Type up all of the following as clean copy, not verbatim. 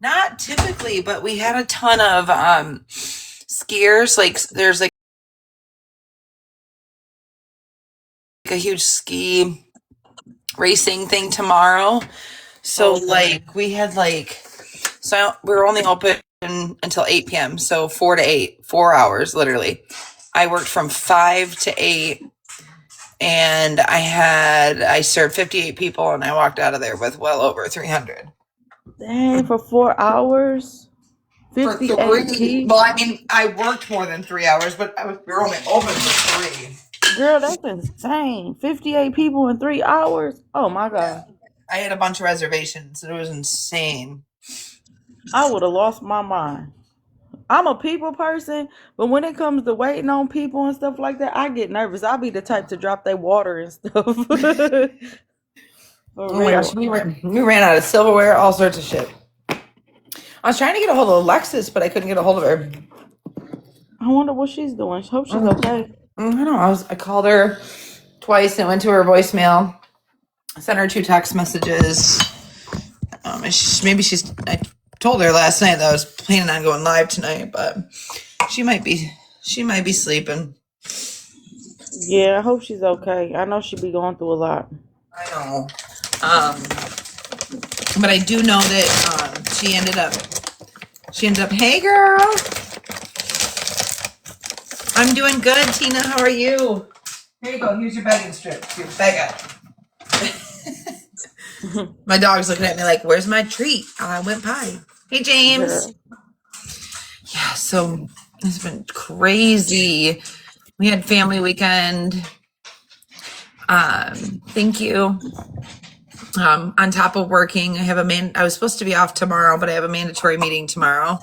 Not typically, but we had a ton of skiers. Like there's like a huge ski racing thing tomorrow. So like we had we were only open until 8 p.m. So 4 to 8, 4 hours literally. I worked from 5 to 8 and I served 58 people and I walked out of there with well over 300. Dang, for 4 hours? For 58 three, people? well, I mean, I worked more than 3 hours, but we were only open for 3. Girl, that's insane. 58 people in 3 hours? Oh my Yeah. God. I had a bunch of reservations. It was insane. I would have lost my mind. I'm a people person, but when it comes to waiting on people and stuff like that, I get nervous. I'll be the type to drop their water and stuff. For Oh my gosh, real. we ran out of silverware, all sorts of shit. I was trying to get a hold of Alexis, but I couldn't get a hold of her. I wonder what she's doing. Hope she's okay. I don't know. I called her twice and went to her voicemail. I sent her 2 text messages. I told her last night that I was planning on going live tonight, but she might be sleeping. Yeah, I hope she's okay. I know she be going through a lot. I know. But I do know that she ended up, hey girl. I'm doing good, Tina. How are you? Here you go. Here's your begging strip. Your beg up. My dog's looking at me like, where's my treat? I went pie. Hey, James. Girl. Yeah, so it's been crazy. We had family weekend. Thank you. On top of working, I was supposed to be off tomorrow, but I have a mandatory meeting tomorrow.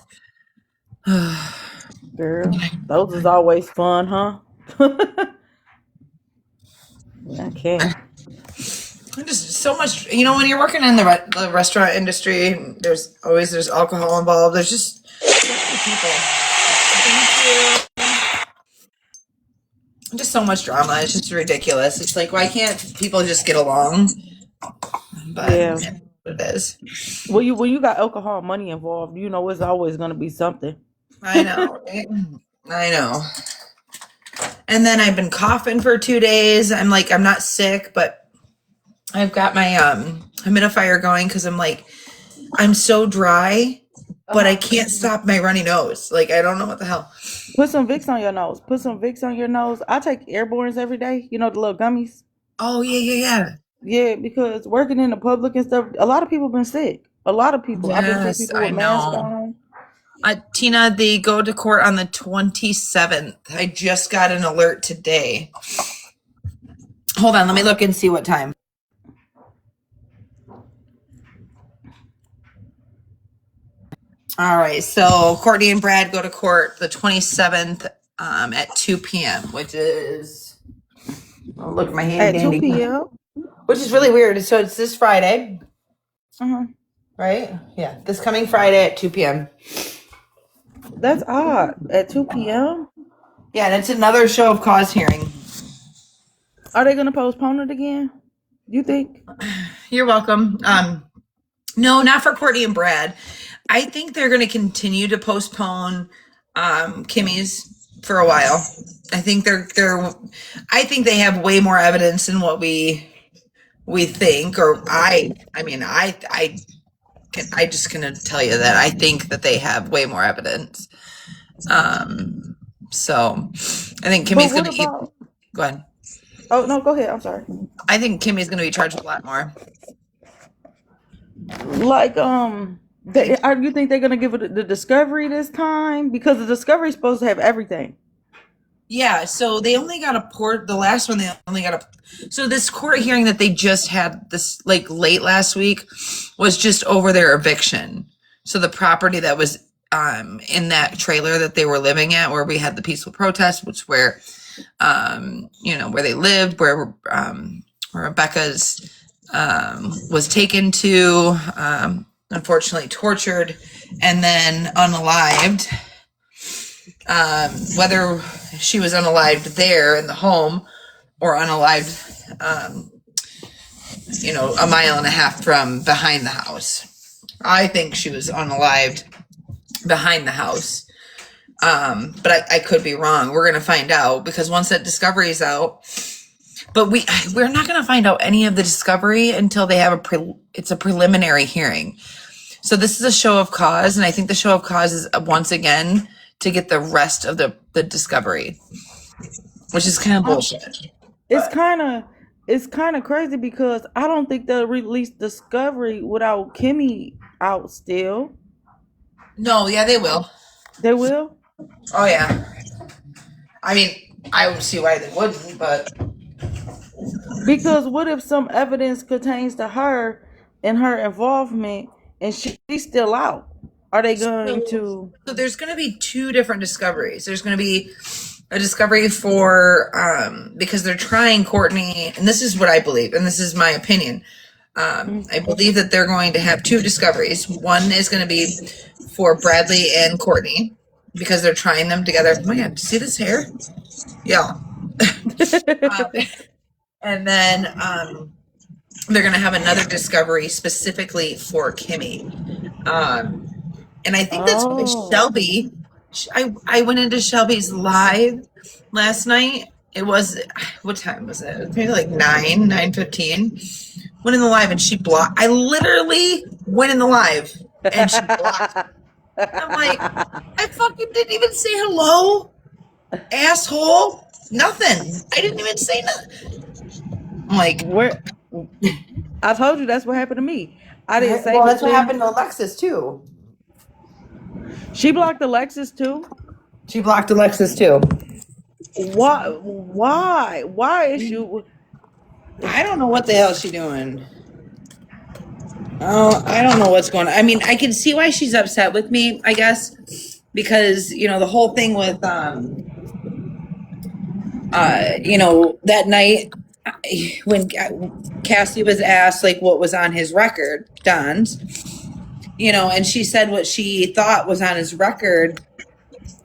Girl, those is always fun, huh? I can't. Just so much, when you're working in the restaurant industry, there's alcohol involved. There's just so many people. Thank you. Just so much drama. It's just ridiculous. It's like, why can't people just get along? But Yeah. it is. When you got alcohol and money involved, you know it's always gonna be something. I know. Right? I know. And then I've been coughing for 2 days. I'm not sick, but I've got my humidifier going because I'm so dry, but I can't stop my runny nose. I don't know what the hell. Put some Vicks on your nose. Put some Vicks on your nose. I take Airborns every day. You know the little gummies. Oh yeah. Yeah, because working in the public and stuff, a lot of people been sick. A lot of people. I've been seeing Yes, people I with masks know. on. Tina, they go to court on the 27th. I just got an alert today. Hold on, let me look and see what time. All right, so Courtney and Brad go to court the 27th at 2 p.m., which is, I'll look at my hand At 2 dandy. p.m. Which is really weird. So it's this Friday, Uh-huh. right? Yeah, this coming Friday at 2 p.m. That's odd. At 2 p.m. Yeah, and it's another show of cause hearing. Are they gonna postpone it again? You think? You're welcome. No, not for Courtney and Brad. I think they're going to continue to postpone Kimmy's for a while. I think I think they have way more evidence than what we think. Or I just gonna tell you that I think that they have way more evidence. So I think Kimmy's But going what to about? go ahead. Oh no, go ahead. I'm sorry. I think Kimmy's going to be charged with a lot more. Like, you think they're gonna give it the discovery this time? Because the discovery is supposed to have everything. Yeah, so they only got the last one they only got so this court hearing that they just had this late last week was just over their eviction. So the property that was in that trailer that they were living at where we had the peaceful protest, which where where they lived, where Rebecca's was taken to, unfortunately tortured and then unalived. Whether she was unalived there in the home or unalived, a mile and a half from behind the house. I think she was unalived behind the house. But I could be wrong. We're gonna find out because once that discovery is out, but we're not gonna find out any of the discovery until they have it's a preliminary hearing. So this is a show of cause, and I think the show of cause is once again to get the rest of the discovery, which is kind of bullshit. It's But kind of it's kind of crazy because I don't think they'll release Discovery without Kimmy out still. no, yeah, they will. They will. Oh yeah. I mean, I would see why they wouldn't, but Because what if some evidence pertains to her and her involvement and she's still out? Are they going so, to? so there's going to be two different discoveries. There's going to be a discovery for because they're trying Courtney, and this is what I believe, and this is my opinion. I believe that they're going to have two discoveries. One is going to be for Bradley and Courtney because they're trying them together. Oh my God, see this hair? Yeah. Um, and then they're going to have another discovery specifically for Kimmy. Um, and I think that's why Oh, Shelby, I went into Shelby's live last night. It was, what time was it? Maybe like 9:15. Went in the live and she blocked. I literally went in the live and she blocked me. I'm like, I fucking didn't even say hello, asshole. Nothing. I didn't even say nothing. I'm like, where? I told you that's what happened to me. I didn't say well, that's what nothing. happened to Alexis too. She blocked Alexis too. She blocked Alexis too. Why? Why? Why is you? I don't know what the hell she's doing. Oh, I don't know what's going on. I mean, I can see why she's upset with me, I guess, because, the whole thing with, that night when Cassie was asked, like, what was on his record, Don's, and she said what she thought was on his record.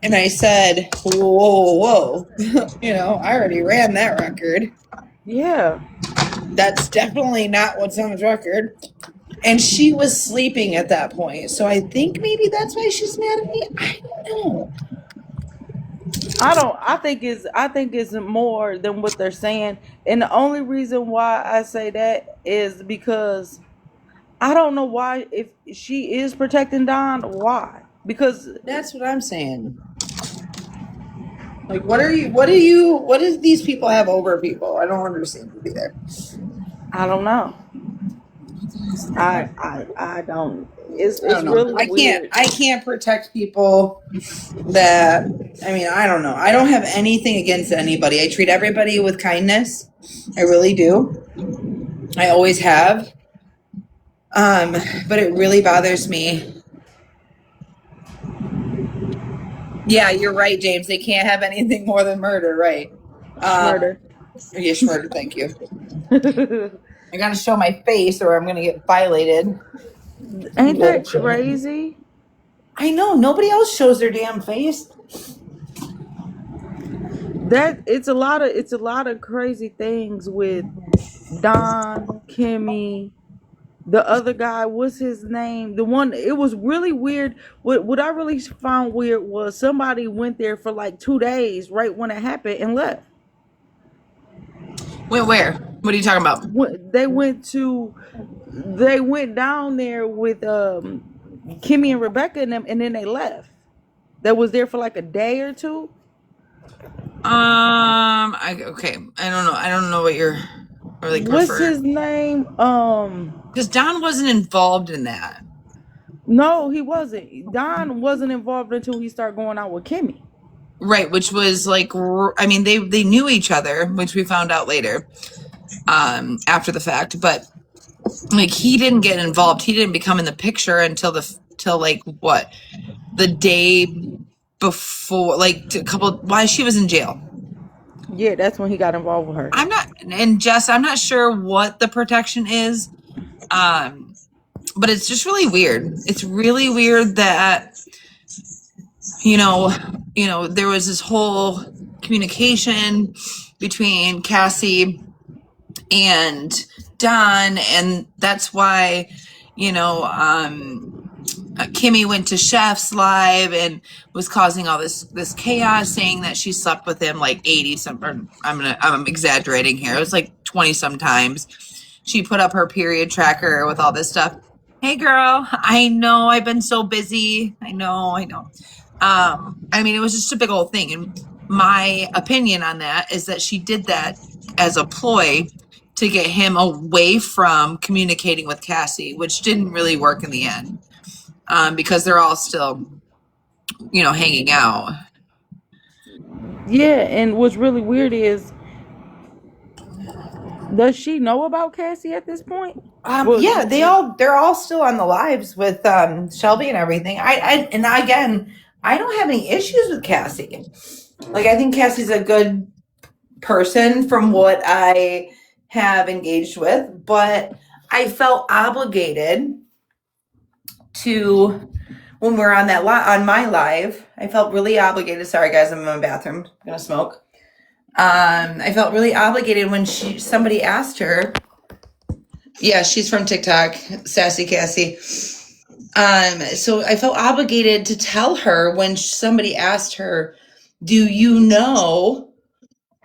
And I said, whoa, whoa, whoa. I already ran that record. Yeah. That's definitely not what's on his record. And she was sleeping at that point. So I think maybe that's why she's mad at me. I don't know. I don't. I think it's more than what they're saying, and the only reason why I say that is because I don't know why. If she is protecting Don, why? Because That's what I'm saying. Like, what do these people have over people? I don't understand either. I don't know. I don't. I It's don't know. really weird. I can't protect people that, I mean, I don't know. I don't have anything against anybody. I treat everybody with kindness. I really do. I always have. But it really bothers me. Yeah, you're right, James. They can't have anything more than murder, right? Murder. Yeah, murder, thank you. I gotta show my face or I'm gonna get violated. Ain't that crazy? I know, nobody else shows their damn face. That it's a lot of crazy things with Don, Kimmy, the other guy. What's his name? The one. It was really weird. What I really found weird was somebody went there for like 2 days right when it happened and left. Wait, where? What are you talking about? They went down there with Kimmy and Rebecca and them, and then they left. That was there for like a day or two. Okay. I don't know what you're like What's referring. his name? Because Don wasn't involved in that. No, he wasn't. Don wasn't involved until he started going out with Kimmy. Right, which was like, I mean, they knew each other, which we found out later, after the fact. But like, he didn't get involved. He didn't become in the picture until till like what, the day before, like a couple while she was in jail. Yeah, that's when he got involved with her. I'm not, and Jess, I'm not sure what the protection is, but it's just really weird. It's really weird that there was this whole communication between Cassie and Don, and that's why you know, Kimmy went to Chef's Live and was causing all this chaos, saying that she slept with him like 80 some. Or I'm exaggerating here. It was like 20 sometimes. She put up her period tracker with all this stuff. Hey, girl, I know I've been so busy. I know. I mean, it was just a big old thing. And my opinion on that is that she did that as a ploy to get him away from communicating with Cassie, which didn't really work in the end, because they're all still, hanging out. Yeah, and what's really weird is, does she know about Cassie at this point? Well, Yeah, they're all still on the lives with Shelby and everything. And again, I don't have any issues with Cassie. Like, I think Cassie's a good person from what I have engaged with, but I felt obligated to, when we're on on my live, I felt really obligated. Sorry guys, I'm in my bathroom, I'm gonna smoke. I felt really obligated when somebody asked her. Yeah, she's from TikTok, Sassy Cassie. So I felt obligated to tell her when somebody asked her, "Do you know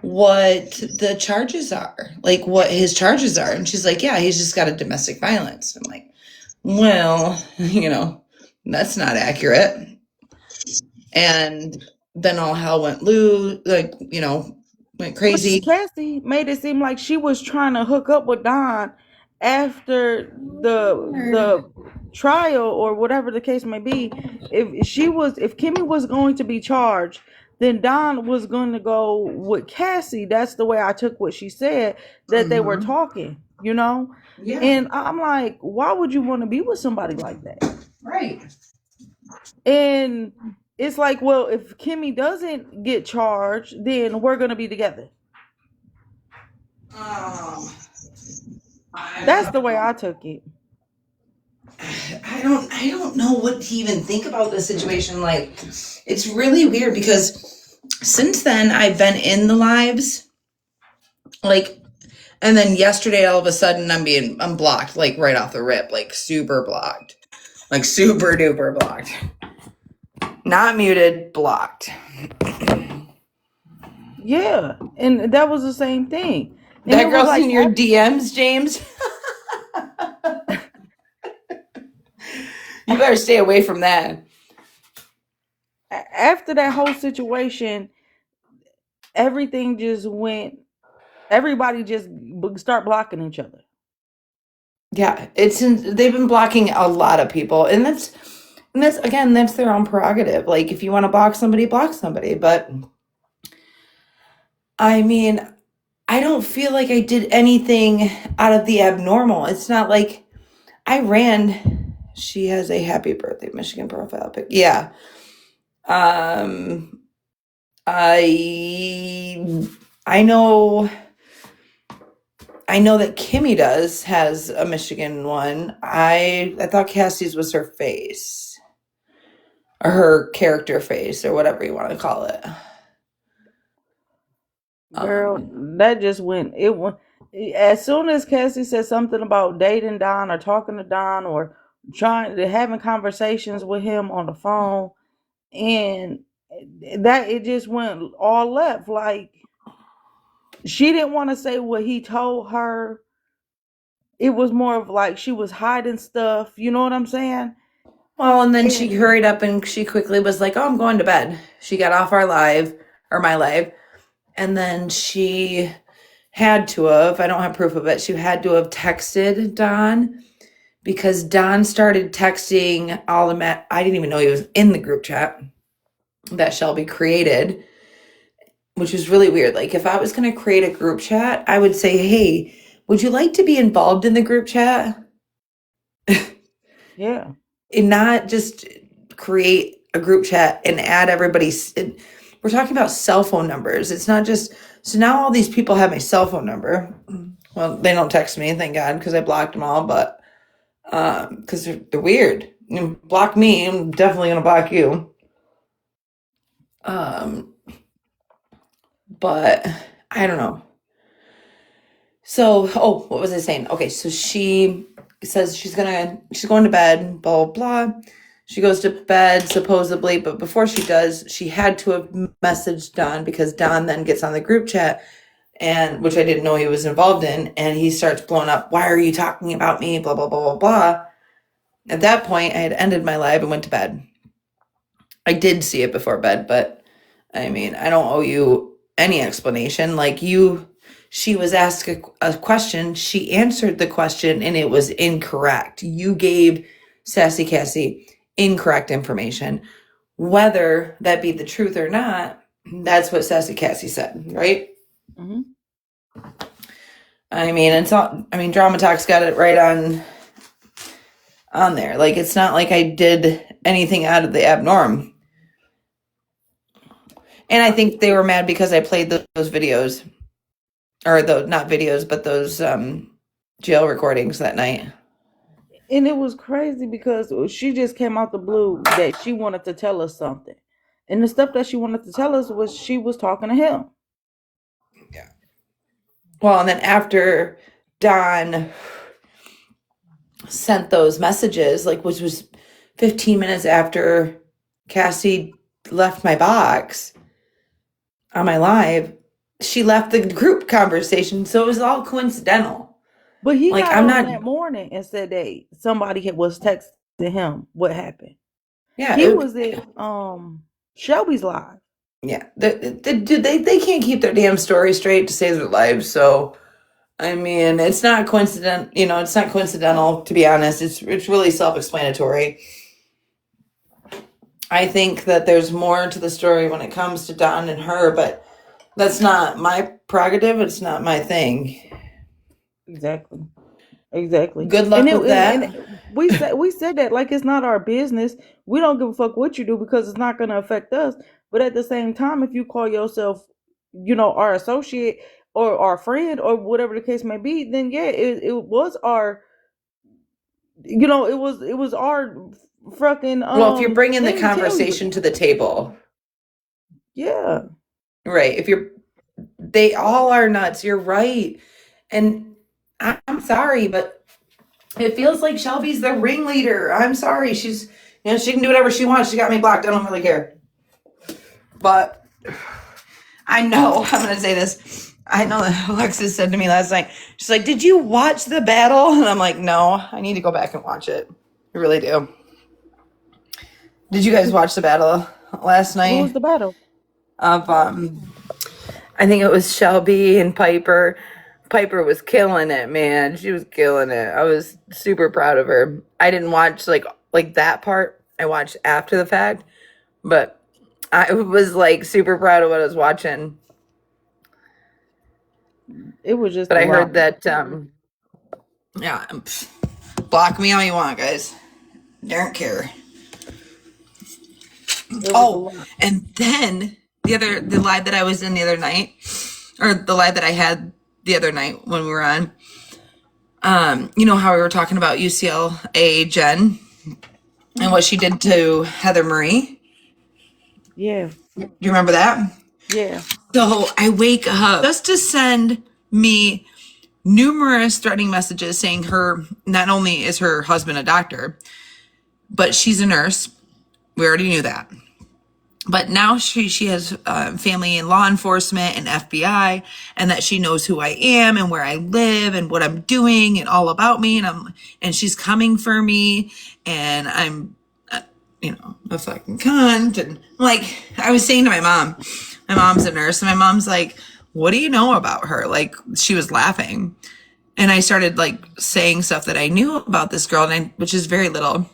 what the charges are? Like what his charges are?" And she's like, "Yeah, he's just got a domestic violence." I'm like, "Well, that's not accurate." And then all hell went loose, like, went but crazy. Cassie made it seem like she was trying to hook up with Don after the trial or whatever the case may be. If Kimmy was going to be charged, then Don was going to go with Cassie. That's the way I took what she said, that they were Mm-hmm. talking, you know? Yeah. And I'm like, why would you want to be with somebody like that? Right. And it's like, well, if Kimmy doesn't get charged, then we're going to be together. Um, That's I the way I took it. I don't know what to even think about this situation. Like, it's really weird because since then I've been in the lives, like, and then yesterday all of a sudden I'm blocked, like right off the rip, like super blocked, like super duper blocked, not muted, blocked. Yeah, and that was the same thing. And it That was girl's like in your DMs, James. You better stay away from that. after that whole situation, everything just went. Everybody just start blocking each other. Yeah, they've been blocking a lot of people, and that's again, that's their own prerogative. Like, if you want to block somebody, block somebody. But I mean, I don't feel like I did anything out of the abnormal. It's not like I ran. She has a happy birthday Michigan profile pic. Yeah. Um, I know. I know that Kimmy has a Michigan one. I thought Cassie's was her face, or her character face, or whatever you want to call it. Girl, Um, that just went. It went as soon as Cassie said something about dating Don or talking to Don or trying to having conversations with him on the phone, and that it just went all left. Like she didn't want to say what he told her. It was more of like she was hiding stuff. You know what I'm saying? well, and then she And hurried up and she quickly was like, "Oh, I'm going to bed." She got off our live, or my live, and then she had to have, I don't have proof of it, she had to have texted Don, because Don started texting all the I didn't even know he was in the group chat that Shelby created, which was really weird. Like, if I was going to create a group chat, I would say, "Hey, would you like to be involved in the group chat?" yeah, And not just create a group chat and add everybody's. We're talking about cell phone numbers. It's not just, so now all these people have my cell phone number. Well, they don't text me, thank God, because I blocked them all, but because they're weird. You block me, I'm definitely going to block you. Um, but I don't know. So, oh, what was I saying? Okay, so says she's going to bed, blah, blah, blah. She goes to bed supposedly, but before she does, she had to have messaged Don because Don then gets on the group chat, and which I didn't know he was involved in, and he starts blowing up, why are you talking about me, blah, blah, blah, blah, blah. At that point, I had ended my live and went to bed. I did see it before bed, but I mean, I don't owe you any explanation. Like she was asked a question, she answered the question, and it was incorrect. You gave Sassy Cassie incorrect information. Whether that be the truth or not, that's what Sassy Cassie said, right? Mm-hmm. I mean, it's all, I mean, Drama Talk's got it right on there. Like, it's not like I did anything out of the abnorm. And I think they were mad because I played those videos, or not videos, but those jail recordings that night. And it was crazy because she just came out the blue that she wanted to tell us something. And the stuff that she wanted to tell us was she was talking to him. Yeah. Well, and then after Don sent those messages, like, which was 15 minutes after Cassie left my box on my live, she left the group conversation. So it was all coincidental. But he Like, got I'm on not, that morning and said that somebody was texting him what happened. yeah, He was at Shelby's live. yeah. They can't keep their damn story straight to save their lives. So, I mean, it's not coincident, it's not coincidental, to be honest. It's really self-explanatory. I think that there's more to the story when it comes to Don and her, but that's not my prerogative. It's not my thing. Exactly. Good luck with that. And we said that like it's not our business. We don't give a fuck what you do because it's not going to affect us. But at the same time, if you call yourself, our associate or our friend or whatever the case may be, then yeah, it was our, it was our fucking Well, if you're bringing the thing to tell you. conversation to the table, Yeah. right? They all are nuts. You're right. And I'm sorry, but it feels like Shelby's the ringleader. I'm sorry. She's, she can do whatever she wants. She got me blocked. I don't really care. But I know, I'm going to say this. I know that Alexis said to me last night, she's like, did you watch the battle? And I'm like, no, I need to go back and watch it. I really do. Did you guys watch the battle last night? What was the battle? Of, I think it was Shelby and Piper. Piper was killing it, man. She was killing it. I was super proud of her. I didn't watch like that part. I watched after the fact, but I was like super proud of what I was watching. It was just. But I heard that, yeah, block me all you want, guys. Don't care. Oh, and then the live that I was in the other night, or the live that I had the other night when we were on, you know how we were talking about UCLA Jen and what she did to Heather Marie? Yeah. Do you remember that? Yeah. So I wake up just to send me numerous threatening messages saying not only is her husband a doctor, but she's a nurse. We already knew that. But now she has family in law enforcement and FBI, and that she knows who I am and where I live and what I'm doing and all about me. And she's coming for me, and I'm, a fucking cunt. And like, I was saying to my mom's a nurse, and my mom's like, what do you know about her? Like, she was laughing. And I started like saying stuff that I knew about this girl, which is very little.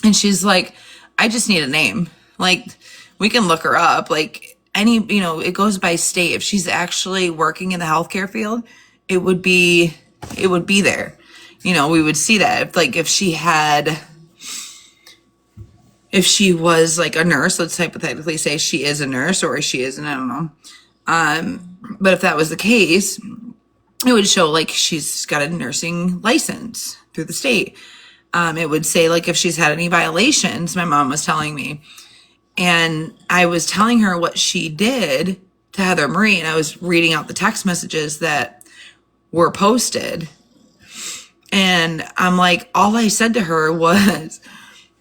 And she's like, I just need a name. Like, we can look her up. Like, it goes by state. If she's actually working in the healthcare field, it would be there. We would see that. If she was like a nurse, let's hypothetically say she is a nurse, or she isn't, I don't know. But if that was the case, it would show like she's got a nursing license through the state. It would say like if she's had any violations, my mom was telling me. And I was telling her what she did to Heather Marie, and I was reading out the text messages that were posted. And I'm like, all I said to her was,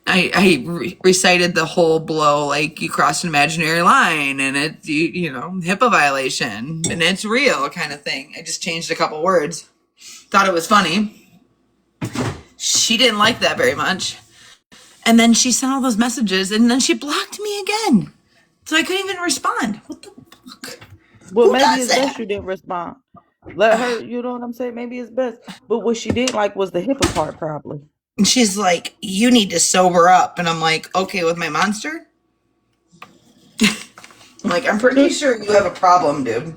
I recited the whole blow, like you crossed an imaginary line and HIPAA violation and it's real kind of thing. I just changed a couple words. Thought it was funny. She didn't like that very much. And then she sent all those messages and then she blocked me again. So I couldn't even respond. What the fuck? Well, Who maybe does it's best that? you didn't respond. Let her, you know what I'm saying? Maybe it's best. But what she didn't like was the HIPAA part, probably. And she's like, you need to sober up. And I'm like, okay, with my monster? I'm like, I'm pretty sure you have a problem, dude.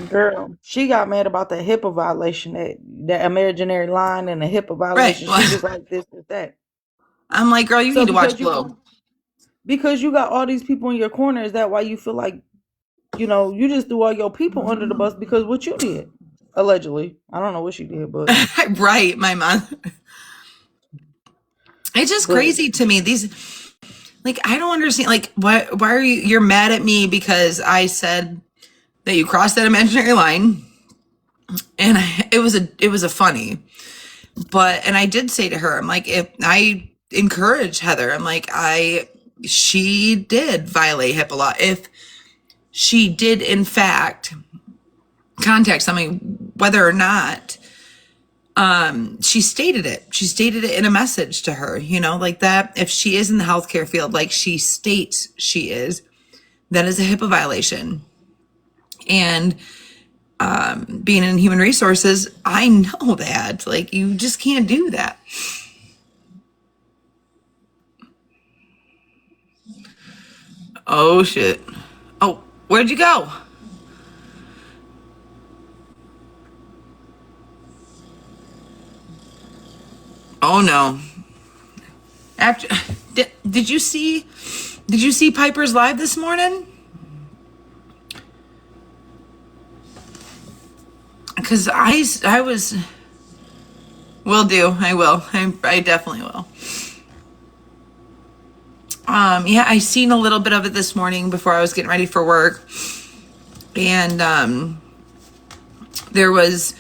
Girl, she got mad about the HIPAA violation, that imaginary line and the HIPAA Right. violation. She was like this and that. I'm like, girl, you So need to watch Blow. because you got all these people in your corner, is that why you feel like, you just threw all your people under the bus because what you did? Allegedly. I don't know what she did, but Right, my mom. It's just but crazy to me. These, like, I don't understand. Like, why are you're mad at me because I said that you crossed that imaginary line? And it was a funny, and I did say to her, I'm like, if I encourage Heather, I'm like, she did violate HIPAA law. If she did, in fact, contact something, whether or not, she stated it. She stated it in a message to her, like that. If she is in the healthcare field, like she states she is, that is a HIPAA violation. And being in human resources, I know that. Like, you just can't do that. Oh, shit. Oh, where'd you go? Oh, no. After did you see Piper's live this morning? Because I was will do. I will. I definitely will. Yeah, I seen a little bit of it this morning before I was getting ready for work, and there was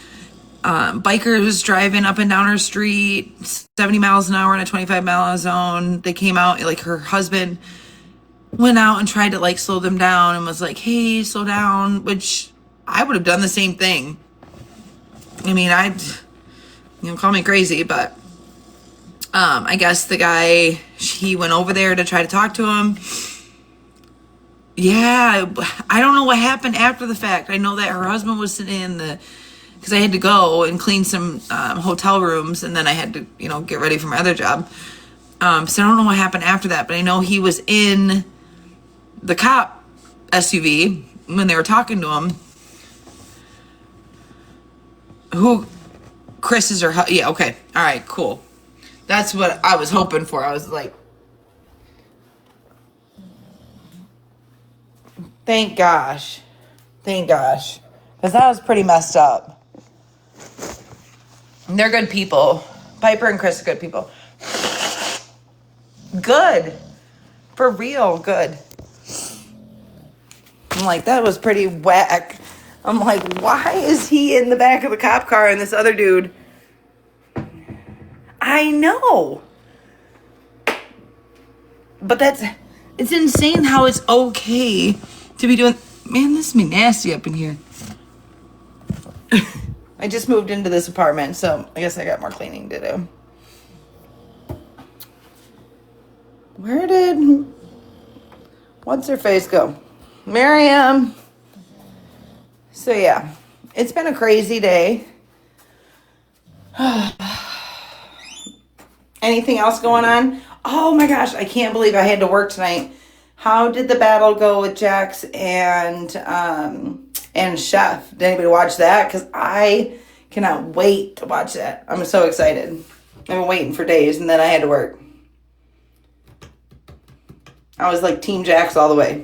bikers driving up and down her street, 70 miles an hour in a 25-mile zone. They came out, like her husband went out and tried to like slow them down and was like, "Hey, slow down," which I would have done the same thing. I mean, call me crazy, but I guess the guy, he went over there to try to talk to him. Yeah, I don't know what happened after the fact. I know that her husband was sitting in because I had to go and clean some hotel rooms, and then I had to, get ready for my other job. So I don't know what happened after that, but I know he was in the cop SUV when they were talking to him. Who, Chris is her, yeah, okay, all right, cool. That's what I was hoping for. I was like, thank gosh. Thank gosh. Because that was pretty messed up. And they're good people. Piper and Chris are good people. Good. For real, good. I'm like, that was pretty whack. I'm like, why is he in the back of the cop car and this other dude? I know. But it's insane how it's okay to be doing. Man, this is me nasty up in here. I just moved into this apartment, so I guess I got more cleaning to do. What's her face go? Miriam. So yeah, it's been a crazy day. Anything else going on? Oh my gosh, I can't believe I had to work tonight. How did the battle go with Jax and Chef? Did anybody watch that? Because I cannot wait to watch that. I'm so excited. I've been waiting for days, and then I had to work. I was like Team Jax all the way.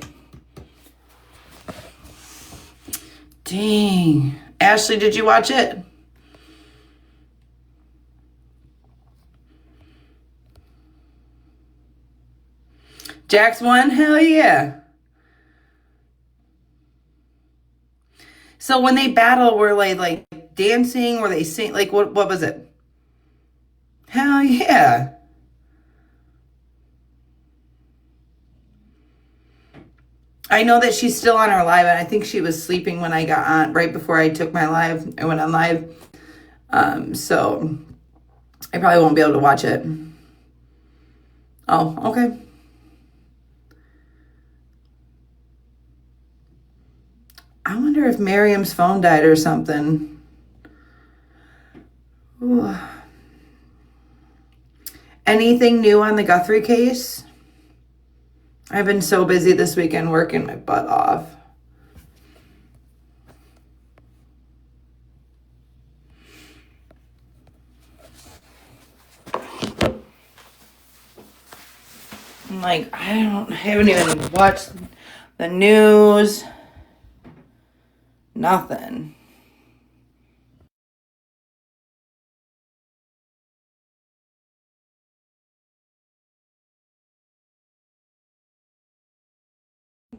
Dang. Ashley, did you watch it? Jax won? Hell yeah. So when they battle, were like like dancing or they sing? Like what was it? Hell yeah. I know that she's still on our live, and I think she was sleeping when I got on right before I took my live. I went on live. So I probably won't be able to watch it. Oh, okay. I wonder if Miriam's phone died or something. Ooh. Anything new on the Guthrie case? I've been so busy this weekend working my butt off. I'm like, I haven't even watched the news. Nothing.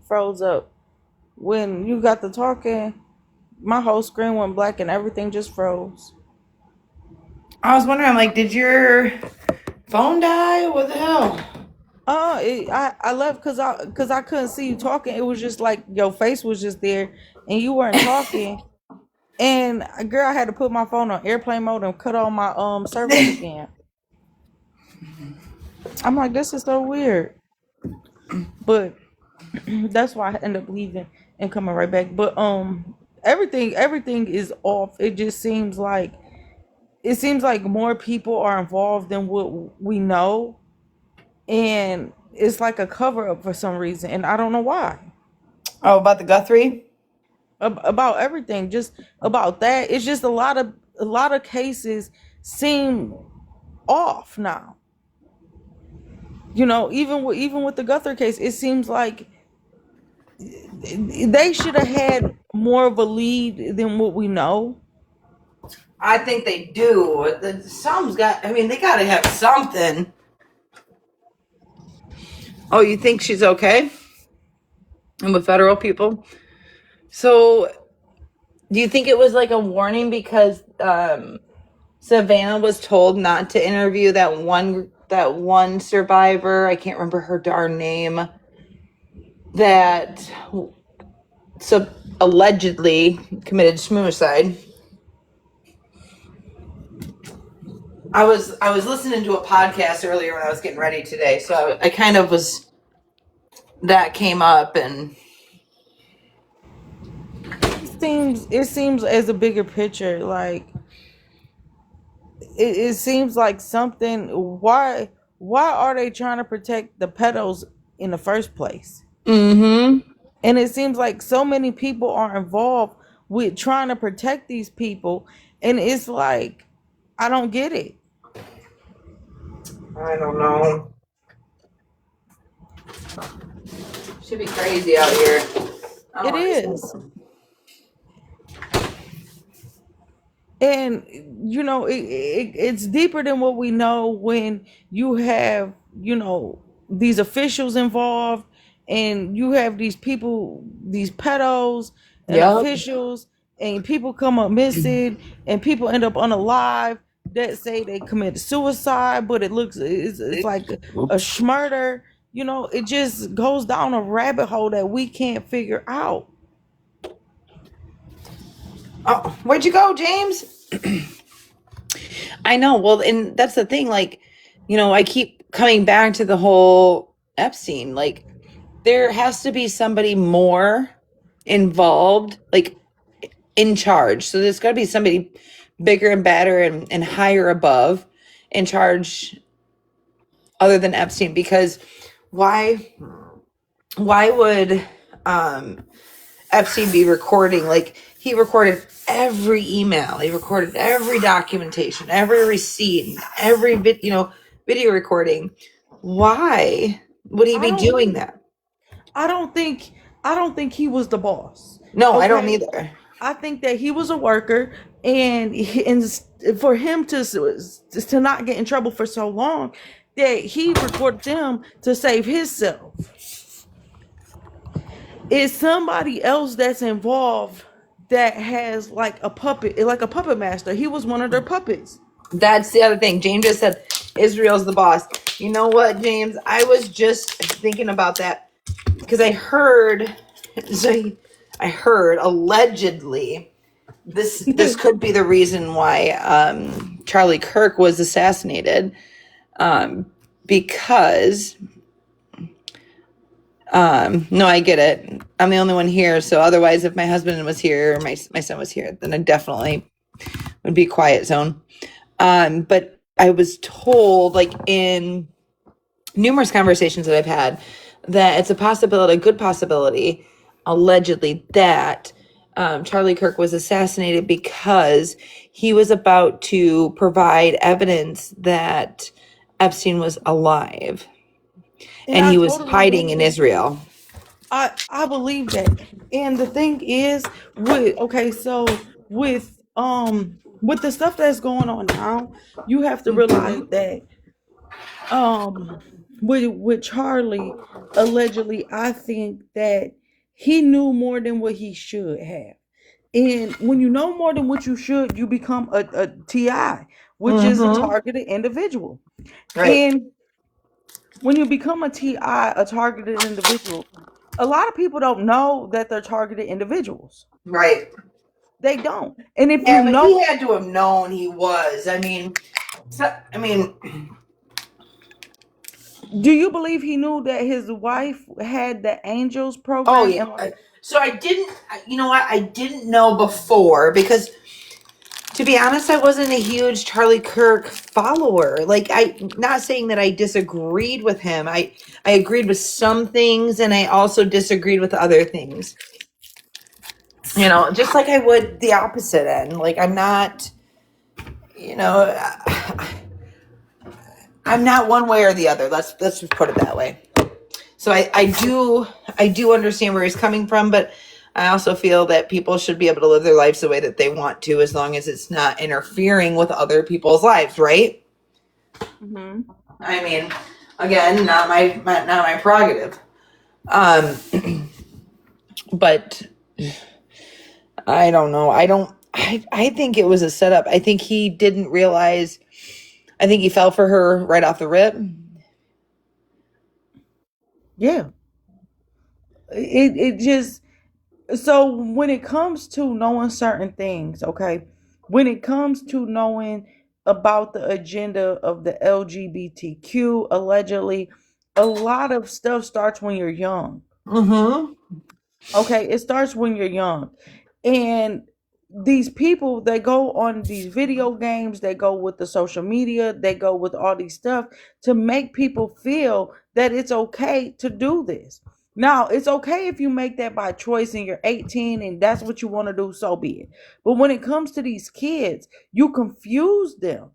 Froze up. When you got the talking, my whole screen went black and everything just froze. I was wondering, I'm like, did your phone die? What the hell? I left because I couldn't see you talking. It was just like your face was just there and you weren't talking. And girl, I had to put my phone on airplane mode and cut all my service again. I'm like, this is so weird. But that's why I end up leaving and coming right back. But everything is off. It seems like more people are involved than what we know, and it's like a cover up for some reason, and I don't know why. Oh, about the Guthrie? About everything, just about that. It's just a lot of cases seem off now. Even with the Guthrie case, it seems like they should have had more of a lead than what we know. I think they do. They gotta have something. Oh, you think she's okay? And with federal people? So, do you think it was like a warning because Savannah was told not to interview that one survivor? I can't remember her darn name. That so allegedly committed suicide. I was listening to a podcast earlier when I was getting ready today, so I kind of was that came up and It seems as a bigger picture, like it seems like something. Why are they trying to protect the pedos in the first place? mm-hmm. And it seems like so many people are involved with trying to protect these people, and it's like I don't get it. I don't know. Should be crazy out here. I It don't is. understand. And it's deeper than what we know when you have these officials involved, and you have these people, these pedos and Yep. officials, and people come up missing, and people end up unalive that say they committed suicide, but it's like a schmurder. It just goes down a rabbit hole that we can't figure out. Oh, where'd you go, James? I know. Well, and that's the thing. Like, I keep coming back to the whole Epstein. Like, there has to be somebody more involved, like in charge. So there's got to be somebody bigger and badder and higher above in charge other than Epstein. Because why would Epstein be recording? Like, he recorded every email, he recorded every documentation, every receipt, every video recording. Why would he I be don't doing that? I don't think I don't think he was the boss. No, I don't Okay, either. I think that he was a worker, and for him to not get in trouble for so long, that he recorded them to save himself. It's somebody else that's involved that has like a puppet master. He was one of their puppets. That's the other thing. James just said Israel's the boss. You know what, James? I was just thinking about that because so I heard allegedly this could be the reason why Charlie Kirk was assassinated, because no, I get it. I'm the only one here, so otherwise, if my husband was here or my son was here, then I definitely would be quiet zone. But I was told, like in numerous conversations that I've had, that it's a possibility, a good possibility, allegedly, that Charlie Kirk was assassinated because he was about to provide evidence that Epstein was alive And and I he was totally hiding believe in that. Israel. I believe that. And the thing is, with okay, so with the stuff that's going on now, you have to realize that um with Charlie, allegedly, I think that he knew more than what he should have. And when you know more than what you should, you become a TI, which is a Mm-hmm. targeted individual. Right. And when you become a TI, a targeted individual, a lot of people don't know that they're targeted individuals. Right. They don't. And if you Yeah, but he know, had to have known he was. I mean, do you believe he knew that his wife had the angels oh program? yeah. And like, So I didn't. You know what? I didn't know before because, to be honest, I wasn't a huge Charlie Kirk follower. Like, not saying that I disagreed with him. I agreed with some things, and I also disagreed with other things. You know, just like I would the opposite end. Like, I'm not. You know, I'm not one way or the other. Let's just put it that way. So I do understand where he's coming from, but I also feel that people should be able to live their lives the way that they want to, as long as it's not interfering with other people's lives, right? mhm. I mean, again, not my prerogative. Um, but I don't know. I don't. I think it was a setup. I think he didn't realize. I think he fell for her right off the rip. Yeah. It just, so when it comes to knowing certain things, okay, when it comes to knowing about the agenda of the LGBTQ, allegedly, a lot of stuff starts when you're young. Mm-hmm. Okay, it starts when you're young. And these people, they go on these video games, they go with the social media, they go with all these stuff to make people feel that it's okay to do this. Now, it's okay if you make that by choice and you're 18 and that's what you want to do, so be it. But when it comes to these kids, you confuse them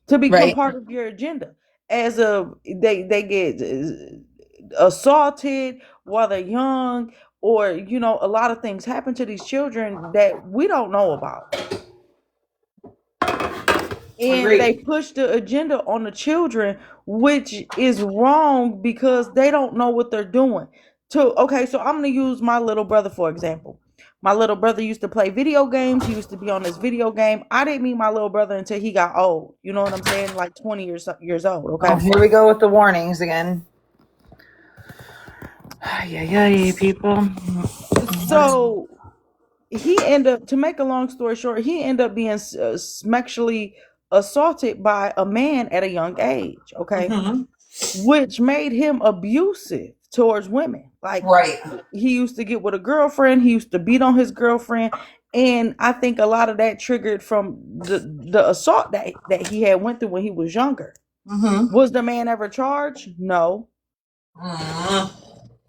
to become Right. part of your agenda. As a they get assaulted while they're young, or a lot of things happen to these children that we don't know about, and they Agreed. push the agenda on the children, which is wrong because they don't know what they're doing. Okay, so I'm going to use my little brother for example. My little brother used to play video games. He used to be on this video game. I didn't meet my little brother until he got old. You know what I'm saying? Like 20 years old. Oh, Okay. here we go with the warnings again. Yeah, yeah, people. So he ended up, to make a long story short, he ended up being sexually assaulted by a man at a young age. Okay, Mm-hmm. which made him abusive towards women. Like, Right. he used to get with a girlfriend, he used to beat on his girlfriend, and I think a lot of that triggered from the assault that he had went through when he was younger. Mm-hmm. Was the man ever charged? No. Mm-hmm.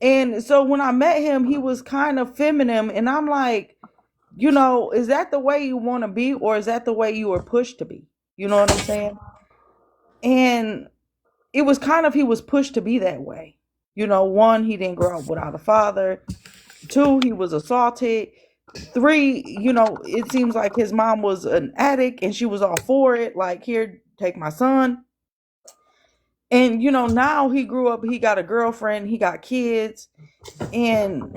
And so when I met him, he was kind of feminine, and I'm like, is that the way you want to be, or is that the way you were pushed to be? You know what I'm saying? And it was kind of, he was pushed to be that way. One, he didn't grow up without a father. Two, he was assaulted. Three, it seems like his mom was an addict and she was all for it. Like, here, take my son. And, now he grew up, he got a girlfriend, he got kids. And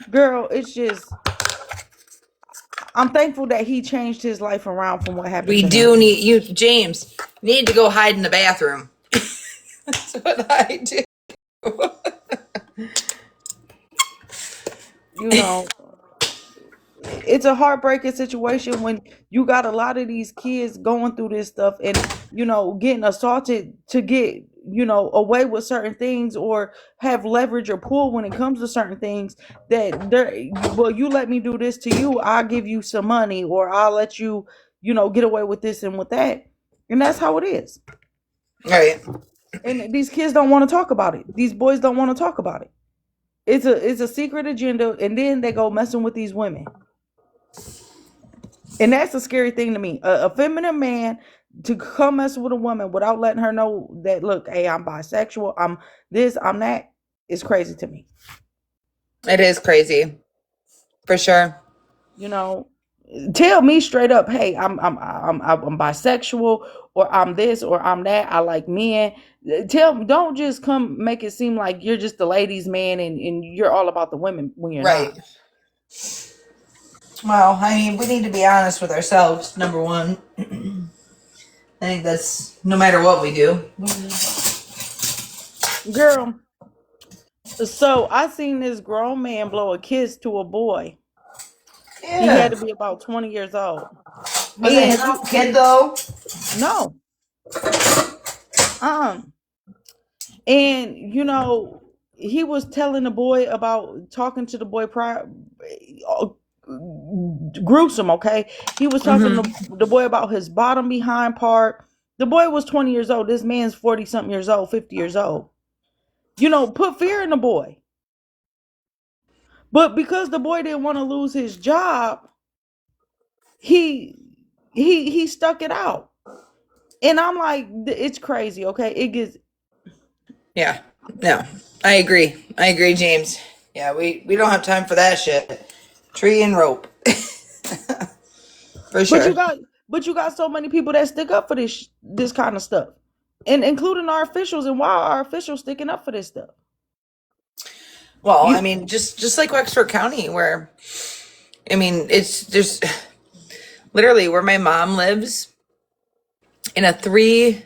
girl, it's just, I'm thankful that he changed his life around from what happened We to him. do need you, James. Need to go hide in the bathroom. That's what I do. You know, it's a heartbreaking situation when you got a lot of these kids going through this stuff and getting assaulted to get away with certain things or have leverage or pull when it comes to certain things that well, you let me do this to you, I'll give you some money, or I'll let you get away with this and with that. And that's how it is. Right. And these kids don't want to talk about it. These boys don't want to talk about it. It's a secret agenda, and then they go messing with these women. And that's a scary thing to me. A feminine man to come mess with a woman without letting her know that, look, hey, I'm bisexual, I'm this, I'm that, is crazy to me. It is crazy. For sure. You know, tell me straight up, hey, I'm bisexual, or I'm this, or I'm that. I like men. Don't just come make it seem like you're just the ladies' man and you're all about the women when you're Right. not. Well, I mean, we need to be honest with ourselves, number one. I think that's no matter what we do. Girl, so I seen this grown man blow a kiss to a boy. He had Yeah. to be about 20 years old. Was it his And own kid though? no, um, and he was telling the boy about talking to the boy prior, gruesome. Okay, he was talking to Mm-hmm. the boy about his bottom behind part. The boy was 20 years old. This man's 40 something years old, 50 years old. Put fear in the boy. But because the boy didn't want to lose his job, he he stuck it out. And I'm like, it's crazy. Okay, it gets. Yeah. No. I agree. I agree, James. Yeah, we don't have time for that shit. Tree and rope. For But you sure. got but you got so many people that stick up for this kind of stuff, and including our officials. And why are our officials sticking up for this stuff? Well, I You. mean, just like Wexford County, where I mean, it's just literally where my mom lives in a 3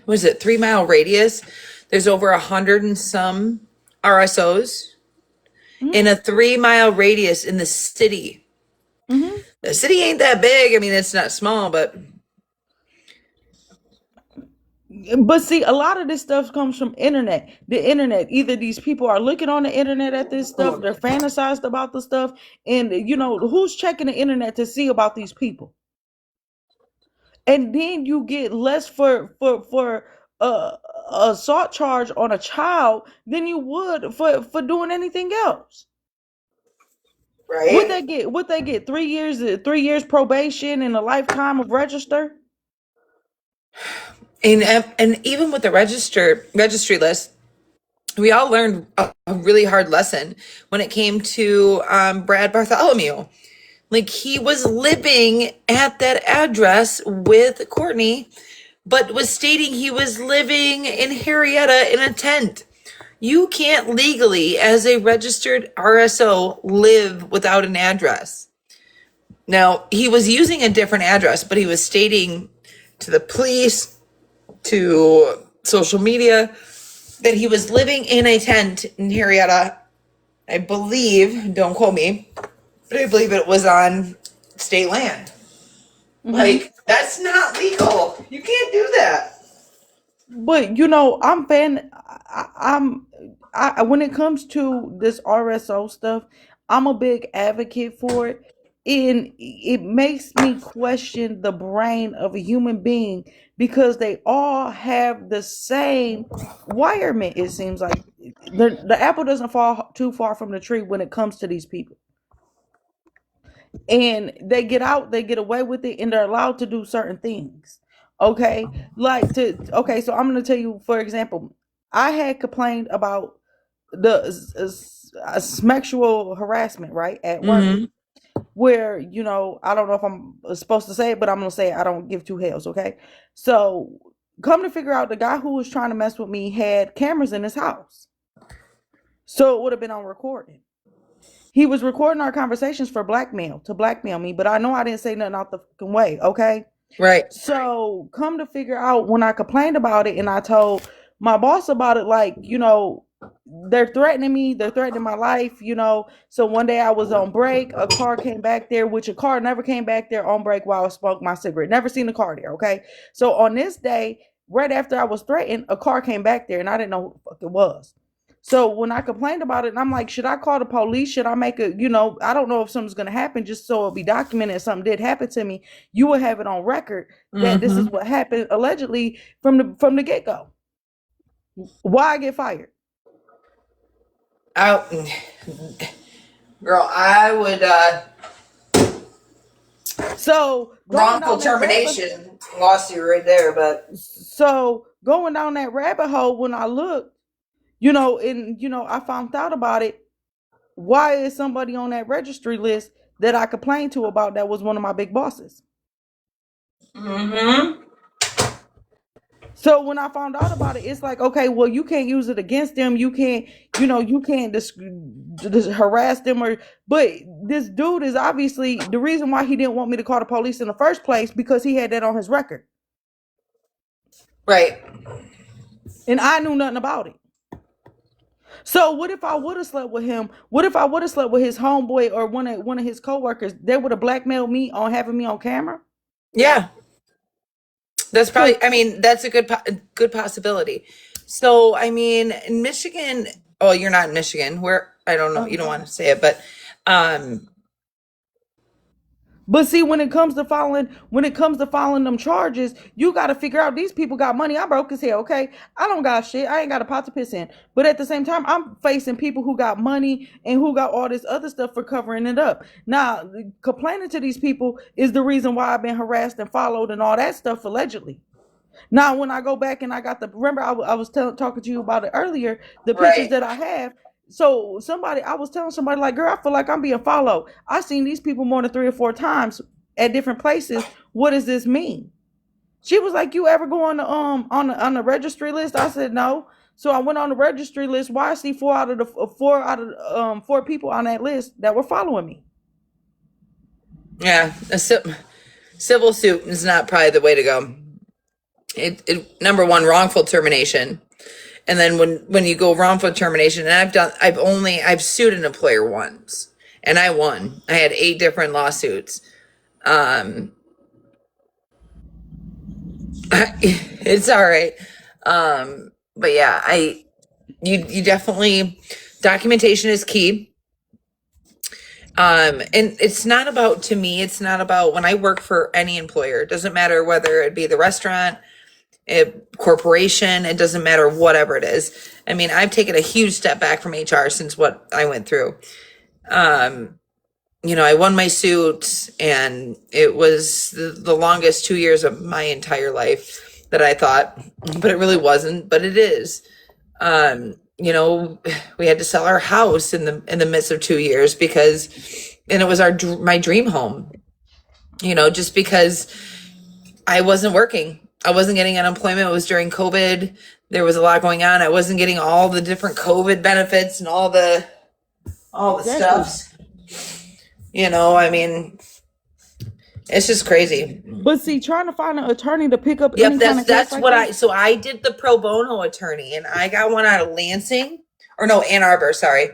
mile radius. There's over 100 and some RSOs in Hmm. a 3 mile radius in the city. Hmm. The city ain't that big. I mean, it's not small, but But see, a lot of this stuff comes from internet. The internet. Either these people are looking on the internet at this stuff, they're fantasized about the stuff, and who's checking the internet to see about these people. And then you get less for uh, assault charge on a child than you would for doing anything else. What right. they get? What they get? 3 years, 3 years probation and a lifetime of register. And even with the registry list, we all learned a really hard lesson when it came to Brad Bartholomew. Like he was living at that address with Courtney, but was stating he was living in Harrietta in a tent. You can't legally, as a registered RSO, live without an address. Now, he was using a different address, but he was stating to the police, to social media, that he was living in a tent in Harrietta. I believe, don't quote me, but I believe it was on state land. Hmm. Like, that's not legal. You can't do that. But I'm fan. When it comes to this RSO stuff, I'm a big advocate for it, and it makes me question the brain of a human being because they all have the same wirement. It seems like the apple doesn't fall too far from the tree when it comes to these people, and they get out, they get away with it, and they're allowed to do certain things. Okay, okay, so I'm going to tell you, for example, I had complained about the sexual harassment, right, at work, Mm-hmm. where I don't know if I'm supposed to say it, but I'm going to say it. I don't give two hells. Okay, so come to figure out, the guy who was trying to mess with me had cameras in his house, so it would have been on recording. He was recording our conversations for blackmail, to blackmail me, but I know I didn't say nothing out the fucking way, okay? Right. So come to figure out, when I complained about it and I told my boss about it, like, they're threatening me, they're threatening my life, So one day I was on break, a car came back there, which a car never came back there on break while I smoking my cigarette. Never seen a car there, okay? So on this day, right after I was threatened, a car came back there and I didn't know who the fuck it was. So when I complained about it, and I'm like, should I call the police? Should I make I don't know if something's gonna happen, just so it'll be documented. If something did happen to me, you will have it on record that this is Mm-hmm. what happened allegedly from the get go. Why I get fired? Out, girl. I would So going wrongful down that rabbit, termination lawsuit right there, but so going down that rabbit hole, when I looked, and I found out about it. Why is somebody on that registry list that I complained to about that was one of my big bosses? mm-hmm. So when I found out about it, it's like, okay, well, you can't use it against them. You can't, you can't just harass them but this dude is obviously the reason why he didn't want me to call the police in the first place, because he had that on his record. Right. And I knew nothing about it. So what if I would have slept with him? What if I would have slept with his homeboy or one of his coworkers? They would have blackmailed me on having me on camera. Yeah. That's Cause probably, I mean, that's a good possibility. So, I mean, in Michigan, oh, you're not in Michigan. Where, I don't know, you don't want to say it, but um But see, when it comes to filing them charges, you got to figure out, these people got money. I broke as hell. Okay, I don't got shit. I ain't got a pot to piss in. But at the same time, I'm facing people who got money and who got all this other stuff for covering it up. Now, complaining to these people is the reason why I've been harassed and followed and all that stuff allegedly. Now, when I go back and I got remember I was talking to you about it earlier, the pictures right. that I have. So I was telling somebody, like, girl, I feel like I'm being followed. I've seen these people more than 3 or 4 times at different places. What does this mean? She was like, you ever go on the registry list? I said no. So I went on the registry list. Why I see four people on that list that were following me. Yeah, civil suit is not probably the way to go. It number one, wrongful termination. And then when you go wrongful termination, and I've sued an employer once and I won. I had 8 different lawsuits. Um, it's all right. But yeah, you definitely, documentation is key. And it's not about, to me, it's not about, when I work for any employer, it doesn't matter whether it be the restaurant, a corporation, it doesn't matter, whatever it is. I mean, I've taken a huge step back from HR since what I went through. I won my suit, and it was the longest 2 years of my entire life that I thought, but it really wasn't, but it is. We had to sell our house in the midst of 2 years and it was my dream home, just because I wasn't working. I wasn't getting unemployment. It was during COVID. There was a lot going on. I wasn't getting all the different COVID benefits and all the Exactly. stuff. I mean, it's just crazy. But see, trying to find an attorney to pick up Yep, any kind of case that's like what this. so I did the pro bono attorney, and I got one out of Lansing, or no, Ann Arbor, sorry.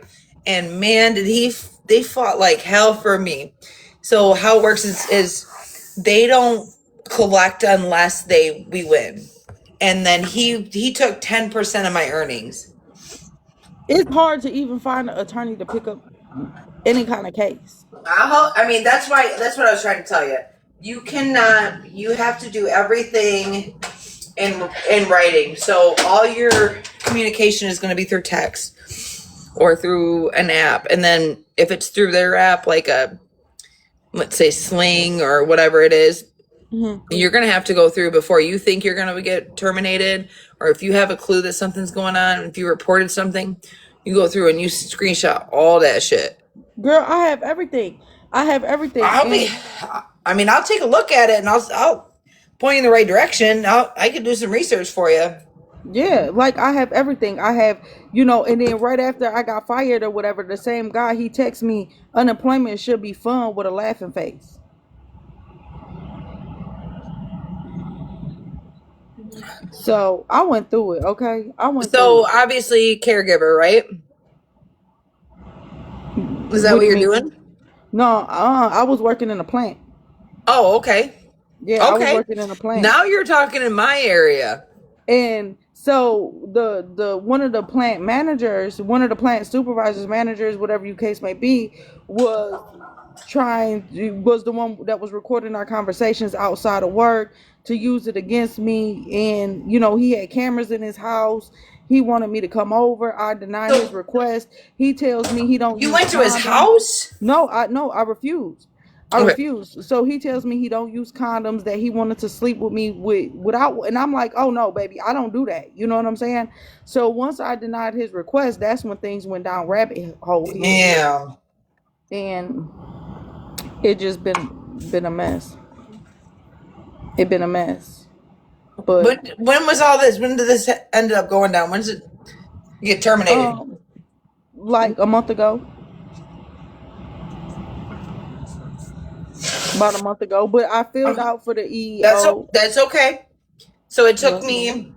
And man, they fought like hell for me. So how it works is they don't collect unless we win. And then he took 10% of my earnings. It's hard to even find an attorney to pick up any kind of case. I mean, that's what I was trying to tell you. You have to do everything in writing. So all your communication is going to be through text or through an app. And then if it's through their app, like let's say Sling or whatever it is, you're going to have to go through before you think you're going to get terminated. Or if you have a clue that something's going on, if you reported something, you go through and you screenshot all that shit. Girl, I have everything. I have everything. I'll take a look at it, and I'll point you in the right direction. I could do some research for you. Yeah, like I have everything. I have, and then right after I got fired or whatever, the same guy he texts me, unemployment should be fun with a laughing face. So I went through it. Okay, I went through So it. obviously caregiver, right? Is that What what do you you're mean? doing? No, I was working in a plant. Oh, okay. Yeah, I was Okay. working in a plant. Now you're talking in my area. And so the one of the plant managers, one of the plant supervisors, managers, whatever you case may be, was was the one that was recording our conversations outside of work to use it against me. And he had cameras in his house. He wanted me to come over. I denied his So request. He tells me he don't you use went to his condoms. house? No, I refused. I Okay. refused. So he tells me he don't use condoms, that he wanted to sleep with me without, and I'm like, oh no, baby, I don't do that. You know what I'm saying? So once I denied his request, that's when things went down rabbit hole here. Yeah. And it just been a mess. It been a mess. But But when was all this? When did this end up going down? When did it get terminated? um like a month ago, about a month ago. But I filled Okay. out for the EEO. That's okay. So it took Yep. me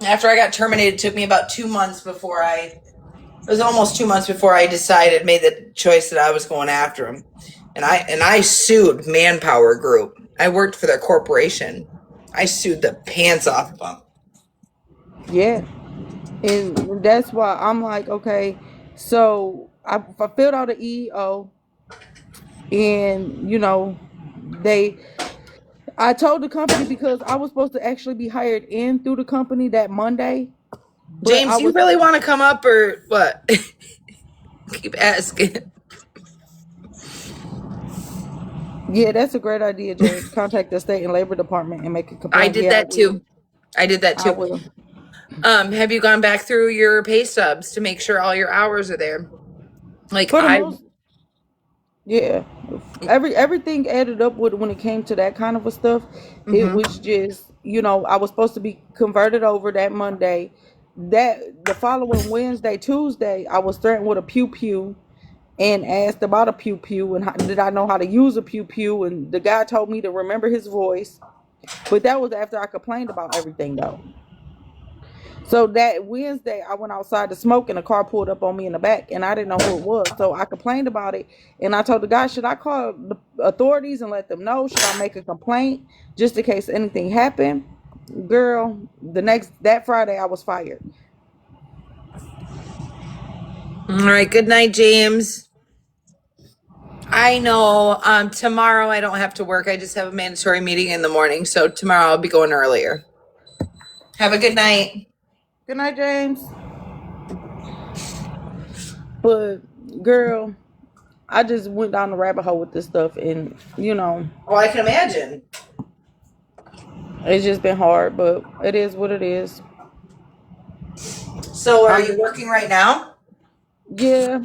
after I got terminated. It took me about 2 months before I. It was almost 2 months before I decided, made the choice that I was going after him, and I sued Manpower Group. I worked for their corporation. I sued the pants off of them. Yeah. And that's why I'm like, okay, so I filled out an EEO, and they I told the company because I was supposed to actually be hired in through the company that Monday, but I James, you was really want to come up or what? Keep asking. yeah, that's a great idea, James. Contact the state and labor department and make a I complaint. did Yeah, I that will. too. I did that I too. will. Have you gone back through your pay stubs to make sure all your hours are there? Like For the I, most, yeah, everything added up with when it came to that kind of a stuff. It hmm was just, I was supposed to be converted over that Monday. That the following Wednesday, Tuesday, I was threatened with a pew pew and asked about a pew pew and did I know how to use a pew pew, and the guy told me to remember his voice. But that was after I complained about everything though. So that Wednesday, I went outside to smoke, and a car pulled up on me in the back, and I didn't know who it was. So I complained about it, and I told the guy, "Should I call the authorities and let them know? Should I make a complaint just in case anything happened?" Girl, that Friday, I was fired. All right. Good night, James. I know. Tomorrow I don't have to work. I just have a mandatory meeting in the morning, so tomorrow I'll be going earlier. Have a good night. Good night, James. But girl, I just went down the rabbit hole with this stuff, and Well, I can imagine. it's just been hard. But it is what it is. So, are I'm you just working right now? Yeah,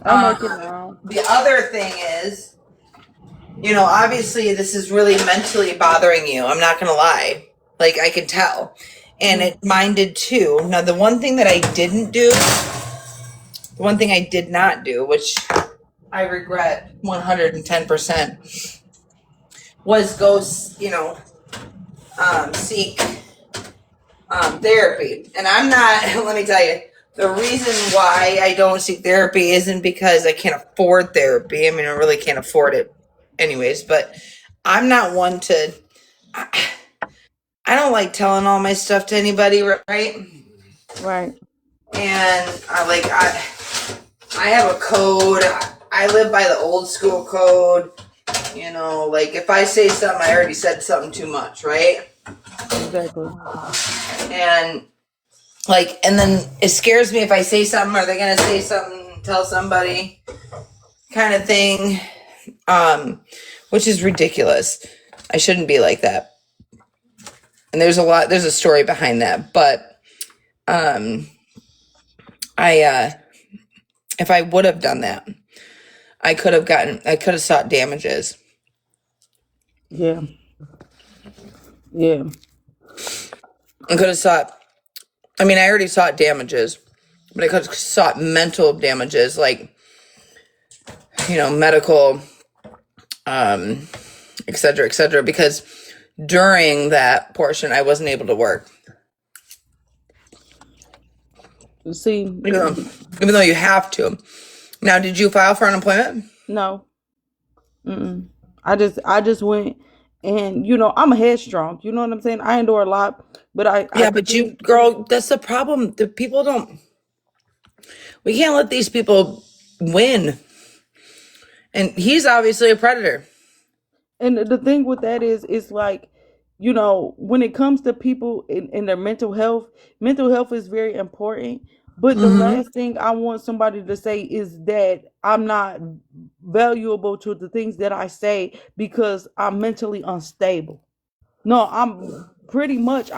I'm Um, working now. the other thing is, obviously this is really mentally bothering you. I'm not gonna lie. Like I can tell. And Mm, mine did too. Now the one thing that I didn't do, the one thing I did not do, which I regret 110%, was go, seek therapy. And I'm not, let me tell you, the reason why I don't seek therapy isn't because I can't afford therapy. I mean, I really can't afford it anyways, but I'm not one to, I don't like telling all my stuff to anybody, right? right. And I have a code. I live by the old school code. Like if I say something, I already said something too much, right? Exactly. And and then it scares me if I say something, are they gonna say something, tell somebody kind of thing, which is ridiculous. I shouldn't be like that. And there's a story behind that, but um, if I would have done that, I could have sought damages. Yeah. Yeah. I could have sought. I mean, I already sought damages, but I could have sought mental damages, like, medical, um, et cetera, because during that portion, I wasn't able to work. See, Even though you have to. Now, did you file for unemployment? no. Mm-mm. I just went, and I'm a headstrong. You know what I'm saying? I endure a lot, but I Yeah, but continue. girl, that's the problem. The people don't, we can't let these people win. And he's obviously a predator. And the thing with that is, it's like, when it comes to people in their mental health is very important. But the Mm-hmm. last thing I want somebody to say is that I'm not valuable to the things that I say because I'm mentally unstable. No,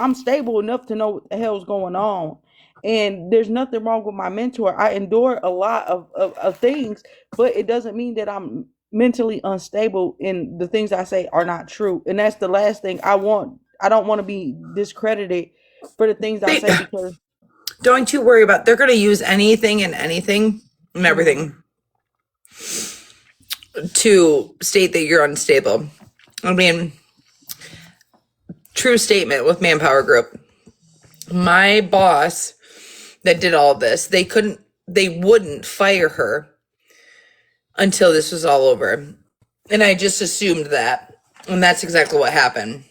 I'm stable enough to know what the hell's going on. And there's nothing wrong with my mentor. I endure a lot of things, but it doesn't mean that I'm mentally unstable and the things I say are not true. And that's the last thing I want. I don't want to be discredited for the things I say because Don't you worry about, they're going to use anything and anything and Mhm. everything to state that you're unstable. I mean, true statement with Manpower Group. My boss that did all this, they wouldn't fire her until this was all over. And I just assumed that. And that's exactly what happened.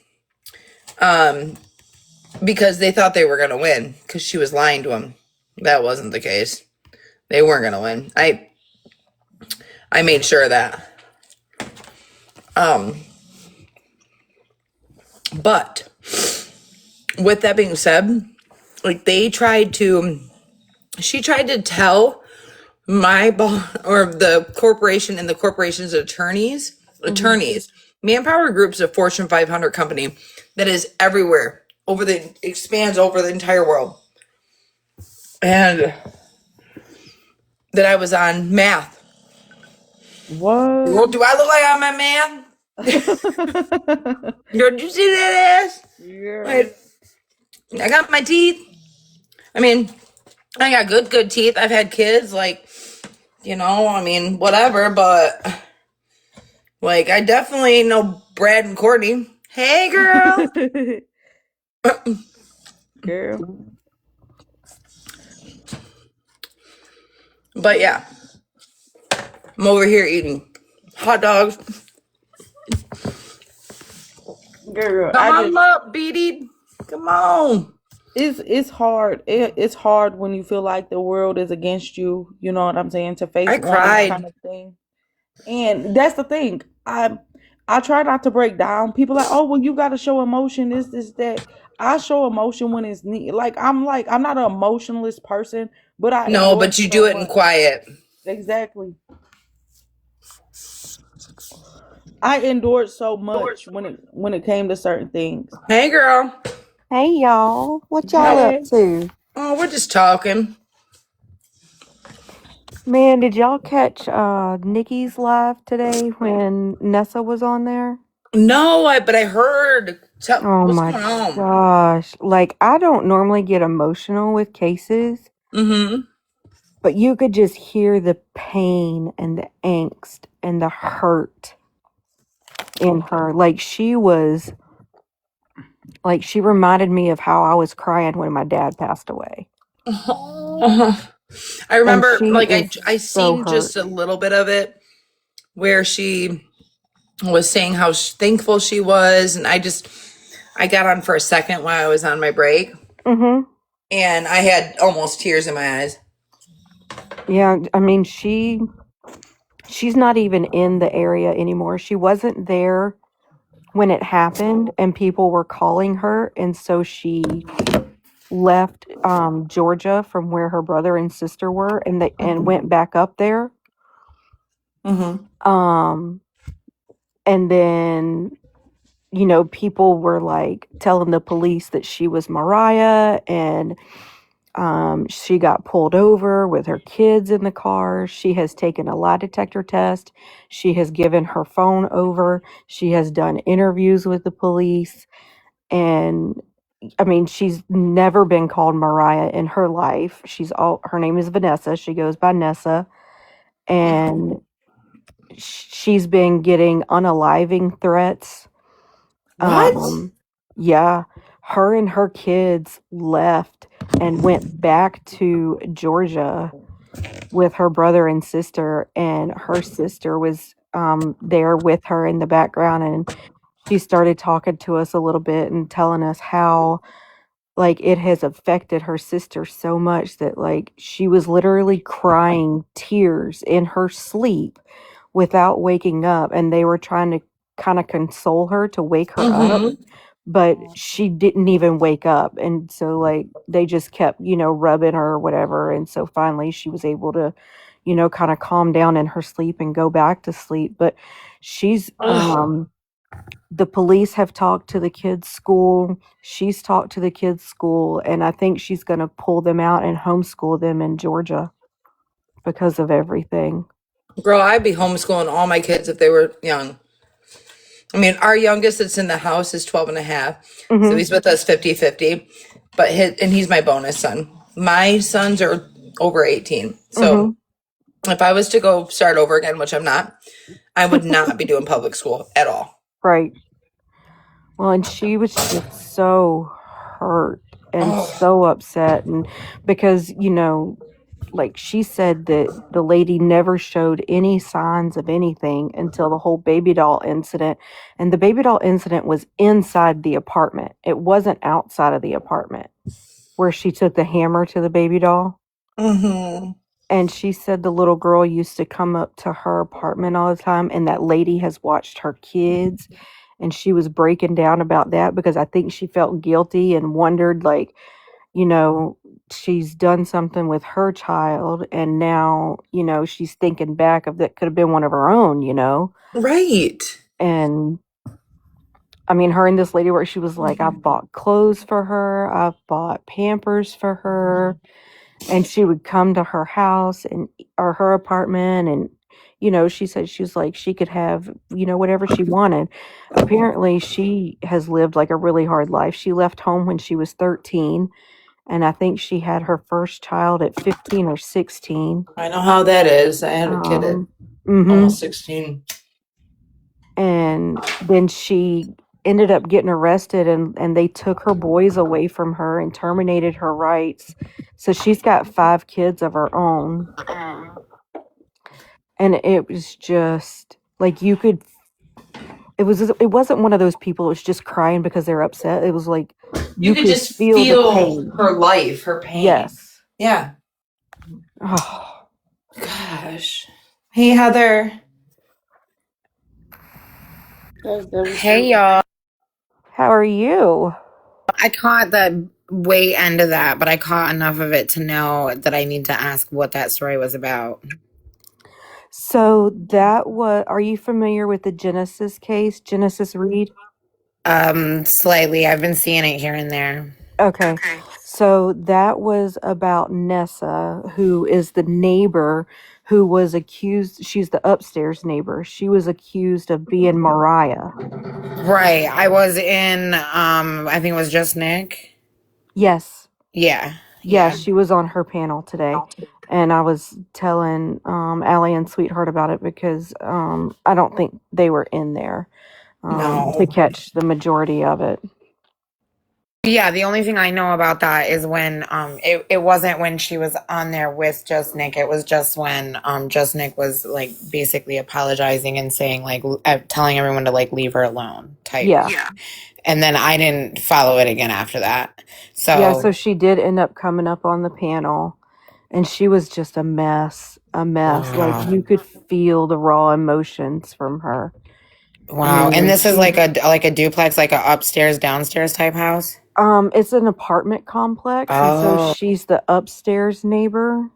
Because they thought they were going to win because she was lying to them. That wasn't the case. They weren't going to win. I made sure of that. But with that being said, like she tried to tell my boss or the corporation and the corporation's Mhm. attorneys. Manpower Group's a Fortune 500 company that is everywhere, expands over the entire world. And that I was on math. What? Well, do I look like I'm on math? Did you see that ass? Yeah. Like, I got my teeth. I mean, I got good teeth. I've had kids, like, I mean, whatever, but like, I definitely know Brad and Courtney. Hey, girl. Girl. But yeah, I'm over here eating hot dogs. Girl. Come on up, Beady. Come on. It's hard. It's hard when you feel like the world is against you. You know what I'm saying? To face I one of these kind cried. of things, and that's the thing. I try not to break down. People like, oh well, you got to show emotion. This, that. I show emotion when it's needed. I'm not an emotionless person, but I No, endure but you do so it in much. quiet. Exactly. I endured so much when it came to certain things. Hey, girl. Hey y'all, what y'all How? up Hey. to? Oh, we're just talking. Man, did y'all catch Nikki's live today when Nessa was on there? No, but I heard. Oh What's my going on? gosh. Like, I don't normally get emotional with cases, Mm-hmm. but you could just hear the pain and the angst and the hurt in her. She reminded me of how I was crying when my dad passed away. I And remember, she like, is I so seen hurt. just a little bit of it where she was saying how thankful she was, and I got on for a second while I was on my break, Mm-hmm. and I had almost tears in my eyes. Yeah, I mean, she's not even in the area anymore. She wasn't there when it happened and people were calling her, and so she left Georgia from where her brother and sister were, and went back up there. Mm-hmm. Um and then people were like telling the police that she was Mariah, and she got pulled over with her kids in the car. She has taken a lie detector test. She has given her phone over. She has done interviews with the police. And, I mean, she's never been called Mariah in her life. Her name is Vanessa. She goes by Nessa, and she's been getting unaliving threats. What? Yeah, her and her kids left and went back to Georgia with her brother and sister, and her sister was there with her in the background, and she started talking to us a little bit and telling us how like it has affected her sister so much that like she was literally crying tears in her sleep without waking up, and they were trying to kind of console her to wake her up, Mm-hmm. but she didn't even wake up, and so like they just kept rubbing her or whatever, and so finally she was able to kind of calm down in her sleep and go back to sleep. But she's the police have talked to the kids' school. She's talked to the kids' school, and I think she's going to pull them out and homeschool them in Georgia because of everything. Girl, I'd be homeschooling all my kids if they were young. I mean, our youngest that's in the house is 12 and a half. So Mhm. he's with us 50-50. And he's my bonus son. My sons are over 18. So Mhm. if I was to go start over again, which I'm not, I would not be doing public school at all. Right. Well, and she was just so hurt and Oh, so upset, and because like she said that the lady never showed any signs of anything until the whole baby doll incident, and the baby doll incident was inside the apartment. It wasn't outside of the apartment where she took the hammer to the baby doll. mm-hmm. And she said the little girl used to come up to her apartment all the time, and that lady has watched her kids. And she was breaking down about that because I think she felt guilty and wondered, like, you know, she's done something with her child. And now, she's thinking back of that could have been one of her own. Right. And I mean, her and this lady where she was like, I've bought clothes for her, I've bought Pampers for her, and she would come to her house and or her apartment, and she said she was like she could have whatever she wanted. Apparently she has lived like a really hard life. She left home when she was 13, and I think she had her first child at 15 or 16. I know how that is. I had a kid at um mhm. almost 16. And then she ended up getting arrested, and they took her boys away from her and terminated her rights, so she's got 5 kids of her own. And it was just like it wasn't one of those people who's just crying because they're upset. It was like You you could could just feel the feel pain. her life, her pain. Yes. Yeah. Oh, Gosh. Hey, Heather. Hey y'all. how are you? I caught the way end of that, but I caught enough of it to know that I need to ask what that story was about. So that was, are you familiar with the Genesis case, Genesis Reed? Slightly. I've been seeing it here and there. Okay. So that was about Nessa, who is the neighbor who was accused. She's the upstairs neighbor. She was accused of being Mariah. Right. I was in I think it was just Nick. Yes. Yeah. Yeah, Yeah. she was on her panel today. And I was telling Allie and Sweetheart about it because I don't think they were in there to No. catch the majority of it. Yeah, the only thing I know about that is when it wasn't when she was on there with Just Nick. It was just when Just Nick was like basically apologizing and saying like telling everyone to like leave her alone type. Yeah. And then I didn't follow it again after that. Yeah, So so she did end up coming up on the panel, and she was just a mess, a mess. Like wow. you could feel the raw emotions from her. I Wow. And mean, this is like a duplex, like a upstairs downstairs type house. it's an apartment complex, and so Oh. she's the upstairs neighbor.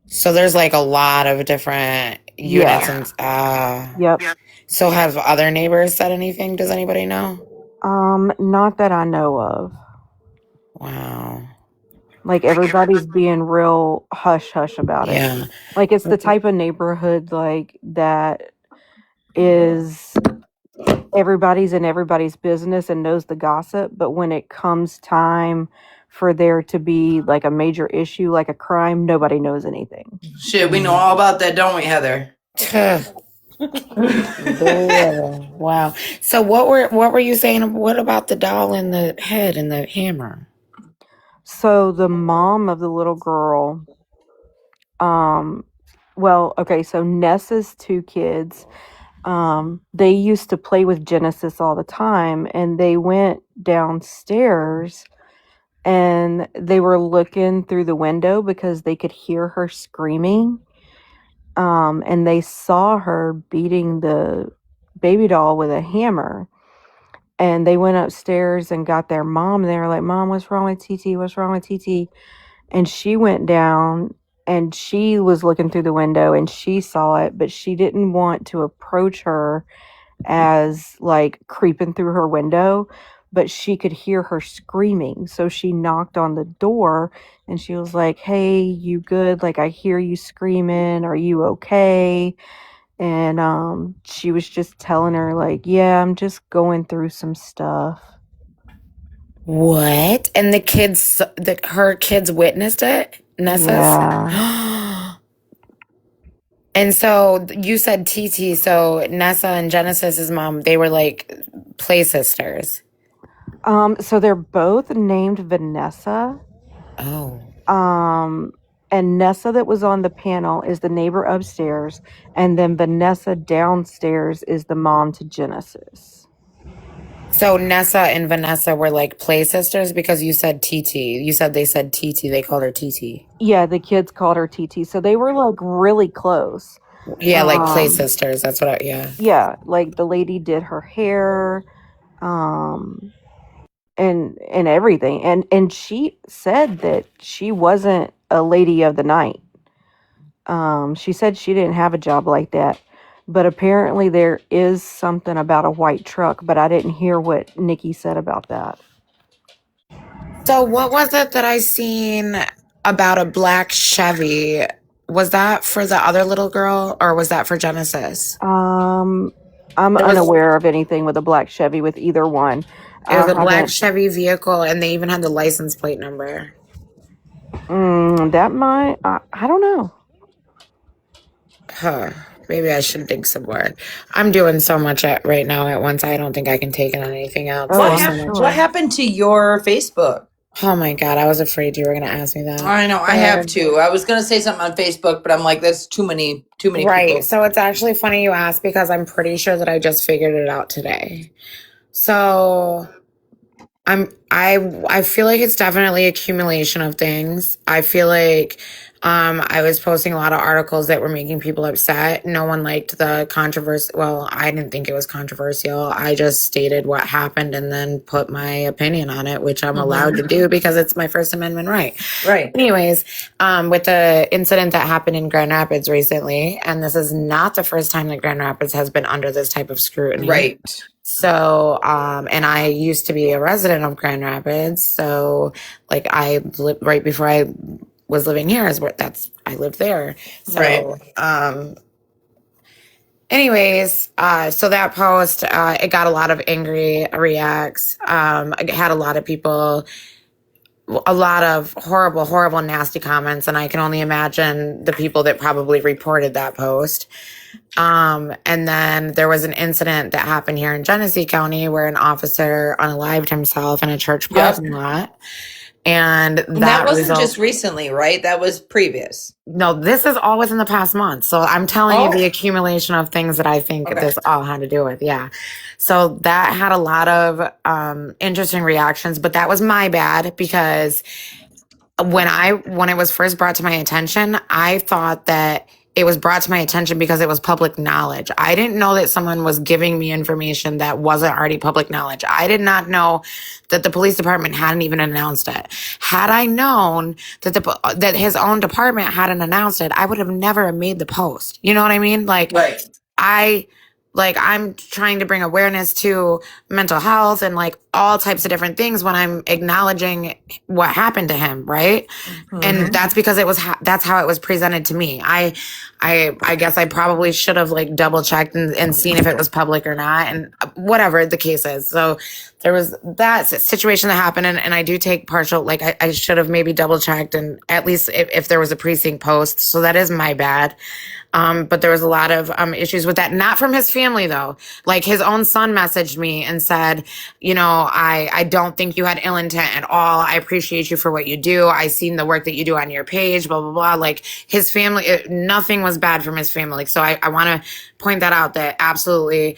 So there's like a lot of different units Yeah. and Yep. so have other neighbors said anything? Does anybody know? Not that I know of. Wow. Like everybody's being real hush hush about it. Yeah. Like it's the type of neighborhood like that is everybody's in everybody's business and knows the gossip, but when it comes time for there to be like a major issue, like a crime, nobody knows anything. Shit, we know all about that, don't we, Heather? Wow. So what were you saying? What about the doll in the head and the hammer? So the mom of the little girl, well, okay, so Nessa's two kids, they used to play with Genesis all the time, and they went downstairs and they were looking through the window because they could hear her screaming. And they saw her beating the baby doll with a hammer. And they went upstairs and got their mom. They were like, Mom, what's wrong with TT? What's wrong with TT? And she went down and she was looking through the window and she saw it, but she didn't want to approach her as like creeping through her window, but she could hear her screaming. So she knocked on the door and she was like, Hey, you good? Like, I hear you screaming. Are you okay? And she was just telling her, like, yeah, I'm just going through some stuff. What? And her kids witnessed it? Nessa's? Yeah. And so you said TT, so Nessa and Genesis's mom, they were like play sisters. So they're both named Vanessa. Oh. And Nessa that was on the panel is the neighbor upstairs, and then Vanessa downstairs is the mom to Genesis. So Nessa and Vanessa were like play sisters because you said TT. You said they said TT. They called her TT. Yeah, the kids called her TT. So they were like really close. Yeah, like play sisters. That's what yeah. Yeah, like the lady did her hair, and everything. And she said that she wasn't a lady of the night. She said she didn't have a job like that. But apparently there is something about a white truck, but I didn't hear what Nikki said about that. So what was it that I seen about a black Chevy? Was that for the other little girl or was that for Genesis? I'm unaware of anything with a black Chevy with either one. It was a black Chevy vehicle and they even had the license plate number. That might, I don't know. Huh. Maybe I should dig some more. I'm doing so much right now at once. I don't think I can take it on anything else. What happened to your Facebook? Oh my God, I was afraid you were going to ask me that. I know, I have too. I was going to say something on Facebook, but I'm like, that's too many right. people. So it's actually funny you asked because I'm pretty sure that I just figured it out today. So I feel like it's definitely accumulation of things. I feel like I was posting a lot of articles that were making people upset. No one liked the controversy. Well, I didn't think it was controversial. I just stated what happened and then put my opinion on it, which I'm allowed to do because it's my First Amendment right. Right. Anyways, with the incident that happened in Grand Rapids recently, and this is not the first time that Grand Rapids has been under this type of scrutiny. Right. So, and I used to be a resident of Grand Rapids. So like I lived right before I was living here I lived there. So, right. Anyways, so that post, it got a lot of angry reacts. It had a lot of people, a lot of horrible, horrible, nasty comments. And I can only imagine the people that probably reported that post. And then there was an incident that happened here in Genesee County where an officer unalived himself in a church parking lot. And that wasn't just recently, right? That was previous. No, this is all within the past month. So I'm telling you the accumulation of things that I think this all had to do with. Yeah. So that had a lot of interesting reactions, but that was my bad because when it was first brought to my attention, I thought that it was brought to my attention because it was public knowledge. I didn't know that someone was giving me information that wasn't already public knowledge. I did not know that the police department hadn't even announced it. Had I known that that his own department hadn't announced it, I would have never made the post. You know what I mean? Like, right. Like, I'm trying to bring awareness to mental health and like all types of different things when I'm acknowledging what happened to him, right? And that's because it was that's how it was presented to me. I guess I probably should have like double checked and seen if it was public or not, and whatever the case is. So there was that situation that happened, and I do take partial, like I should have maybe double checked, and at least if there was a precinct post. So that is my bad. But there was a lot of issues with that. Not from his family though. Like his own son messaged me and said, you know, I don't think you had ill intent at all. I appreciate you for what you do. I seen the work that you do on your page, blah, blah, blah. Like his family, nothing was bad from his family. So I want to point that out, that absolutely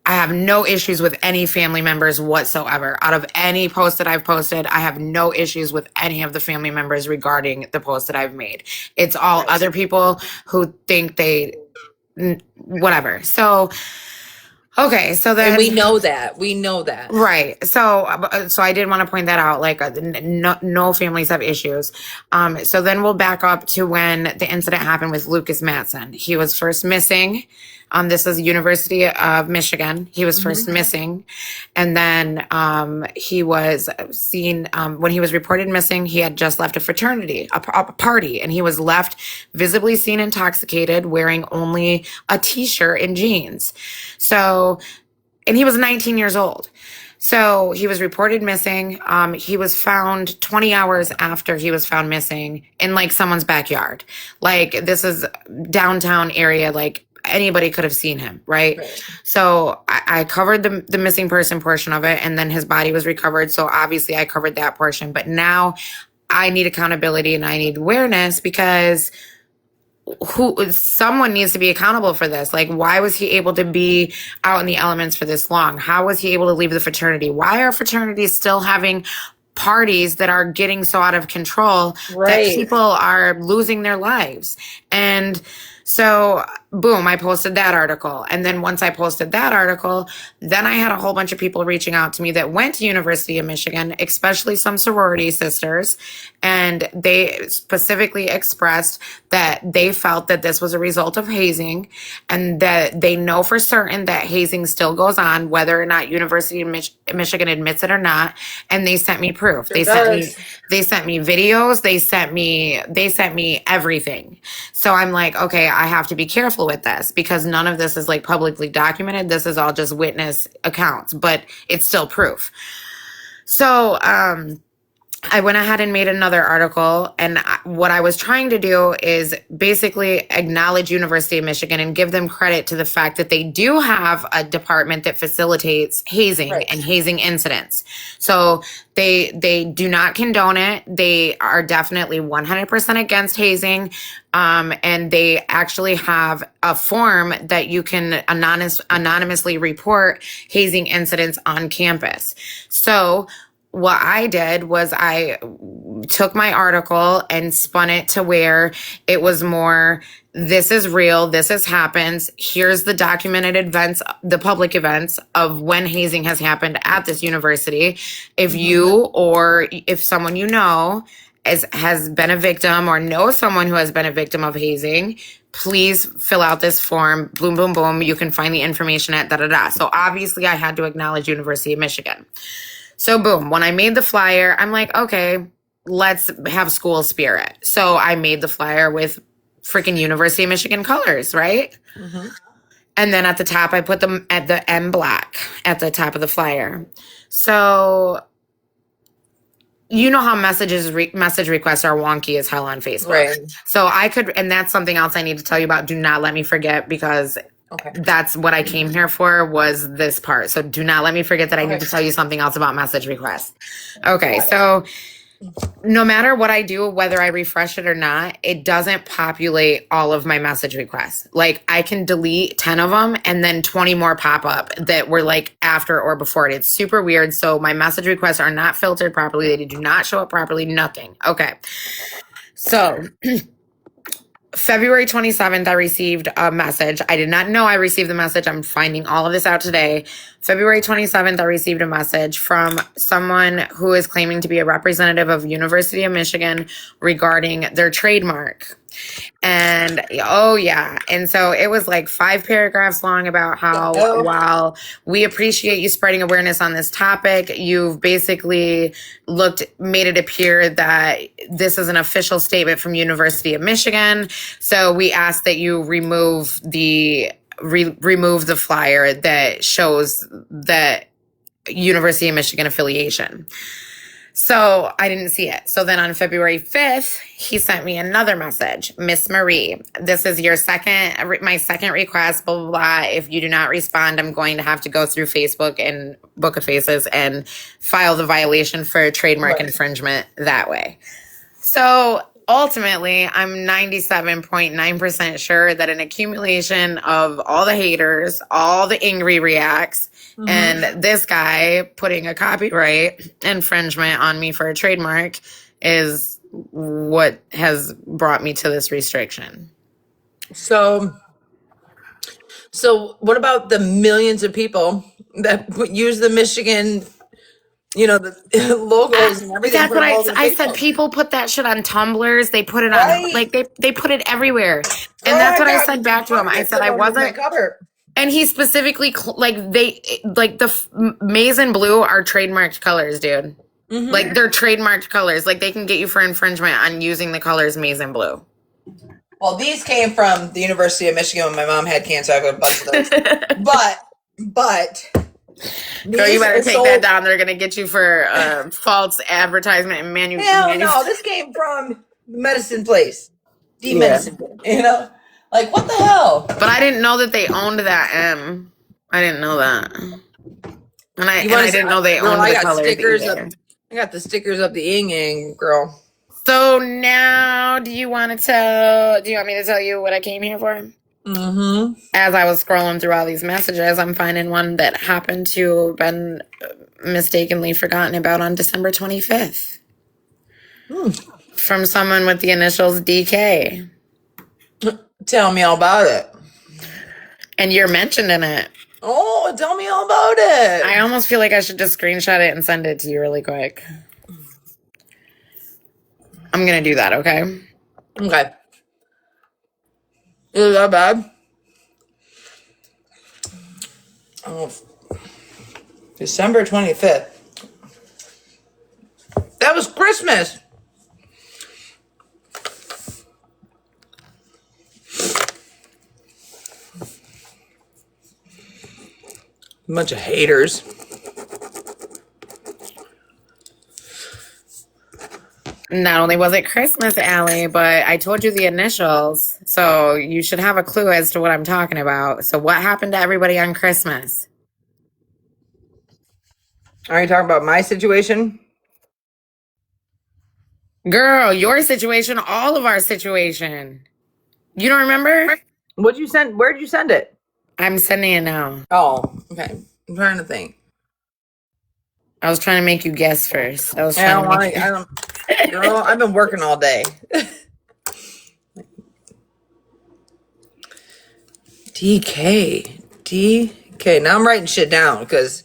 I have no issues with any family members whatsoever. Out of any post that I've posted, I have no issues with any of the family members regarding the post that I've made. It's all other people who think whatever. So, okay. So then And we know that. Right. So I did want to point that out. Like, no families have issues. So then we'll back up to when the incident happened with Lucas Matson. He was first missing. This is University of Michigan. He was first missing. And then, he was seen, when he was reported missing, he had just left a fraternity, a party, and he was left visibly seen intoxicated, wearing only a t-shirt and jeans. So, and he was 19 years old. So he was reported missing. He was found 20 hours after he was found missing in like someone's backyard. Like this is downtown area. Like anybody could have seen him. Right. So I covered the missing person portion of it, and then his body was recovered. So obviously I covered that portion, but now I need accountability and I need awareness, because someone needs to be accountable for this. Like, why was he able to be out in the elements for this long? How was he able to leave the fraternity? Why are fraternities still having parties that are getting so out of control that people are losing their lives? And so, boom, I posted that article. And then once I posted that article, then I had a whole bunch of people reaching out to me that went to University of Michigan, especially some sorority sisters. And they specifically expressed that they felt that this was a result of hazing, and that they know for certain that hazing still goes on, whether or not University of Michigan admits it or not. And they sent me proof. They sent me videos. They sent me everything. So I'm like, okay, I have to be careful with this, because none of this is like publicly documented. This is all just witness accounts, but it's still proof. So, I went ahead and made another article, and what I was trying to do is basically acknowledge University of Michigan and give them credit to the fact that they do have a department that facilitates hazing and hazing incidents. So they do not condone it. They are definitely 100% against hazing. And they actually have a form that you can anonymously report hazing incidents on campus. So what I did was I took my article and spun it to where it was more, this is real, this has happened, here's the documented events, the public events of when hazing has happened at this university. If you or if someone you know has been a victim or knows someone who has been a victim of hazing, please fill out this form. Boom, boom, boom. You can find the information at da-da-da. So obviously I had to acknowledge University of Michigan. So boom, when I made the flyer, I'm like, okay, let's have school spirit. So I made the flyer with freaking University of Michigan colors, right? And then at the top, I put them at the M black at the top of the flyer. So you know how message requests are wonky as hell on Facebook. Right. So I could, and that's something else I need to tell you about. Do not let me forget, because that's what I came here for, was this part. So do not let me forget that I need to tell you something else about message requests. Okay. So no matter what I do, whether I refresh it or not, it doesn't populate all of my message requests. Like I can delete 10 of them and then 20 more pop up that were like after or before it. It's super weird. So my message requests are not filtered properly. They do not show up properly. Nothing. Okay. So February 27th, I received a message. I did not know I received the message. I'm finding all of this out today. February 27th, I received a message from someone who is claiming to be a representative of University of Michigan regarding their trademark. And oh yeah. And so it was like 5 paragraphs long about how Oh, while we appreciate you spreading awareness on this topic, you've basically made it appear that this is an official statement from University of Michigan. So we ask that you remove the flyer that shows that University of Michigan affiliation. So I didn't see it. So then on February 5th, he sent me another message. Miss Marie, this is my second request, blah, blah, blah. If you do not respond, I'm going to have to go through Facebook and Book of Faces and file the violation for trademark infringement that way. So ultimately, I'm 97.9% sure that an accumulation of all the haters, all the angry reacts, and this guy putting a copyright infringement on me for a trademark is what has brought me to this restriction. so what about the millions of people that use the Michigan, the logos and everything? That's what all over I said. Facebook? People put that shit on Tumblrs. They put it on, Right. like, they put it everywhere. Girl, And that's what I got said back to him. I said I hundreds of them wasn't. that cover. And he specifically, the maize and blue are trademarked colors, dude. Like, they're trademarked colors. Like, they can get you for infringement on using the colors maize and blue. Well, these came from the University of Michigan when my mom had cancer. I got a bunch of those. but Girl, you better take that down. They're gonna get you for false advertisement and Hell no, this came from the medicine place. Medicine, Like, what the hell? But I didn't know that they owned that M. I didn't know that. And I didn't know they owned the colors either. I got the stickers up the ying girl. So now, do you want me to tell you what I came here for? As I was scrolling through all these messages, I'm finding one that happened to have been mistakenly forgotten about on December 25th. From someone with the initials DK. Tell me all about it. And you're mentioned in it. Oh, tell me all about it. I almost feel like I should just screenshot it and send it to you really quick. I'm going to do that, okay? Okay. Is that bad? Oh, December 25th. That was Christmas. A bunch of haters. Not only was it Christmas, Allie, but I told you the initials, so you should have a clue as to what I'm talking about. So what happened to everybody on Christmas? Are you talking about my situation? Girl, your situation, all of our situation. You don't remember? What'd you send? Where'd you send it? I'm sending it now. Oh, okay. I'm trying to think. I was trying to make you guess first. Girl, I've been working all day. DK. Now I'm writing shit down because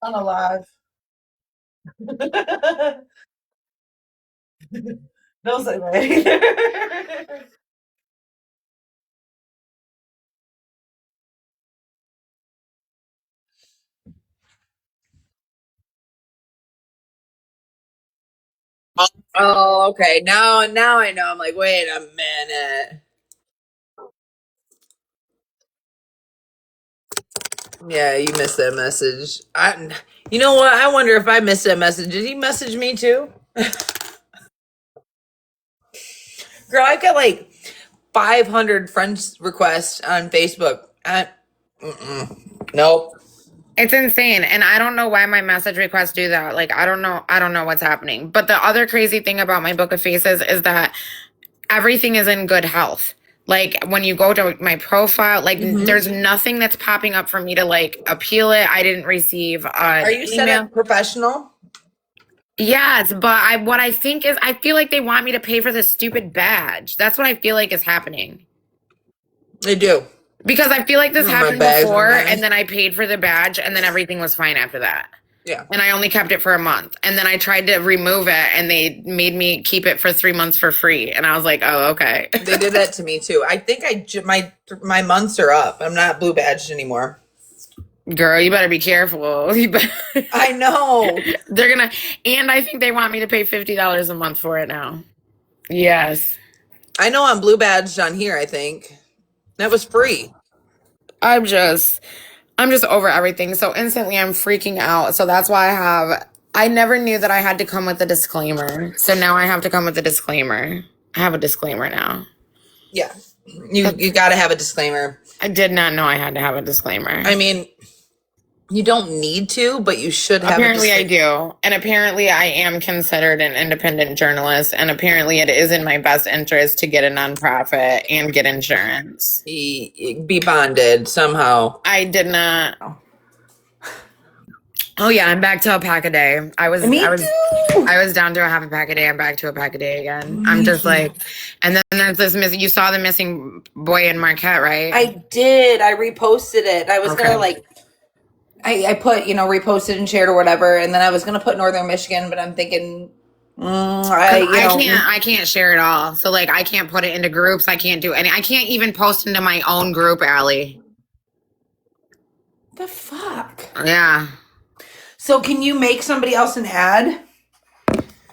I'm alive. Don't say that. Oh, okay. Now I know. I'm like, wait a minute. Yeah, you missed that message. You know what? I wonder if I missed that message. Did he message me too? Girl, I got like 500 friends requests on Facebook. Nope. It's insane. And I don't know why my message requests do that. Like, I don't know what's happening. But the other crazy thing about my book of faces is that everything is in good health. Like when you go to my profile, like there's nothing that's popping up for me to like appeal it. I didn't receive Are you set up professional? Yes, but what I think is I feel like they want me to pay for this stupid badge. That's what I feel like is happening. They do. Because I feel like this My happened bags are before, nice. and then I paid for the badge, and then everything was fine after that. Yeah. And I only kept it for a month. And then I tried to remove it, and they made me keep it for 3 months for free. And I was like, oh, okay. They did that to me too. I think my months are up. I'm not blue badged anymore. Girl, you better be careful. I know. They're gonna, and I think they want me to pay $50 a month for it now. Yes. I know I'm blue badged on here, I think. That was free. I'm just over everything. So instantly I'm freaking out. So that's why I never knew that I had to come with a disclaimer. So now I have to come with a disclaimer. I have a disclaimer now. Yeah. You got to have a disclaimer. I did not know I had to have a disclaimer. I mean, you don't need to, but you should have apparently a disclaimer. I do. And apparently I am considered an independent journalist. And apparently it is in my best interest to get a nonprofit and get insurance. Be bonded somehow. I did not. Oh yeah, I'm back to a pack a day. I was down to a half a pack a day. I'm back to a pack a day again. I'm just like, and then there's this missing. You saw the missing boy in Marquette, right? I did. I reposted it. I was gonna like. I put, reposted and shared or whatever, and then I was gonna put Northern Michigan, but I'm thinking, I can't share it all. So like, I can't put it into groups. I can't do any. I can't even post into my own group, Allie. The fuck? Yeah. So can you make somebody else an ad?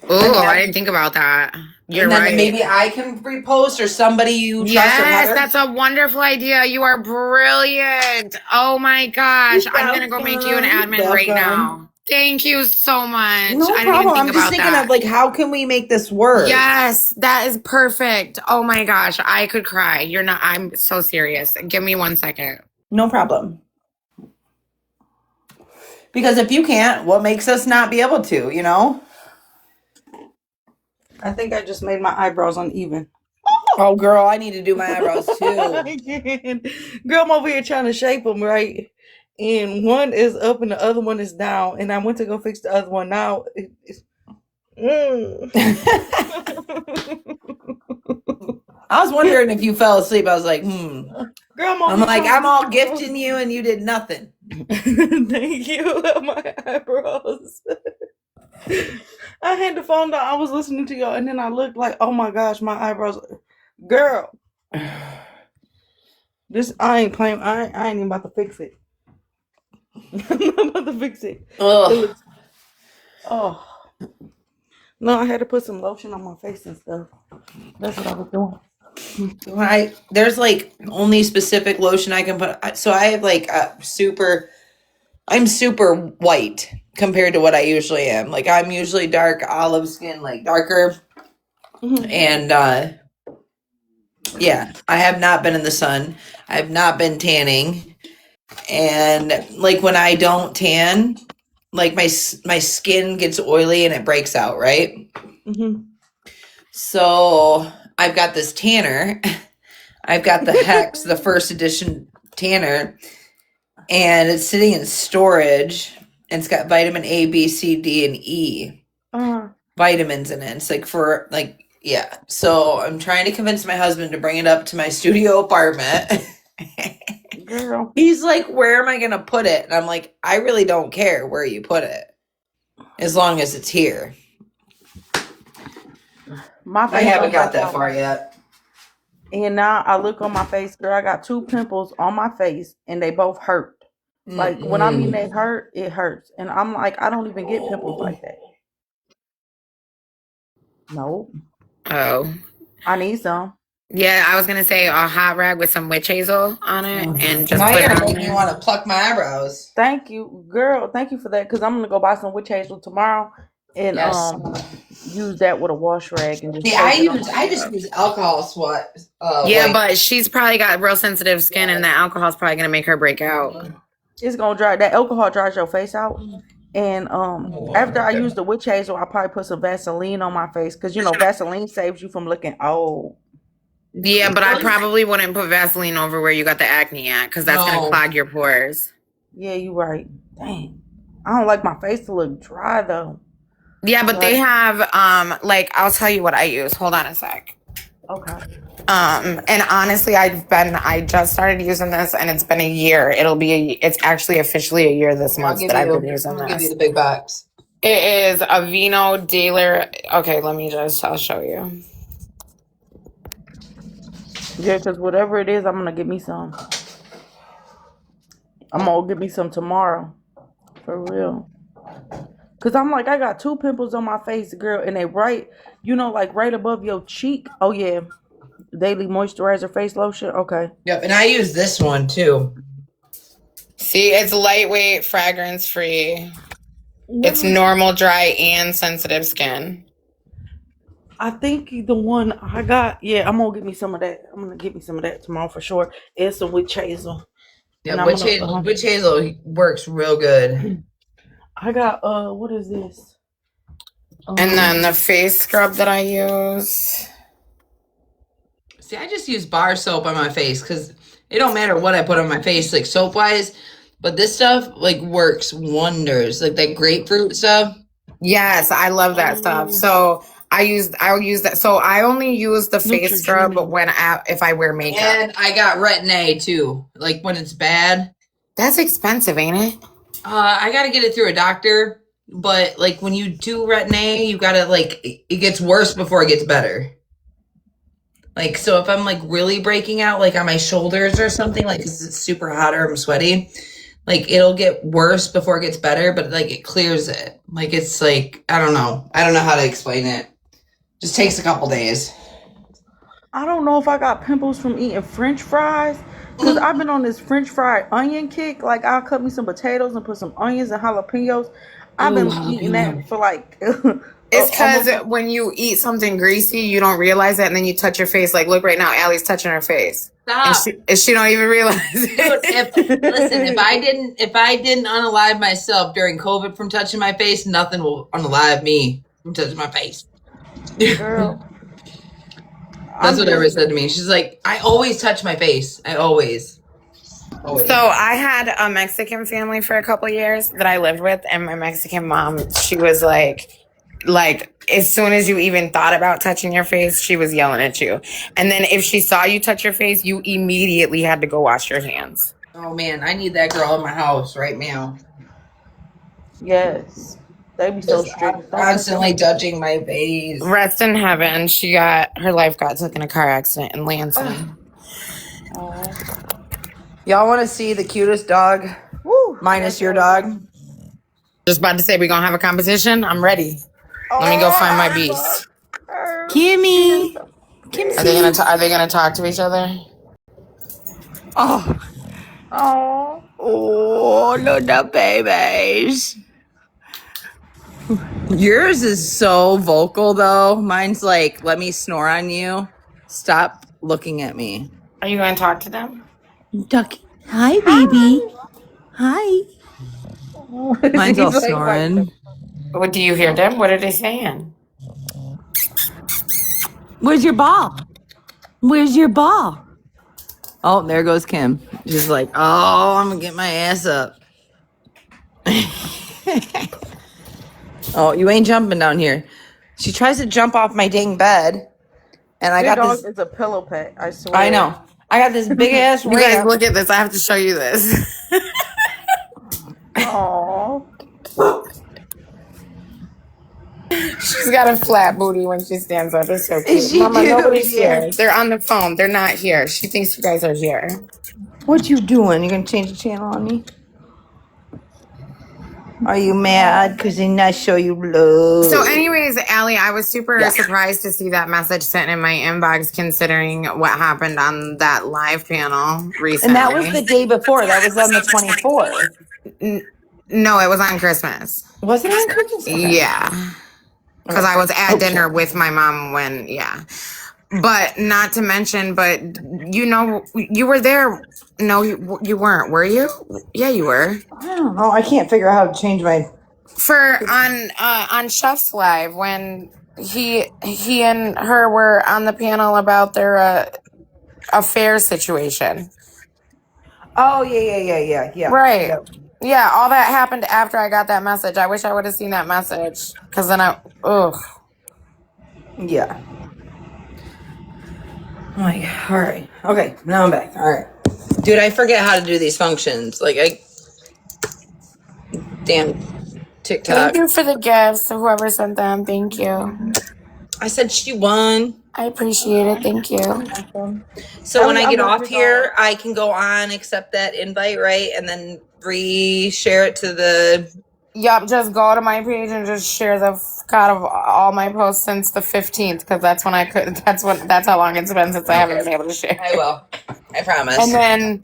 Oh, I didn't think about that. You're and then right. Maybe I can repost or somebody you trust. Yes, that's a wonderful idea. You are brilliant. Oh my gosh. I'm going to go make you an admin right now. Thank you so much. No problem. I'm just thinking of like, how can we make this work? Yes, that is perfect. Oh my gosh. I could cry. I'm so serious. Give me 1 second. No problem. Because if you can't, what makes us not be able to, I think I just made my eyebrows uneven. Oh, girl, I need to do my eyebrows too. Girl, I'm over here trying to shape them, right? And one is up and the other one is down. And I went to go fix the other one. Now, I was wondering if you fell asleep. I was like, Girl, I'm all gifting you and you did nothing. Thank you. My eyebrows. I had the phone down. I was listening to y'all, and then I looked like, oh my gosh, my eyebrows. Girl, I ain't playing. I ain't even about to fix it. I'm not about to fix it. Ugh. Oh no, I had to put some lotion on my face and stuff. That's what I was doing. There's like only specific lotion I can put. So I have like I'm super white compared to what I usually am. Like I'm usually dark olive skin, like darker. Mm-hmm. And yeah, I have not been in the sun. I have not been tanning. And like when I don't tan, like my skin gets oily and it breaks out, right? Mm-hmm. So I've got this tanner. I've got the Hex, the first edition tanner, and it's sitting in storage. And it's got vitamin A, B, C, D, and E vitamins in it. It's like yeah. So I'm trying to convince my husband to bring it up to my studio apartment. Girl. He's like, where am I going to put it? And I'm like, I really don't care where you put it, as long as it's here. I haven't got that far yet. And now I look on my face, girl, I got 2 pimples on my face, and they both hurt. Like, when I mean they hurt, it hurts. And I'm like, I don't even get pimples like that. No. Oh. I need some. Yeah, I was going to say a hot rag with some witch hazel on it and just put it on there. You want to pluck my eyebrows. Thank you, girl. Thank you for that, because I'm going to go buy some witch hazel tomorrow and use that with a wash rag. And just I just use alcohol but she's probably got real sensitive skin, and the alcohol's probably going to make her break out. It's gonna dry. That alcohol dries your face out. And after I use the witch hazel, I'll probably put some Vaseline on my face because Vaseline saves you from looking old. Yeah, but I probably wouldn't put Vaseline over where you got the acne at because that's gonna clog your pores. Yeah, you're right. Dang, I don't like my face to look dry though. Yeah, but they have like I'll tell you what I use. Hold on a sec. Okay. And honestly, I just started using this, and it's been a year. It's actually officially a year this month that I've been using this. I'll give you the big box. It is Aveeno Daily. Okay, I'll show you. Yeah, because whatever it is, I'm gonna get me some. I'm gonna get me some tomorrow, for real. Cause I'm like, I got 2 pimples on my face, girl, and they right above your cheek. Oh yeah, daily moisturizer face lotion. Okay. Yep, and I use this one too. See, it's lightweight, fragrance free. It's normal, dry, and sensitive skin. I think the one I got, yeah, I'm gonna get me some of that. I'm gonna get me some of that tomorrow for sure. And some witch hazel. Yeah, witch hazel works real good. I got what is this? And then the face scrub that I use. See, I just use bar soap on my face because it don't matter what I put on my face, like soap wise. But this stuff like works wonders, like that grapefruit stuff. Yes, I love that stuff. So I'll use that. So I only use the face scrub if I wear makeup. And I got Retin-A too, like when it's bad. That's expensive, ain't it? I gotta get it through a doctor, but like when you do Retin-A, you gotta it gets worse before it gets better. Like, so if I'm like really breaking out, like on my shoulders or something, like 'cause it's super hot or I'm sweaty, like it'll get worse before it gets better, but like it clears it. Like it's like, I don't know how to explain it. Just takes a couple days. I don't know if I got pimples from eating French fries. Because I've been on this French fried onion kick. Like, I'll cut me some potatoes and put some onions and jalapenos. I've been eating that for like... It's because when you eat something greasy, you don't realize that, and then you touch your face. Like, look right now, Allie's touching her face. Stop. And she don't even realize it. If I didn't unalive myself during COVID from touching my face, nothing will unalive me from touching my face. Girl. That's what Everett said to me. She's like, I always touch my face. I always. So I had a Mexican family for a couple years that I lived with, and my Mexican mom, she was like as soon as you even thought about touching your face, she was yelling at you. And then if she saw you touch your face, you immediately had to go wash your hands. Oh man, I need that girl in my house right now. Yes. They be so strict. Constantly touching my face. Rest in heaven. Her life got took in a car accident in Lansing. Y'all want to see the cutest dog? Woo, minus your dog. Just about to say we're gonna have a competition. I'm ready. Let me go find my beast. Kimmy. Are they gonna talk to each other? Oh, little babies. Yours is so vocal though. Mine's like, let me snore on you. Stop looking at me. Are you gonna talk to them? Ducky. Hi, baby. Hi. Mine's all snoring. What do you hear them? What are they saying? Where's your ball? Where's your ball? Oh, there goes Kim. She's like, oh, I'm gonna get my ass up. Oh, you ain't jumping down here. She tries to jump off my dang bed. And I got this. It's a pillow pet, I swear. I know. I got this big ass You guys, look at this. I have to show you this. Aww. She's got a flat booty when she stands up. It's so cute. Mama, nobody's here. They're on the phone. They're not here. She thinks you guys are here. What you doing? You gonna change the channel on me? Are you mad because they not show you love? So anyways, Allie, I was super surprised to see that message sent in my inbox considering what happened on that live panel recently. And that was the day before. That was on the 24th. No, it was on Christmas. Was it on Christmas? Okay. Yeah. Because I was at dinner with my mom when. But not to mention, but you know, you were there. No, you weren't, were you? Yeah, you were. I don't know. I can't figure out how to change my. For on Chef's Live when he and her were on the panel about their affair situation. Oh yeah. Right. Yep. Yeah, all that happened after I got that message. I wish I would have seen that message because then Yeah. I'm like, all right, okay, now I'm back. All right, dude, I forget how to do these functions. Like, damn TikTok. Thank you for the gifts, whoever sent them. Thank you. I said she won. I appreciate it. Thank you. So when I get off here, I can go on, accept that invite, right, and then re-share it to the. Yep, just go to my page and just share the out of all my posts since the 15th because that's when I could. That's how long it's been since I haven't been able to share. I will. I promise. And then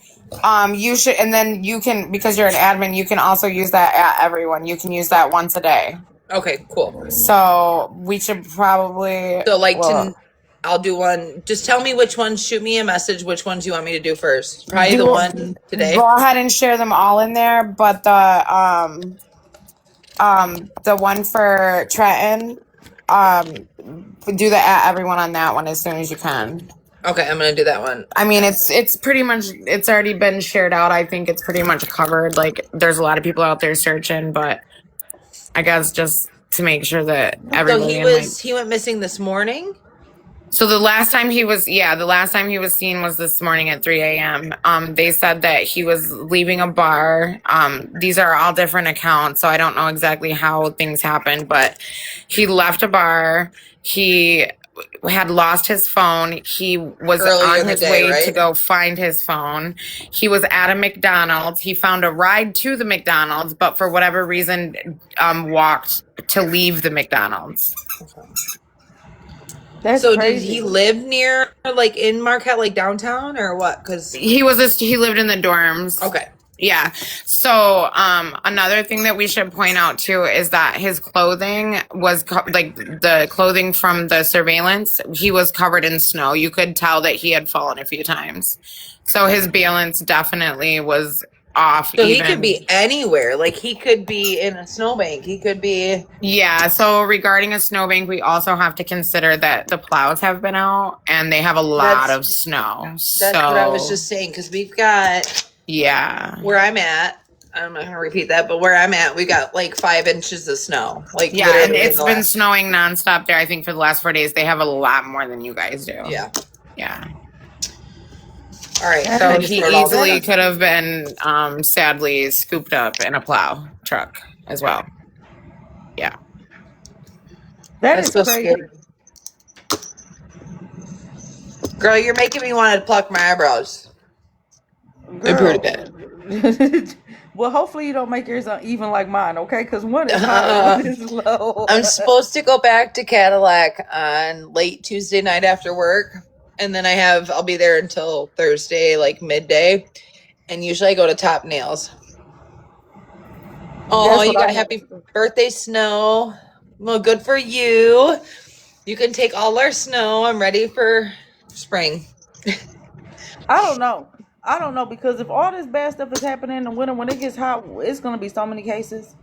you should, and then you can, because you're an admin, you can also use that at everyone. You can use that once a day. Okay, cool. So we should probably. So I'll do one. Just tell me which ones. Shoot me a message. Which ones you want me to do first? Probably the one today. Go ahead and share them all in there, but the one for Trenton, do the at everyone on that one as soon as you can. Okay, I'm gonna do that one. I mean, it's pretty much, it's already been shared out. I think it's pretty much covered. Like, there's a lot of people out there searching, but I guess just to make sure that everybody. So he went missing this morning. So the last time he was seen was this morning at 3 a.m. They said that he was leaving a bar. These are all different accounts, so I don't know exactly how things happened, but he left a bar. He had lost his phone. He was on his way to go find his phone. He was at a McDonald's. He found a ride to the McDonald's, but for whatever reason, walked to leave the McDonald's. That's so crazy. Did he live near, like, in Marquette, like downtown, or what? Because he lived in the dorms. Okay. Yeah. So another thing that we should point out too is that his clothing was like the clothing from the surveillance. He was covered in snow. You could tell that he had fallen a few times. So his balance definitely was off. So he could be anywhere. Like, he could be in a snowbank. He could be. Yeah. So regarding a snowbank, we also have to consider that the plows have been out and they have a lot of snow. That's what I was just saying, because we've got. Yeah. Where I'm at, I'm not going to repeat that, but where I'm at, we got like 5 inches of snow. Like, yeah, and it's been snowing nonstop there. I think for the last 4 days, they have a lot more than you guys do. Yeah. Yeah. All right. So he easily could have been, sadly, scooped up in a plow truck as well. Yeah. That's so crazy. Scary. Girl, you're making me want to pluck my eyebrows. They're pretty bad. Well, hopefully you don't make yours uneven like mine, okay? Because one is high, one is low. I'm supposed to go back to Cadillac on late Tuesday night after work. And then I'll be there until Thursday, like midday. And usually I go to Top Nails. Oh, you got happy birthday, Snow. Well, good for you. You can take all our snow. I'm ready for spring. I don't know, because if all this bad stuff is happening in the winter, when it gets hot, it's going to be so many cases.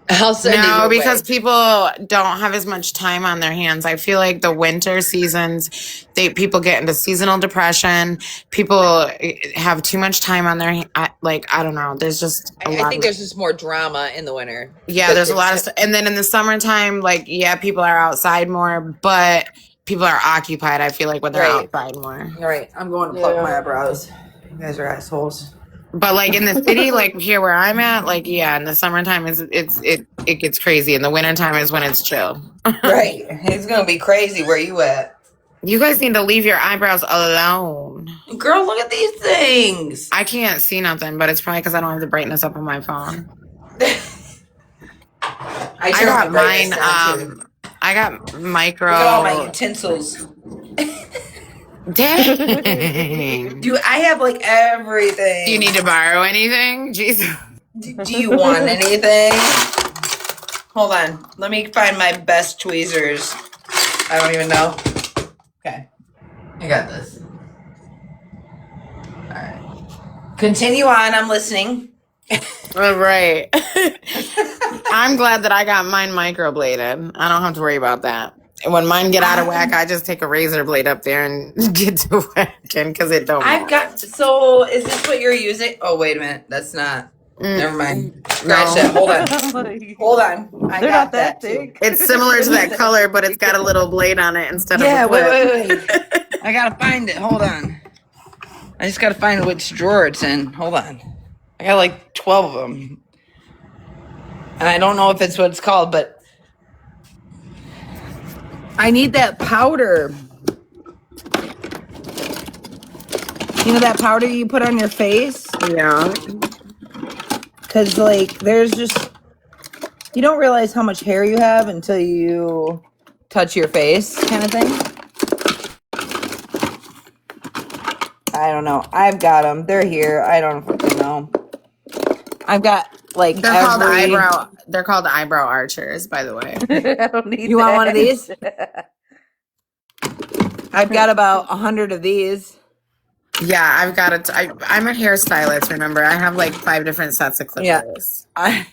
I'll send no, because people don't have as much time on their hands. I feel like the winter seasons, people get into seasonal depression. People have too much time on their like, I don't know. There's just I think there's just more drama in the winter. Yeah, there's a lot of stuff. And then in the summertime, like, yeah, people are outside more, but people are occupied, I feel like, when they're outside more. All right. I'm going to pluck my eyebrows. You guys are assholes. But like in the city, like here where I'm at, like, yeah, in the summertime it gets crazy. In the wintertime is when it's chill. Right. It's gonna be crazy. Where you at? You guys need to leave your eyebrows alone. Girl, look at these things. I can't see nothing, but it's probably because I don't have the brightness up on my phone. I got mine. I got micro. Look at all my utensils. Dang. Dude, I have like everything. Do you need to borrow anything? Jesus. Do you want anything? Hold on. Let me find my best tweezers. I don't even know. Okay. I got this. All right. Continue on. I'm listening. All right. I'm glad that I got mine microbladed. I don't have to worry about that. And when mine get out of whack, I just take a razor blade up there and get to whacking because it don't I've matter. got. So, is this what you're using? Oh, wait a minute. That's not. Never mind. Scratch that. Hold on. Hold on. I They're got not that that too. thick. It's similar to that color, but it's got a little blade on it instead of a Yeah. clip. Wait. I gotta find it. Hold on. I just gotta find which drawer it's in. Hold on. I got like 12 of them, and I don't know if it's what it's called, but I need that powder. You know that powder you put on your face? Yeah. Because, like, there's just, you don't realize how much hair you have until you touch your face, kind of thing. I don't know. I've got them. They're here. I don't fucking know. I've got, like, They're called eyebrow archers, by the way. I don't need You want one of that. these? I've got about 100 of these. Yeah, I've got it. I'm a hairstylist, remember? I have like 5 different sets of clippers. I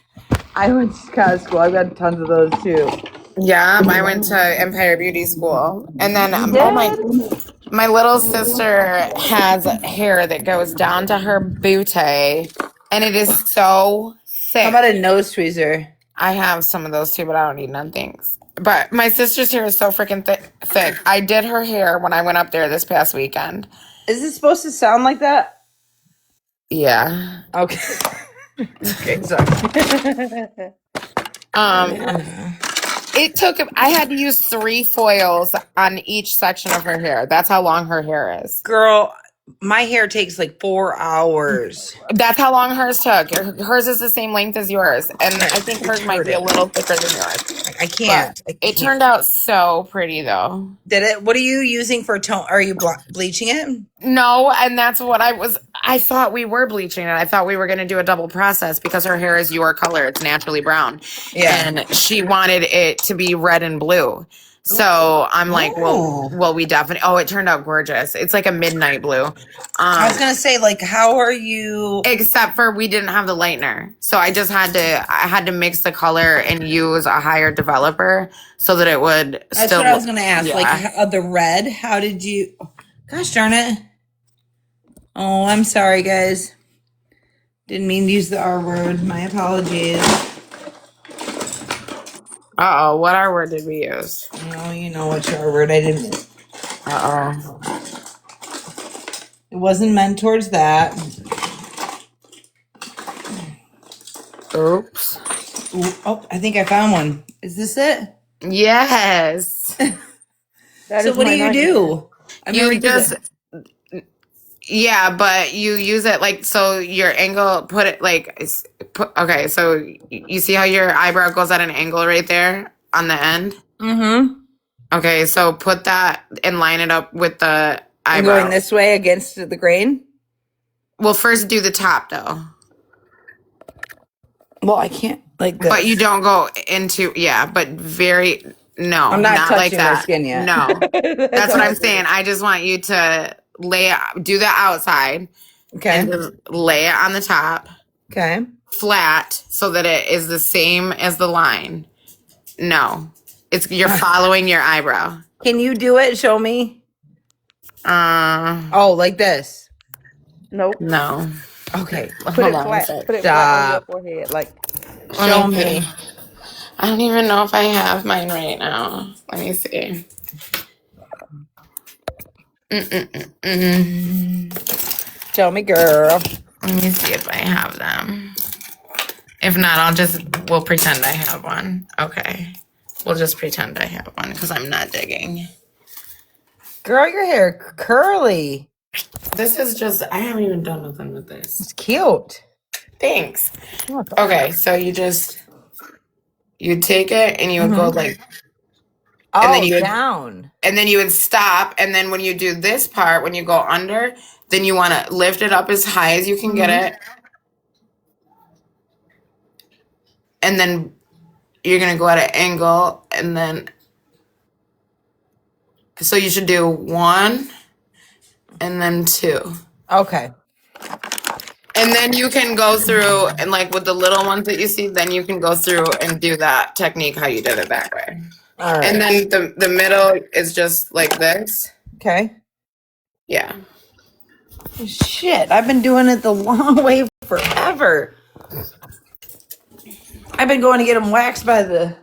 went to Chicago school. I've got tons of those too. Yeah, I went to Empire Beauty School. And then You did? my little sister has hair that goes down to her bootay, and it is so thick. How about a nose tweezer? I have some of those too, but I don't need none, thanks. But my sister's hair is so freaking thick. I did her hair when I went up there this past weekend. Is it supposed to sound like that? Yeah. Okay. Okay, sorry. I had to use 3 foils on each section of her hair. That's how long her hair is. Girl, my hair takes like 4 hours. That's how long hers took. Hers is the same length as yours. And I think hers might be a little thicker than yours. I can't. It turned out so pretty though. Did it? What are you using for tone? Are you bleaching it? No, and that's what I thought we were bleaching it. I thought we were going to do a double process because her hair is your color. It's naturally brown. Yeah. And she wanted it to be red and blue. So I'm like, well, we definitely, it turned out gorgeous. It's like a midnight blue. I was going to say, like, how are you? Except for we didn't have the lightener. So I had to mix the color and use a higher developer so that it would That's still. what I was going to ask. Yeah. Like, the red, how did you? Gosh darn it. Oh, I'm sorry, guys. Didn't mean to use the R word. My apologies. Uh-oh, what R word did we use? Oh, you know what R word I didn't. Uh-oh. It wasn't meant towards that. Oops. Ooh, oh, I think I found one. Is this it? Yes. So what do you do? I've never used it. Yeah, but you use it like, so your angle, okay, so you see how your eyebrow goes at an angle right there on the end? Mm-hmm. Okay, so put that and line it up with the eyebrow. I'm going this way against the grain? Well, first do the top though. Well, I can't like this. But you don't go into, but no, I'm not touching like that. my skin yet. No, that's what I'm saying. I just want you to do the outside. Okay. And just lay it on the top. Okay. Flat so that it is the same as the line. No, you're following your eyebrow. Can you do it? Show me. Oh, like this. Nope. No. Okay. Put it flat. Put it flat on your forehead. Like, show me. I don't even know if I have mine right now. Let me see. Show me, girl. Let me see if I have them. If not, we'll pretend I have one. Okay. We'll just pretend I have one because I'm not digging. Girl, your hair curly. This is I haven't even done nothing with this. It's cute. Thanks. Okay, so you take it and you would go like, and then you down. And then you would stop. And then when you do this part, when you go under, then you want to lift it up as high as you can get it. And then you're going to go at an angle and then So you should do 1 and then 2. Okay. And then you can go through and like with the little ones that you see, then you can go through and do that technique how you did it that way. All right. And then the middle is just like this. Okay. Yeah. Shit, I've been doing it the long way forever. I've been going to get them waxed by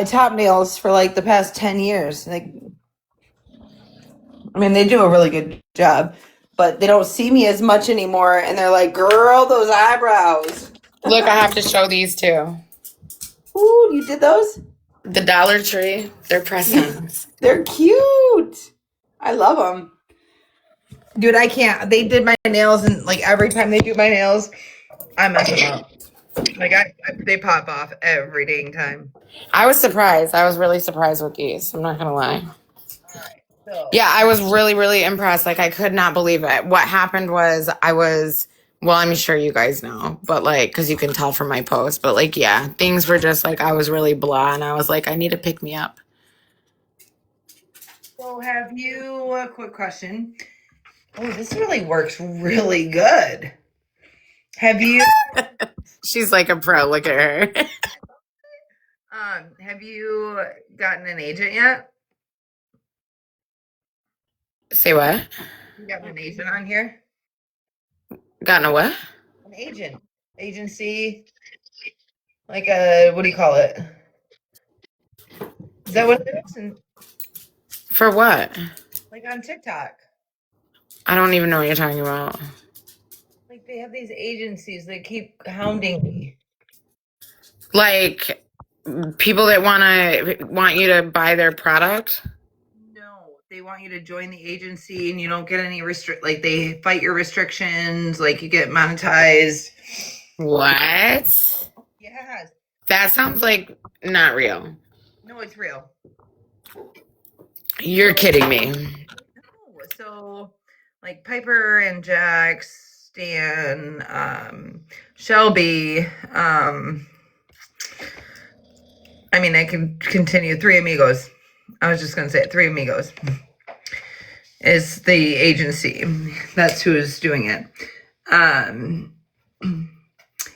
Top Nails for like the past 10 years. Like, I mean, they do a really good job, but they don't see me as much anymore. And they're like, girl, those eyebrows. Look, I have to show these too. Ooh, you did those? The Dollar Tree, they're press-ons. They're cute. I love them. Dude, I can't. They did my nails, and like every time they do my nails, I mess them up. Like, they pop off every dang time. I was surprised. I was really surprised with these. I'm not going to lie. All right. So, Yeah, I was really, really impressed. Like, I could not believe it. What happened was well, I'm sure you guys know, but like, because you can tell from my post, but like, yeah, things were just like, I was really blah, and I was like, I need to pick me up. so have you, a quick question. Oh, this really works really good. Have you, She's like a pro. Look at her. have you gotten an agent yet? Say what? You got an agent on here? Gotten a what? An agent. Agency. Like a, what do you call it? Is that what it is? And For what? like on TikTok. I don't even know what you're talking about. Like they have these agencies that keep hounding me. Like people that want you to buy their product. No, they want you to join the agency and you don't get any like they fight your restrictions, like you get monetized. What? Yes. That sounds like not real. No, it's real. You're kidding me. No. So like Piper and Jax, Stan, Shelby, I mean I can continue. Three Amigos. I was just gonna say it. Three Amigos is the agency. That's who's doing it.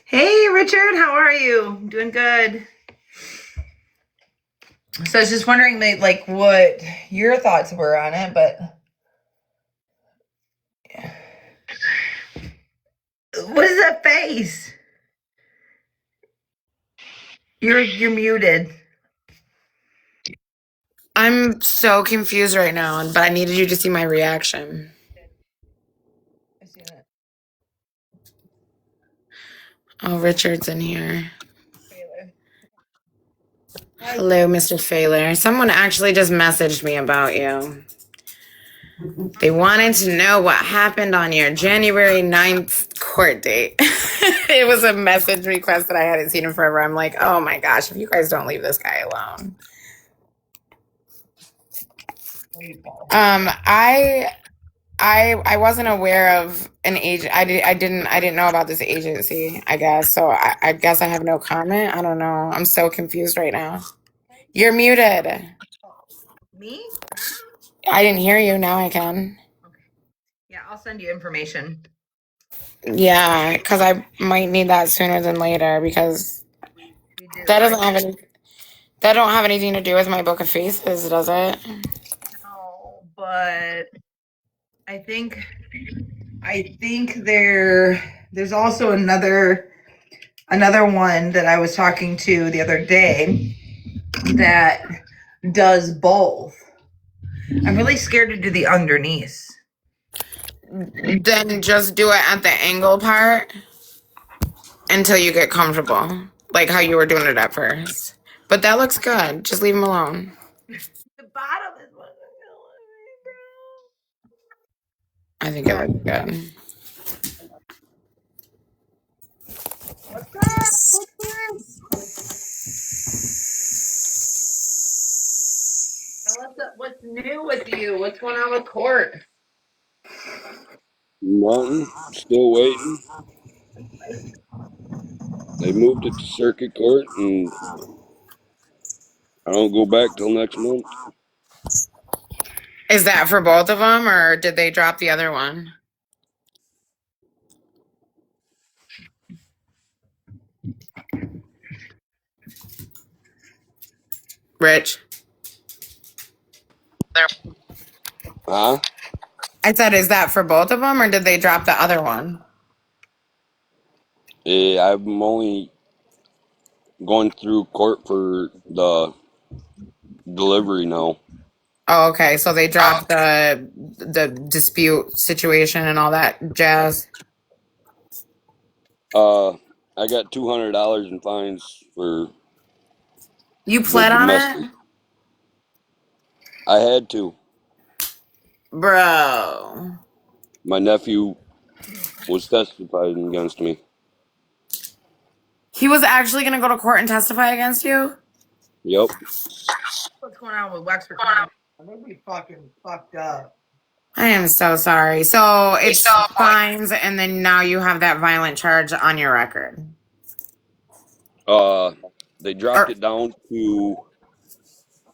Hey, Richard, how are you? Doing good. So I was just wondering, like, what your thoughts were on it, but what is that face? You're muted. I'm so confused right now, but I needed you to see my reaction. I see that. Oh, Richard's in here. Taylor. Hello, Mr. Failer. Someone actually just messaged me about you. They wanted to know what happened on your January 9th court date. It was a message request that I hadn't seen in forever. I'm like, oh my gosh, if you guys don't leave this guy alone. I wasn't aware of an agent. I didn't know about this agency, I guess. So I guess I have no comment. I don't know. I'm so confused right now. You're muted. Me? I didn't hear you. Now I can. Okay. Yeah, I'll send you information. Yeah, because I might need that sooner than later because that doesn't have any. That don't have anything to do with my book of faces, does it? No, but I think there's also another one that I was talking to the other day that does both. I'm really scared to do the underneath. Then just do it at the angle part until you get comfortable, like how you were doing it at first. But that looks good. Just leave him alone. The bottom is what's killing me, bro. I think it looks good. What's up? What's new with you? What's going on with court? Nothing. Still waiting. They moved it to circuit court, and I don't go back till next month. Is that for both of them, or did they drop the other one? Rich. Huh? I said, is that for both of them, or did they drop the other one? I'm only going through court for the delivery now. Oh, okay. So they dropped the dispute situation and all that jazz. I got $200 in fines for You the pled on domestic. it, I had to. bro. My nephew was testifying against me. He was actually gonna go to court and testify against you. Yep. What's going on with Wexford County? They be fucking fucked up. I am so sorry. So it's fines, and then now you have that violent charge on your record. They dropped Or, it down to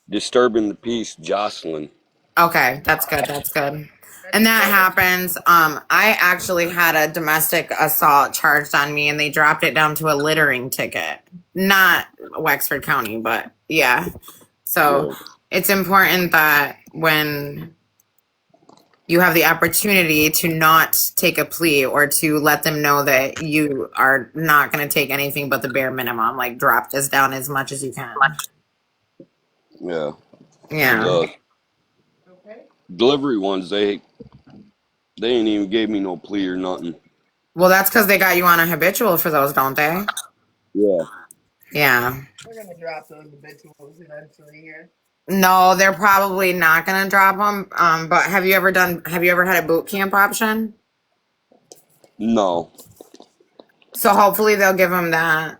disturbing the peace, jostling. okay, that's good. That's good. That's And that good. happens. I actually had a domestic assault charged on me, and they dropped it down to a littering ticket. Not Wexford County, but yeah. So Yeah. it's important that when you have the opportunity to not take a plea or to let them know that you are not going to take anything but the bare minimum, like drop this down as much as you can. Yeah. Yeah. The delivery ones, they ain't even gave me no plea or nothing. Well, that's because they got you on a habitual for those, don't they? Yeah. Yeah. We're gonna drop those habituals eventually here. No, they're probably not going to drop them. But have you ever had a boot camp option? No. So hopefully they'll give them that.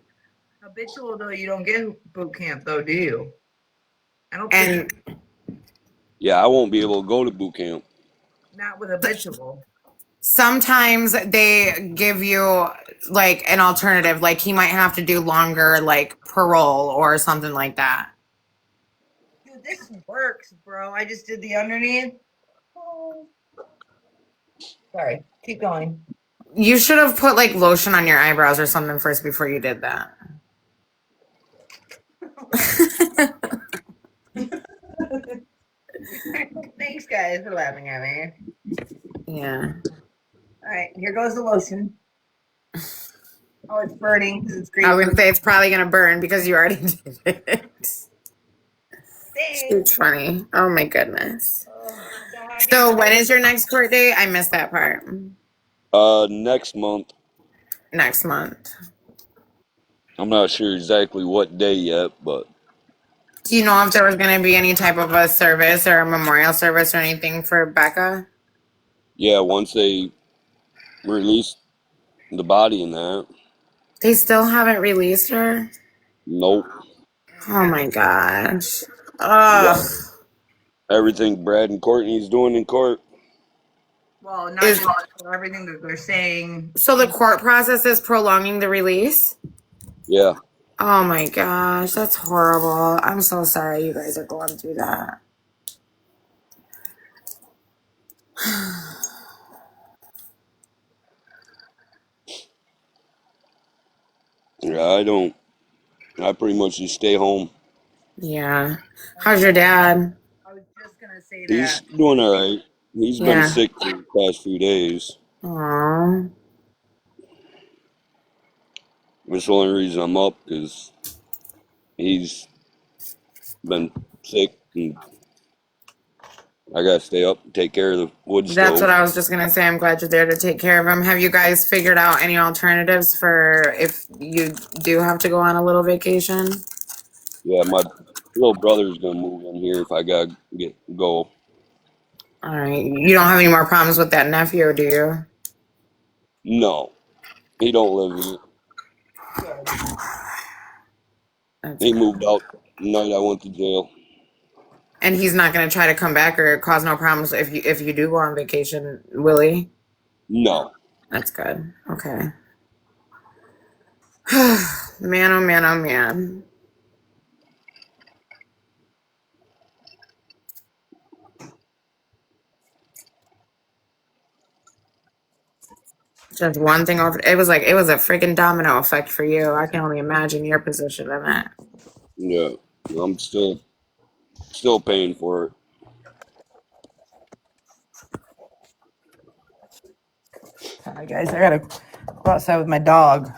Habitual though, you don't get boot camp though, do you? I don't think And Yeah, I won't be able to go to boot camp. not with habitual. sometimes they give you like an alternative, like he might have to do longer, like parole or something like that. Dude, this works, bro. I just did the underneath. Oh. Sorry, keep going. You should have put like lotion on your eyebrows or something first before you did that. Thanks, guys, for laughing at me. Yeah. All right, here goes the lotion. Oh, it's burning because it's I was grapefruit. gonna say it's probably gonna burn because you already did it. Thanks. It's funny. Oh my goodness. So how I get So my when is your next court date? I missed that part. Next month. Next month. I'm not sure exactly what day yet, but Do you know if there was gonna be any type of a service or a memorial service or anything for Becca? yeah, once they release the body in that, They still haven't released her? nope. Oh my gosh. We Ugh. got everything Brad and Courtney's doing in court. well, not Is just everything that they're saying. so the court process is prolonging the release? Yeah. Oh my gosh, that's horrible. I'm so sorry you guys are going through that. Yeah, I pretty much just stay home. Yeah. How's your dad? I was just gonna say He's that. doing all right. He's been Yeah. sick for the past few days. Aww. That's the only reason I'm up is he's been sick and I gotta stay up and take care of the wood That's stove. what I was just gonna say. I'm glad you're there to take care of him. Have you guys figured out any alternatives for if you do have to go on a little vacation? Yeah, my little brother's gonna move in here if I gotta go. All right. You don't have any more problems with that nephew, do you? No, he don't live here. That's He good. moved out the night I went to jail. And he's not gonna try to come back or cause no problems if you do go on vacation, will he? No. That's good. Okay. Man, oh man, oh man. Just one thing over. It was a freaking domino effect for you. I can only imagine your position in that. Yeah, I'm still paying for it. All right, guys, I gotta go outside with my dog.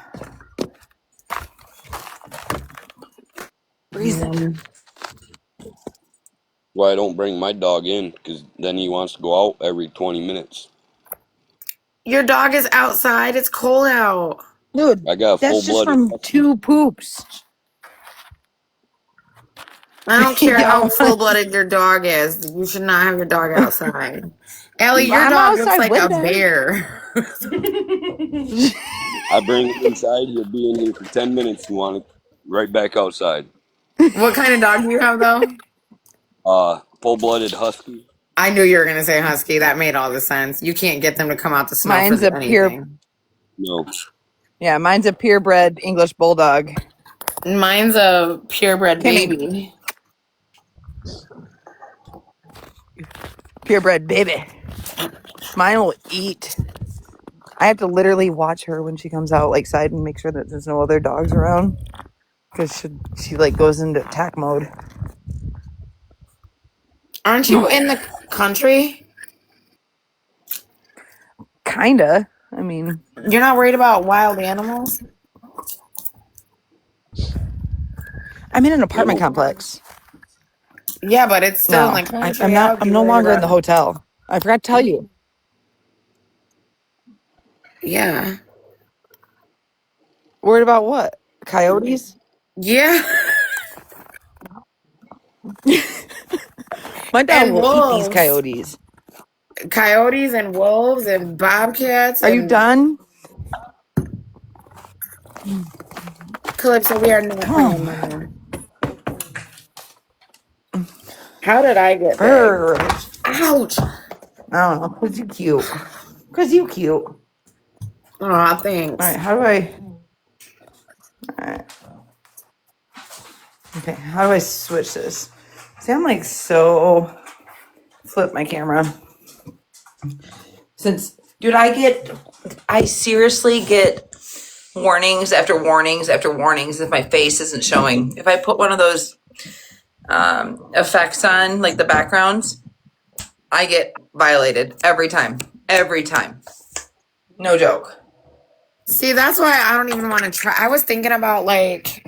Reason. Why I don't bring my dog in, because then he wants to go out every 20 minutes. Your dog is outside. It's cold out. Dude, I got a that's just full-blooded from husky. 2 poops. I don't care how Yeah. full-blooded your dog is. You should not have your dog outside. Ellie, your I'm dog looks outside like with a them. bear. I bring him inside, he'll be in here for 10 minutes and want it right back outside. What kind of dog do you have, though? Full-blooded husky. I knew you were going to say husky. That made all the sense. You can't get them to come out to smell Mine's for a pure, anything. No. yeah, mine's a purebred English bulldog. Mine's a purebred Kimmy. baby. Purebred baby. Mine will eat. I have to literally watch her when she comes out like side and make sure that there's no other dogs around because she like goes into attack mode. Aren't you in the country? Kinda. I mean, You're not worried about wild animals? I'm in an I apartment don't. complex. Yeah, but it's still No, in the country. I'm I not. would I'm be no worried longer in the about. hotel. I forgot to tell you. Yeah. Worried about what? Coyotes? Yeah. My dog And will eat these wolves. coyotes. Coyotes and wolves and bobcats Are you and done? Calypso, we are not Oh, playing no more. How did I get big? brr. Ouch. I don't know. Cause you cute. Cause you cute. All Aw, right. thanks. How do I? All right. Okay. How do I switch this? See, I'm like so. Flip my camera. Since, dude, I seriously get warnings after warnings after warnings if my face isn't showing. If I put one of those effects on, like the backgrounds, I get violated every time. Every time. No joke. See, that's why I don't even want to try. I was thinking about like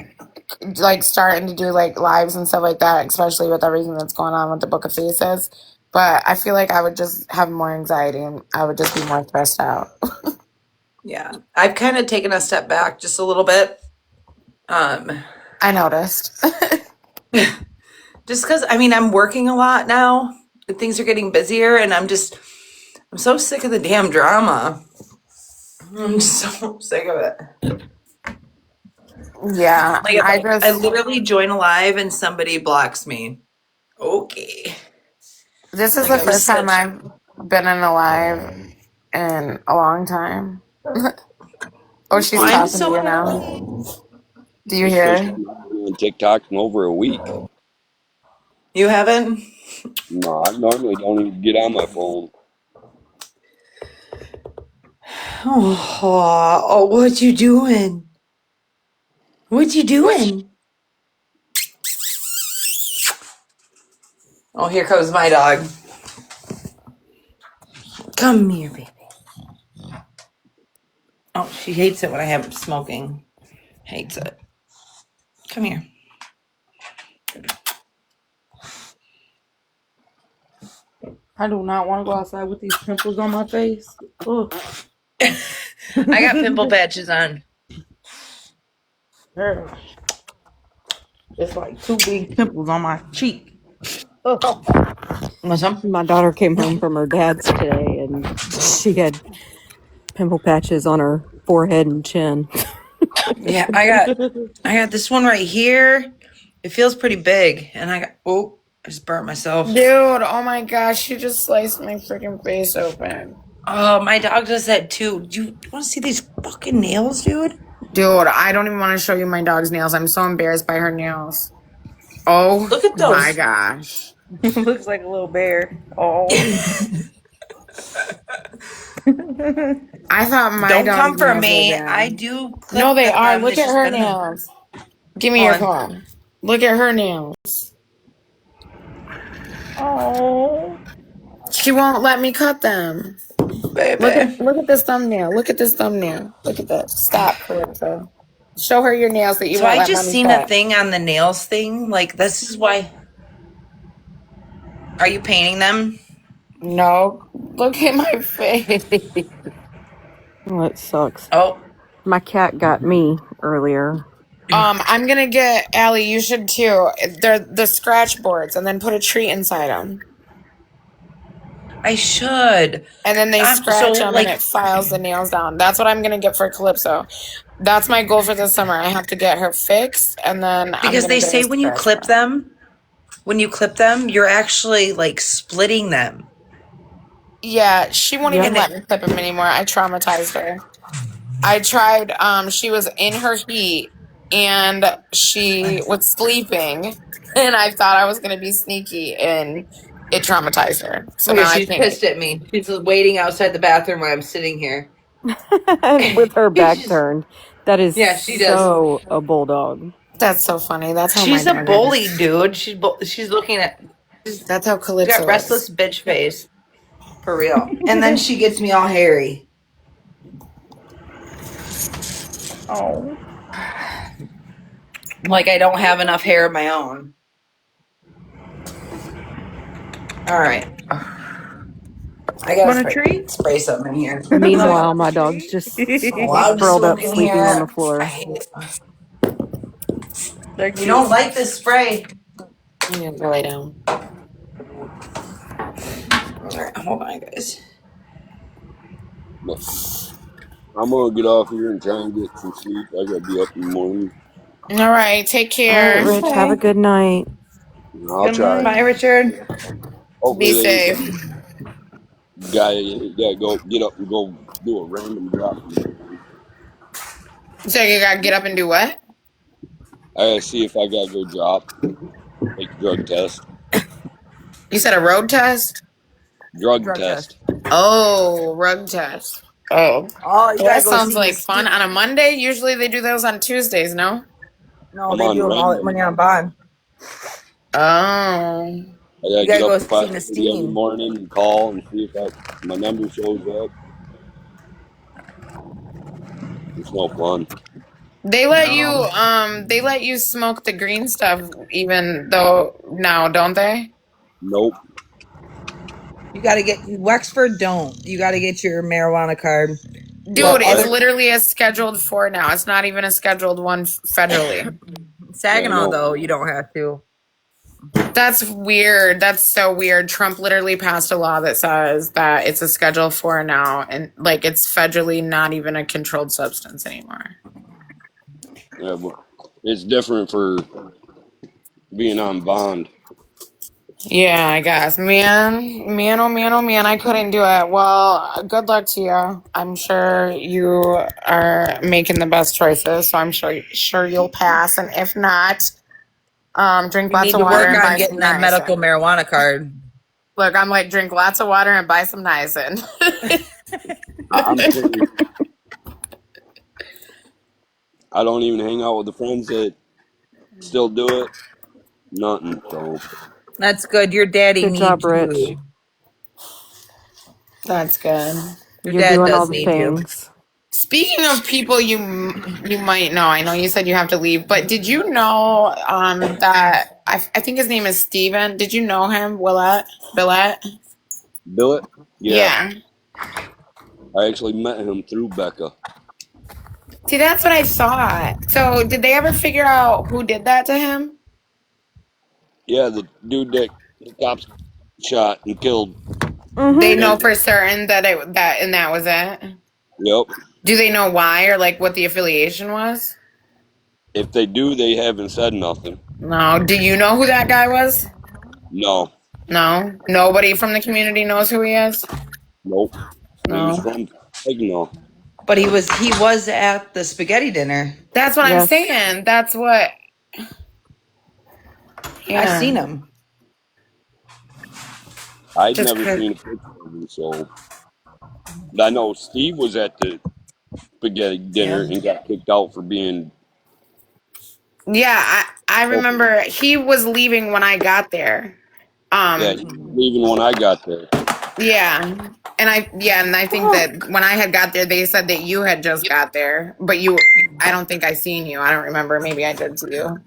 starting to do like lives and stuff like that, especially with everything that's going on with the Book of Faces. But I feel like I would just have more anxiety and I would just be more stressed out. Yeah. I've kind of taken a step back just a little bit. I noticed. Just because, I mean, I'm working a lot now. Things are getting busier, and I'm so sick of the damn drama. I'm so sick of it. Yeah, Like, I I just, literally join a live and somebody blocks me. Okay. this is Like, the I'm first time such. I've been in a live in a long time. Oh, she's Well, I'm talking to so you now. happy. Do you It's because hear? she's not been on TikTok in over a week. You haven't? No, I normally don't even get on my phone. Oh, what you doing? What you doing? Oh, here comes my dog. Come here, baby. Oh, she hates it when I have smoking. Hates it. Come here. I do not want to go outside with these pimples on my face. Ugh. I got pimple patches on. Girl, it's like 2 big pimples on my cheek. Ugh. Want some? My daughter came home from her dad's today and she had pimple patches on her forehead and chin. Yeah, I got this one right here. It feels pretty big, and I just burnt myself. Dude, oh my gosh, you just sliced my freaking face open. Oh, my dog does that too. Do you want to see these fucking nails, dude? Dude, I don't even want to show you my dog's nails. I'm so embarrassed by her nails. Oh Look at my those. gosh. Looks like a little bear. Oh. I thought my Don't dog's come for nails were me. I bad. do No, clip they are. them. Look It's at just her been nails. Give me hold your on. phone. Look at her nails. Oh, She won't let me cut them. baby. Look at this thumbnail. Look at this thumbnail. Look at this. Stop, Calypso. Show her your nails that you So won't I let just mommy seen a cut. thing on the nails thing. Like this is why. Are you painting them? No, look at my face. Oh, it sucks. Oh, My cat got me earlier. I'm gonna get Allie. You should too. They're the scratch boards, and then put a treat inside them, I should. and then they So scratch them, and like it files the nails down. That's what I'm gonna get for Calypso. That's my goal for this summer. I have to get her fixed, and then I'm because gonna they get her a say scratch board. when you clip them, you're actually like splitting them. Yeah, she won't Yep. even And let it me clip them anymore. I traumatized her. I tried, she was in her heat and she was sleeping and I thought I was gonna be sneaky and it traumatized her. So okay, now I she's can't. pissed at me. She's waiting outside the bathroom while I'm sitting here. With her back she's, turned. That is yeah, she does. so a bulldog. That's so funny. That's how my She's a dog bully, is. dude. She's looking at. She's That's how got Calypso restless is. bitch face for real. And then she gets me all hairy. Oh. Like I don't have enough hair of my own. All right. I gotta Want a treat? spray something in here. Meanwhile, Want a my dog's treat? just So loud to curled up, smoke in sleeping on the here. I floor. hate it. They're We cute. don't like this spray. I'm gonna go lay down. All right, hold on, guys. But I'm gonna get off here and try and get some sleep. I gotta be up in the morning. All right, take All right, care. Rich, have a Okay. good night. I'll Good try. Bye, night. Richard. Be Hopefully they ain't safe. got guy gotta go get up and go do a random drop in the morning. So you gotta get up and do what? I gotta see if I gotta go drop, take a drug test. You said a road test? Drug Drug test. test. Oh, rug test. Oh. Oh, you Well, gotta that go sounds see like Miss fun. Steve. On a Monday, usually they do those on Tuesdays, no? No, I'm they on do them all when random. you're on bond. Oh. I gotta You get gotta up go at see 5:30 every Miss morning and call and see if my number shows up. It's no fun. No. They let you smoke the green stuff even though now, don't they? Nope. You gotta get Wexford. Don't. You gotta get your marijuana card. Yeah, Dude, it's I literally a scheduled 4 now. It's not even a scheduled 1 federally. yeah I Saginaw know. though, you don't have to. That's weird. That's so weird. Trump literally passed a law that says that it's a schedule 4 now and like it's federally not even a controlled substance anymore. Yeah, but it's different for being on bond. Yeah, I guess. Man, oh man, oh man, I couldn't do it. Well, good luck to you. I'm sure you are making the best choices, so I'm sure you'll pass. And if not, drink You lots need of to water work and on buy some getting that medical niacin. marijuana card. Look, I'm like, drink lots of water and buy some niacin. I'm clean. I don't even hang out with the friends that still do it. Nothing. So That's good. Your daddy Good job, needs Rich. you. That's good. Your You're dad doing all does the need you. things. Speaking of people you might know, I know you said you have to leave, but did you know that I think his name is Steven. Did you know him, Willette? Billette? Billet. Yeah, Yeah. I actually met him through Becca. See, that's what I thought. So, did they ever figure out who did that to him? Yeah, the dude that the cops shot and killed. They Mm-hmm. know And for certain that was it. yep, Do they know why or like what the affiliation was? if they do, they haven't said nothing. No. Do you know who that guy was? No, No. Nobody from the community knows who he is. nope. He was No. from Saginaw. But he was at the spaghetti dinner. That's what I'm Yes. saying. That's what. I Yeah. seen him. I'd Just never 'cause- seen a picture of him, so But I know Steve was at the spaghetti dinner Yeah. and got kicked out for being. Yeah, I Open. remember he was leaving when I got there. Yeah, Um, he was leaving when I got there. yeah. And I think that when I had got there, they said that you had just got there, but I don't think I seen you. I don't remember. Maybe I did see you.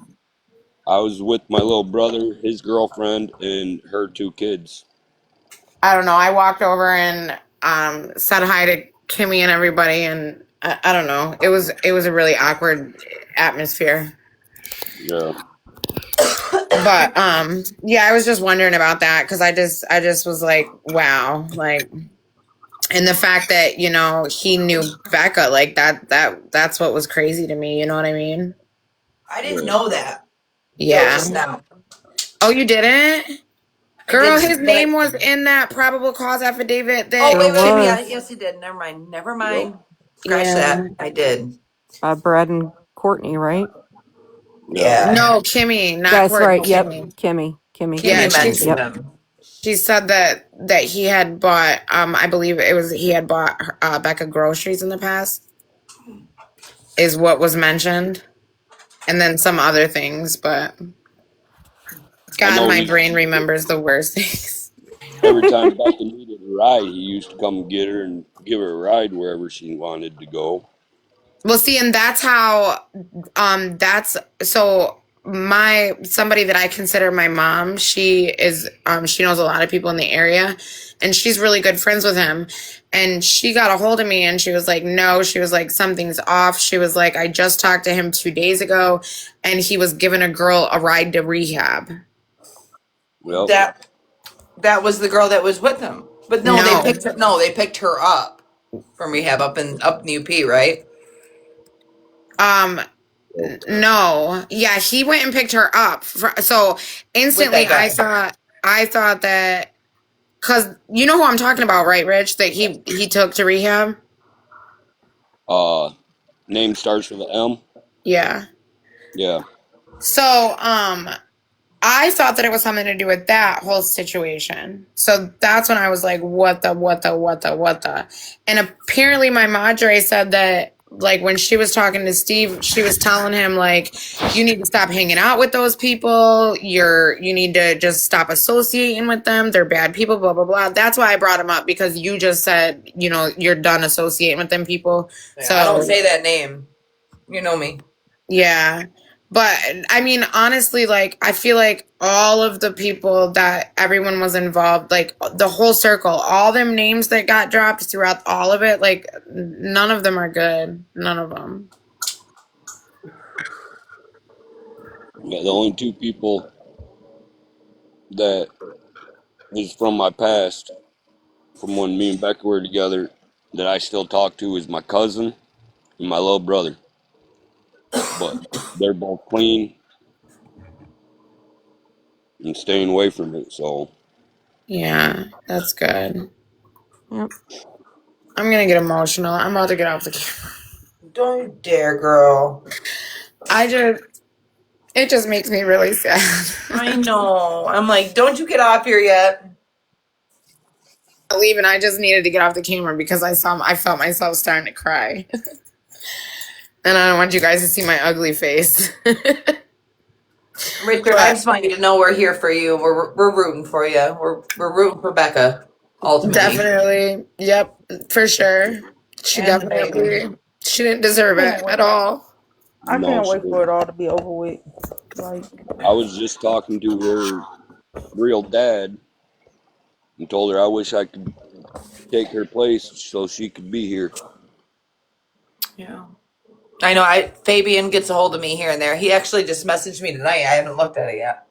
I was with my little brother, his girlfriend, and her 2 kids. I don't know. I walked over and said hi to Kimmy and everybody, and I don't know. It was a really awkward atmosphere. Yeah, But yeah, I was just wondering about that because I just was like, wow, like, and the fact that he knew Becca, like that's what was crazy to me. You know what I mean? I didn't yeah. know that till Yeah. just now. Oh, you didn't? I Girl, didn't, his but name was in that probable cause affidavit oh, that Sure wait, wait, Kimmy. yeah, was. yes, he did. Never mind. Never Yep. mind. Scratch Yeah. that. I did. Brad and Courtney, right? Yeah. Yeah. No, Kimmy, not That's right. Courtney. Yep. Kimmy. Kimmy. Yeah, Kimmy Yep. mentioned Yep. them. she said that he had bought. I believe it was he had bought Becca groceries in the past. Is what was mentioned, and then some other things. But I God, know my he brain remembers the worst things. every time Becca needed a ride, he used to come get her and give her a ride wherever she wanted to go. Well, see, and that's how. That's so. My somebody that I consider my mom. She is. She knows a lot of people in the area, and she's really good friends with him. And she got a hold of me, and she was like, "No," she was like, "Something's off." She was like, "I just talked to him 2 days ago, and he was giving a girl a ride to rehab." Yep. That was the girl that was with him. But no, they No. picked her. No, they picked her up from rehab up in UP, right? Um, no. Yeah, he went and picked her up. So With instantly, that I guy. thought that because you know who I'm talking about, right, Rich? That he took to rehab. Uh, Name starts with an M. Yeah. Yeah. So I thought that it was something to do with that whole situation. So that's when I was like, what the? And apparently my madre said that, like, when she was talking to Steve, she was telling him, like, you need to stop hanging out with those people. You need to just stop associating with them. They're bad people, blah, blah, blah. That's why I brought him up because you just said, you're done associating with them people. Yeah, I don't So say that name. You know me. yeah. But I mean, honestly, like, I feel like all of the people that everyone was involved, like the whole circle, all them names that got dropped throughout all of it, like, none of them are good. None of them. Yeah. The only 2 people that is from my past, from when me and Becca were together, that I still talk to is my cousin and my little brother. But they're both clean and staying away from it. So Yeah, that's good. Yep. I'm gonna get emotional. I'm about to get off the camera. Don't you dare, girl. It just makes me really sad. I know. I'm like, don't you get off here yet? Leaving, I just needed to get off the camera because I felt myself starting to cry. And I don't want you guys to see my ugly face. Richard, I But just want you to know we're here for you. We're rooting for you. We're rooting for Becca, ultimately. definitely, yep, for sure. She And the baby. definitely, she didn't deserve Can't it wait. at all. I no, can't she wait for didn't. it all to be over with. Like, I was just talking to her real dad and told her I wish I could take her place so she could be here. Yeah. I know Fabian gets a hold of me here and there. He actually just messaged me tonight. I haven't looked at it yet.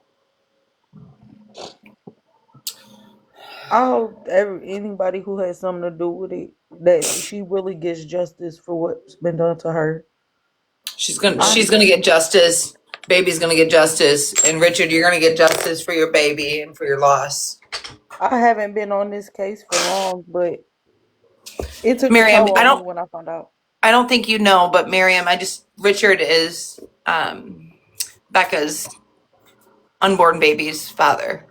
I hope anybody who has something to do with it, that she really gets justice for what's been done to her. I She's gonna get justice. Baby's gonna get justice. And Richard, you're gonna get justice for your baby and for your loss. I haven't been on this case for long, but it took a Miriam, toll on me when I found out. I don't think you know, but Miriam, Richard is Becca's unborn baby's father.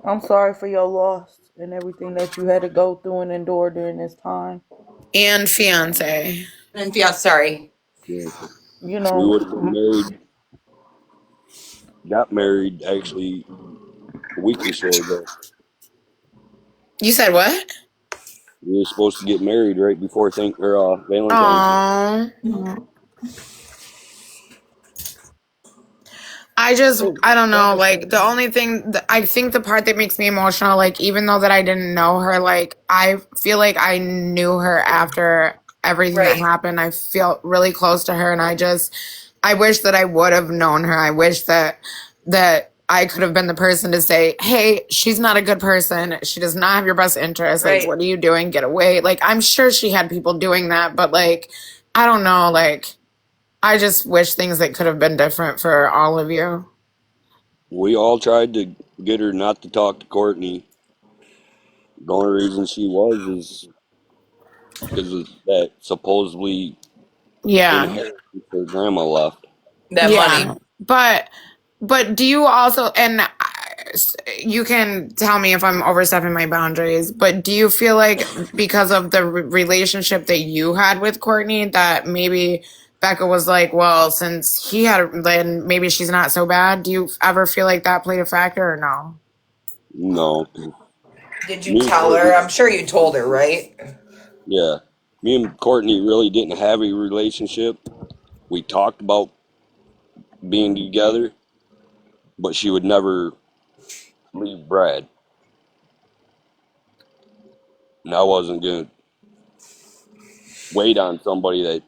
I'm sorry for your loss. and everything that you had to go through and endure during this time. And fiance. And yeah, sorry. Yeah. You We know, would have been married, got married actually a week or so ago. You said what? We were supposed to get married right before Valentine's Day. Oh, Mhm. I don't know. that's Like the only thing I think the part that makes me emotional, like even though that I didn't know her, like I feel like I knew her after everything that Right. happened. I feel really close to her, and I wish that I would have known her. I wish that I could have been the person to say, "Hey, she's not a good person. She does not have your best interest. Like, Right. what are you doing? Get away!" Like, I'm sure she had people doing that, but like, I don't know. Like, I just wish things that could have been different for all of you. We all tried to get her not to talk to Courtney. The only reason she was is because of that supposedly Yeah. inheritance her grandma left. That Yeah. money. But do you also, and you can tell me if I'm overstepping my boundaries, but do you feel like because of the relationship that you had with Courtney that maybe Becca was like, well, since he had, then maybe she's not so bad? Do you ever feel like that played a factor or no? No, 'cause Did you me and tell her? Courtney, I'm sure you told her, right? yeah, me and Courtney really didn't have a relationship. We talked about being together, but she would never leave Brad. And I wasn't going to wait on somebody that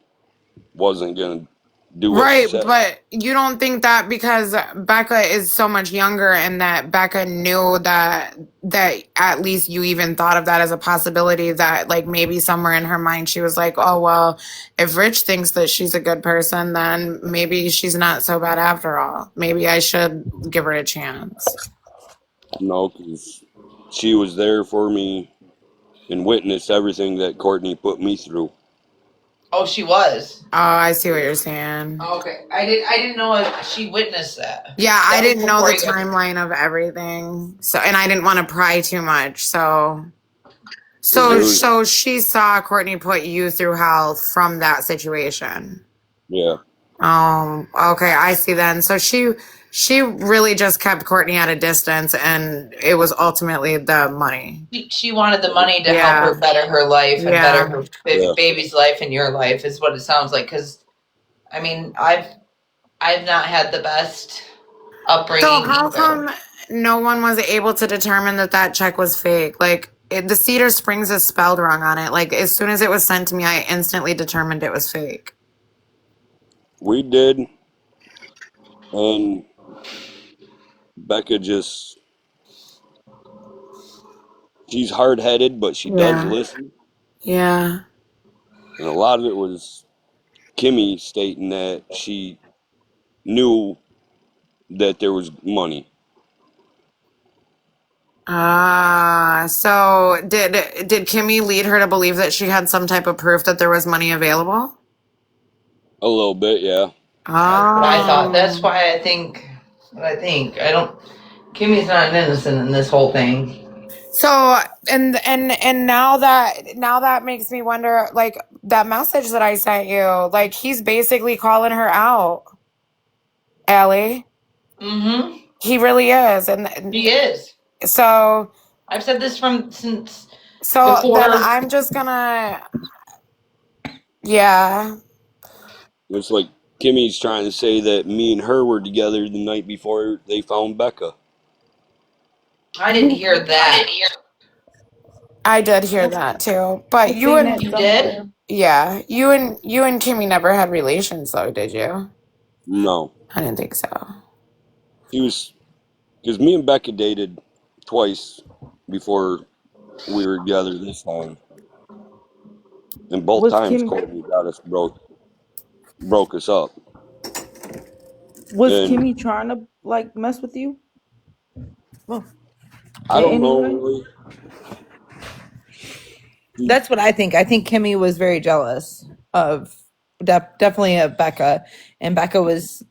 wasn't going to do what she Right, said. but you don't think that because Becca is so much younger and that Becca knew that at least you even thought of that as a possibility that like maybe somewhere in her mind she was like, "Oh, well, if Rich thinks that she's a good person, then maybe she's not so bad after all. Maybe I should give her a chance." No, because she was there for me and witnessed everything that Courtney put me through. Oh, she was. Oh, I see what you're saying. Okay. I didn't know if she witnessed that. Yeah, I That was didn't know before the you got. timeline of everything. So, and I didn't want to pry too much. Because there was, So she saw Courtney put you through hell from that situation. yeah, Okay, I see then. So she really just kept Courtney at a distance and it was ultimately the money. She wanted the money to help her Yeah. better her life and better Yeah. her yeah. baby's life and your life is what it sounds like. Because I mean, I've not had the best So upbringing how either. come no one was able to determine that that check was fake? Like the Cedar Springs is spelled wrong on it. Like as soon as it was sent to me, I instantly determined it was fake. We did, and Becca just, she's hard headed, but she does Yeah. listen. Yeah. And a lot of it was Kimmy stating that she knew that there was money. Ah, so did Kimmy lead her to believe that she had some type of proof that there was money available? A little bit, yeah. That's what I thought. That's Oh. why I think what I think. I don't. Kimmy's not innocent in this whole thing. So and now that makes me wonder like that message that I sent you, like he's basically calling her out, Allie. Mm-hmm. He really is. And She is. so I've said this from since so then before. I'm just gonna yeah. It's like Kimmy's trying to say that me and her were together the night before they found Becca. I didn't hear that. I did hear that too. I But you seen that and You did? somewhere. yeah, you and Kimmy never had relations though, did you? No. I didn't think so. She was, because me and Becca dated twice before we were together this time. And both Was times Kimmy Courtney got us broke us up. was And Kimmy trying to like mess with you Well, I in don't any know way? really. that's what I think. I think Kimmy was very jealous of definitely of Becca, and Becca was.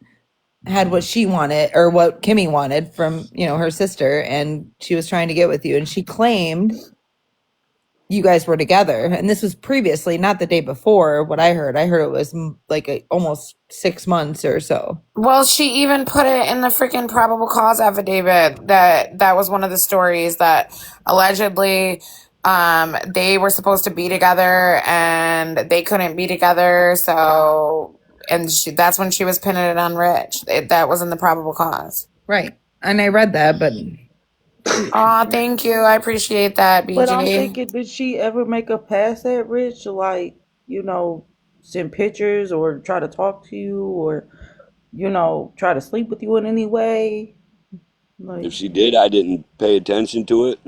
had what she wanted or what Kimmy wanted from, her sister, and she was trying to get with you, and she claimed you guys were together. And this was previously, not the day before. What I heard it was like almost 6 months or so. Well, she even put it in the freaking probable cause affidavit that was one of the stories that allegedly they were supposed to be together and they couldn't be together. So, and that's when she was pinning it on Rich. That was in the probable cause. Right. And I read that, but Oh, thank you. I appreciate that, But I'm BG. thinking, did she ever make a pass at Rich to, like, send pictures or try to talk to you or, try to sleep with you in any way? Like, If she did, I didn't pay attention to it.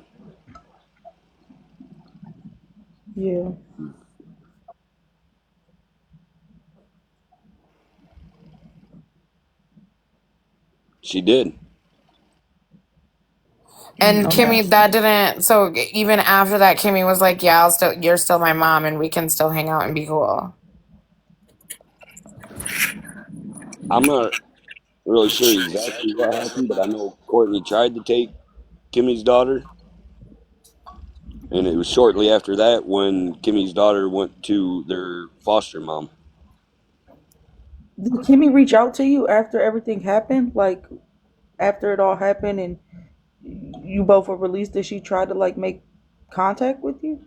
yeah. She did. And okay. Kimmy, that didn't. So even after that, Kimmy was like, "Yeah, you're still my mom, and we can still hang out and be cool." I'm not really sure exactly what happened, but I know Courtney tried to take Kimmy's daughter, and it was shortly after that when Kimmy's daughter went to their foster mom. Did Kimmy reach out to you after everything happened? Like, after it all happened and you both were released, did she try to, like, make contact with you?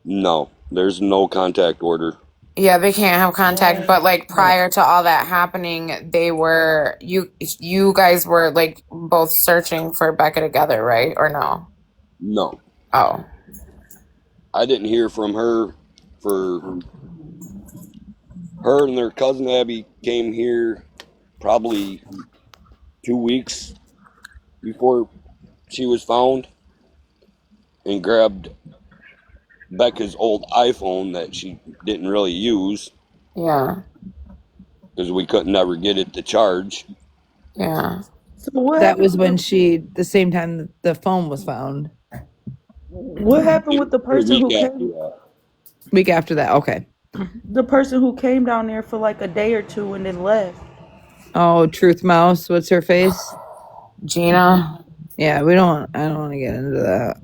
No, there's no contact order. Yeah, they can't have contact, but like Right. prior to all that happening, they were you guys were like both searching for Becca together, right? Or no? No, Oh, I didn't hear from her for her and their cousin Abby came here probably 2 weeks before she was found and grabbed Becca's old iPhone that she didn't really use yeah, because we couldn't ever get it to charge. yeah. So what That happened was with when the same time the phone was found. what happened with the A person week who after came that. Week after that. Okay. the person who came down there for like a day or two and then left? Oh, Truth Mouse. What's her face? Gina. Yeah, I don't want to get into that.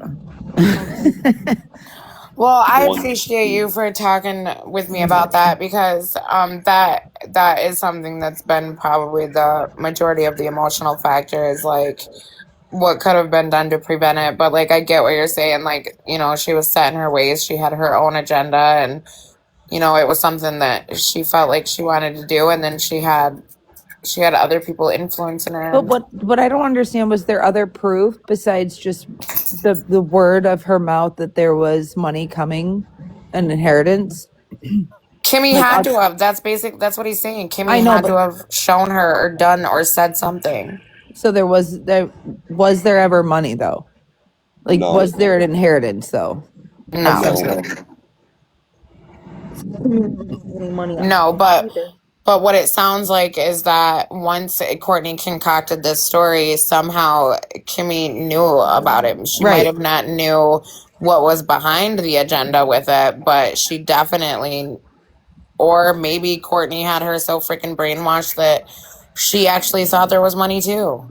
Well, I One, appreciate you for talking with me about that because that is something that's been probably the majority of the emotional factor is like what could have been done to prevent it. But like I get what you're saying, like, she was set in her ways, she had her own agenda, and it was something that she felt like she wanted to do, and then she had other people influencing her. But what I don't understand, was there other proof besides just the word of her mouth that there was money coming, an inheritance? Kimmy Like, had to have. That's what he's saying. Kimmy I know, had to but have shown her or done or said something. so was there ever money though? Like, no, was there an inheritance though of some No. no. sort? Any money out No, but either. But what it sounds like is that once Courtney concocted this story, somehow Kimmy knew about it. She might Right. have not knew what was behind the agenda with it, but she definitely, or maybe Courtney had her so freaking brainwashed that she actually thought there was money too.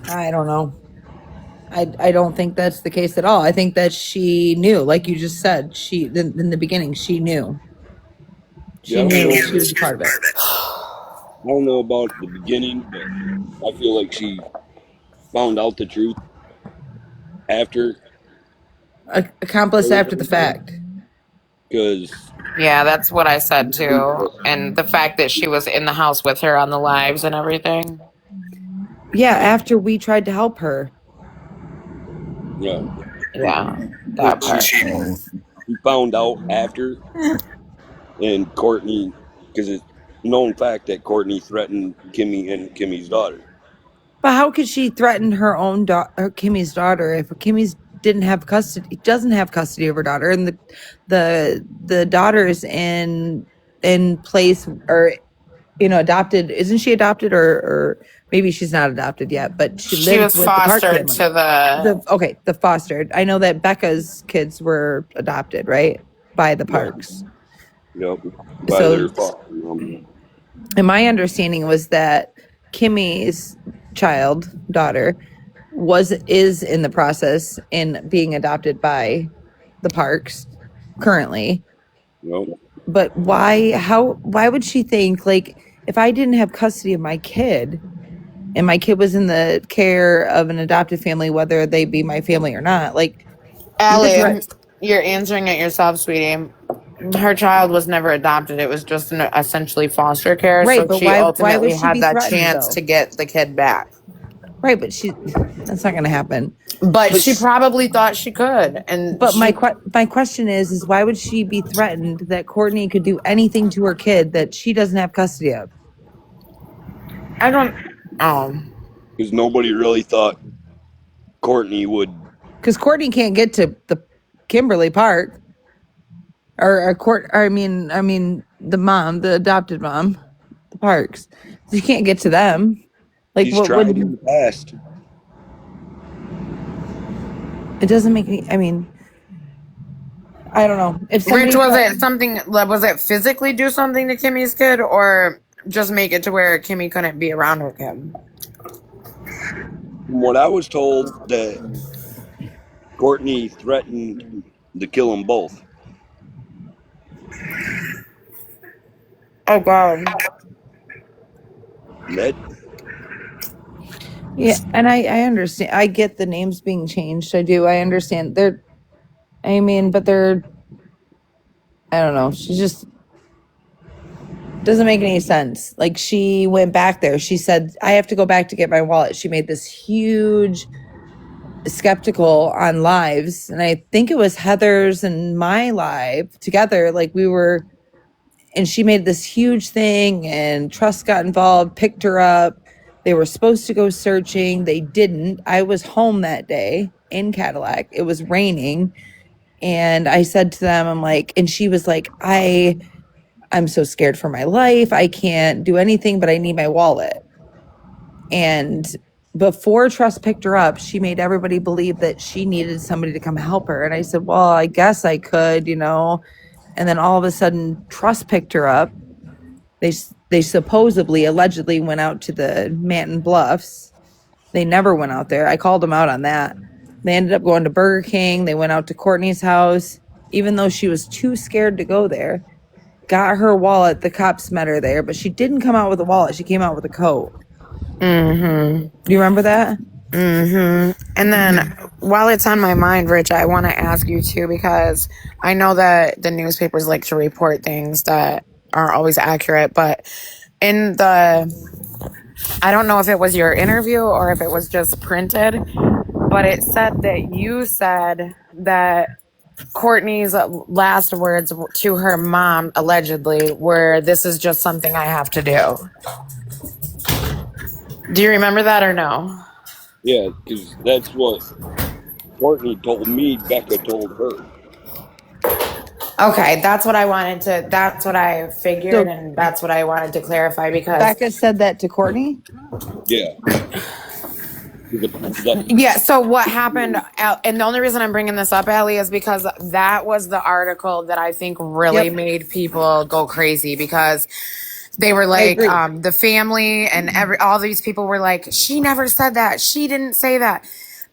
I don't know. I don't think that's the case at all. I think that she knew, like you just said, in the beginning, she knew. Yeah, She knew she was a part of it. I don't know about the beginning, but I feel like she found out the truth after Accomplice after the fact. because Yeah, that's what I said too. And the fact that she was in the house with her on the lives and everything. Yeah, after we tried to help her. yeah, Yeah, but that part. she found out after, and Courtney, because it's known fact that Courtney threatened Kimmy and Kimmy's daughter. But how could she threaten her own daughter, Kimmy's daughter, if Kimmy's doesn't have custody of her daughter, and the daughter is in place, or adopted? Isn't she adopted, or maybe she's not adopted yet, but she She lives was with the Park fostered family. to The fostered. I know that Becca's kids were adopted, right, by the Yeah, Parks. yep, by So, their foster mom. and my understanding was that Kimmy's daughter, is in the process in being adopted by the Parks currently. But why would she think, like, if I didn't have custody of my kid and my kid was in the care of an adopted family, whether they be my family or not, like, you could Allie, you're answering it yourself, sweetie. Her child was never adopted. It was just essentially foster care. right, So but she why would ultimately she had be that threatened chance though? to get the kid back. Right, but that's not going to happen. But But she probably thought she could. And but my question is why would she be threatened that Courtney could do anything to her kid that she doesn't have custody of? I don't. Because nobody really thought Courtney would. Because Courtney can't get to the Kimberly Park, I mean, the adopted mom, the Parks. You can't get to them. Like, He's what tried would? in the past. It doesn't make any. I mean, I don't know. If Rich, somebody was it something? Was it physically do something to Kimmy's kid, or just make it to where Kimmy couldn't be around her kid? From what I was told, that Courtney threatened to kill them both. Oh God. That yeah, and I understand. I get the names being changed. I do. I understand. But they're. I don't know. She just doesn't make any sense. Like, she went back there. She said, I have to go back to get my wallet. She made this huge skeptical on lives. And I think it was Heather's and my live together. Like, and she made this huge thing, and Trust got involved, picked her up. They were supposed to go searching. They didn't. I was home that day in Cadillac. It was raining. And I said to them, I'm like, and she was like, I'm so scared for my life. I can't do anything, but I need my wallet. And before Trust picked her up, she made everybody believe that she needed somebody to come help her. And I said, well, I guess I could, And then all of a sudden, Trust picked her up. They supposedly, allegedly went out to the Manton Bluffs. They never went out there. I called them out on that. They ended up going to Burger King. They went out to Courtney's house, even though she was too scared to go there. Got her wallet. The cops met her there, but she didn't come out with a wallet. She came out with a coat. Mm-hmm. Do you remember that? Mm-hmm. And then while it's on my mind, Rich, I want to ask you too, because I know that the newspapers like to report things that aren't always accurate, but I don't know if it was your interview or if it was just printed, but it said that you said that Courtney's last words to her mom, allegedly, were, "This is just something I have to do." Do you remember that or no? Yeah, because that's what Courtney told me. Becca told her. Okay, that's what I figured, So and that's what I wanted to clarify because Becca said that to Courtney? Yeah. yeah, so what happened, and the only reason I'm bringing this up, Allie, is because that was the article that I think really made people go crazy, because they were like, the family and all these people were like, she never said that. She didn't say that.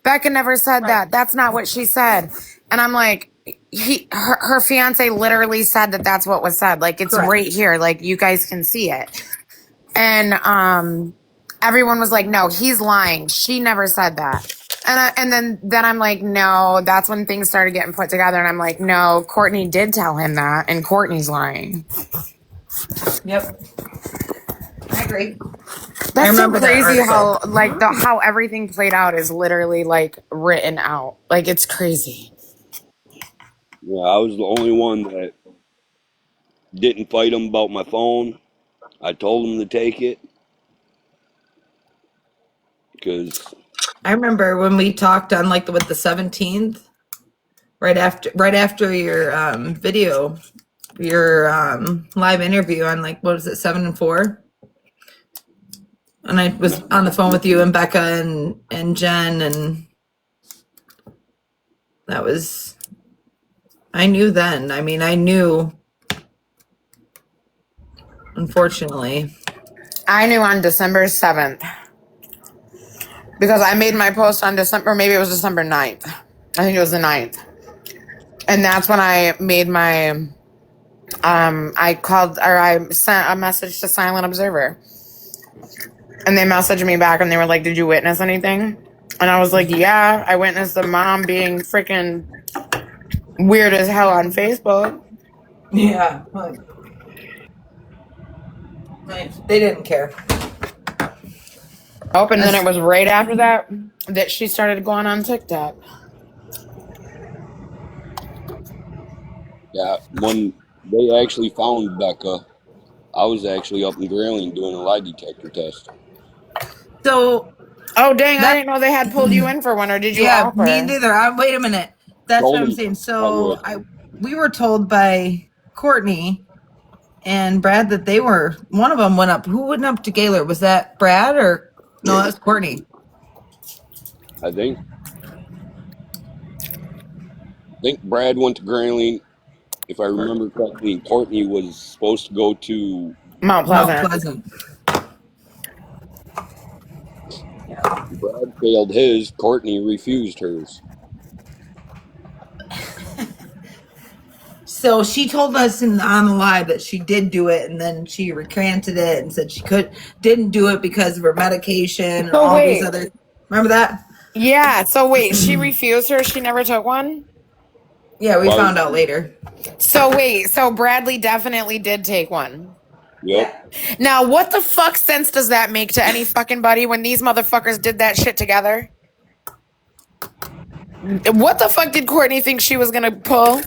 Becca never said that. That's not what she said. And I'm like, her fiance literally said that that's what was said. Like, it's right here. Like, you guys can see it. And everyone was like, no, he's lying. She never said that. And then I'm like, no, that's when things started getting put together. And I'm like, no, Courtney did tell him that, and Courtney's lying. Yep. I agree. That's so crazy how how everything played out is literally like written out. Like, it's crazy. Yeah, I was the only one that didn't fight him about my phone. I told him to take it because I remember when we talked on like the 17th, right after your video, your live interview on, like, what was it, 7 and 4? And I was on the phone with you and Becca and Jen, and that was, I knew then. I mean, I knew, unfortunately. I knew on December 7th because I made my post on December, or maybe it was December 9th. I think it was the 9th. And that's when I made my, I called, or I sent a message to Silent Observer. And they messaged me back and they were like, did you witness anything? And I was like, yeah, I witnessed the mom being freaking weird as hell on Facebook. Yeah. They didn't care. Oh, and then it was right after that she started going on TikTok. Yeah, when they actually found Becca, I was actually up in Grayling doing a lie detector test. So Oh, dang, I that, didn't know they had pulled you in for one, or did you yeah, me offer? neither. Wait a minute. That's what Told I'm them, saying. by the way. So we were told by Courtney and Brad that they were, one of them went up. Who went up to Gaylor? Was that Brad or no? That was Courtney. I think Brad went to Grayling, if I remember correctly, and Courtney was supposed to go to Mount Mount Pleasant. Pleasant. Brad failed his, Courtney refused hers. So she told us on the live that she did do it, and then she recanted it and said she didn't do it because of her medication and So all these wait, other. Remember that? yeah. So wait, she refused her. She never took one. Yeah, we Well, found out later. So wait, so Bradley definitely did take one. yep. Now, what the fuck sense does that make to any fucking buddy when these motherfuckers did that shit together? What the fuck did Courtney think she was gonna pull?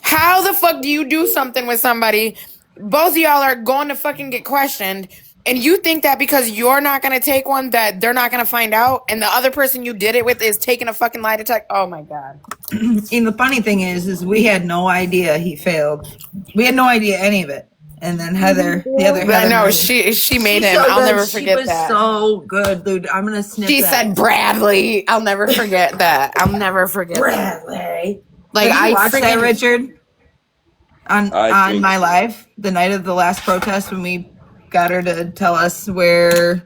How the fuck do you do something with somebody? Both of y'all are going to fucking get questioned, and you think that because you're not gonna take one that they're not gonna find out, and the other person you did it with is taking a fucking lie detector? Oh my god. And the funny thing is we had no idea he failed. We had no idea any of it. And then Heather, the other I Heather, know Marie, she made she's him. so I'll good. never She forget was that. so good, dude. I'm gonna snip She that. said Bradley. I'll never forget that. I'll never forget that. Bradley. Like Have you I watched that, freaking Richard? I On think my live the night of the last protest when we got her to tell us where to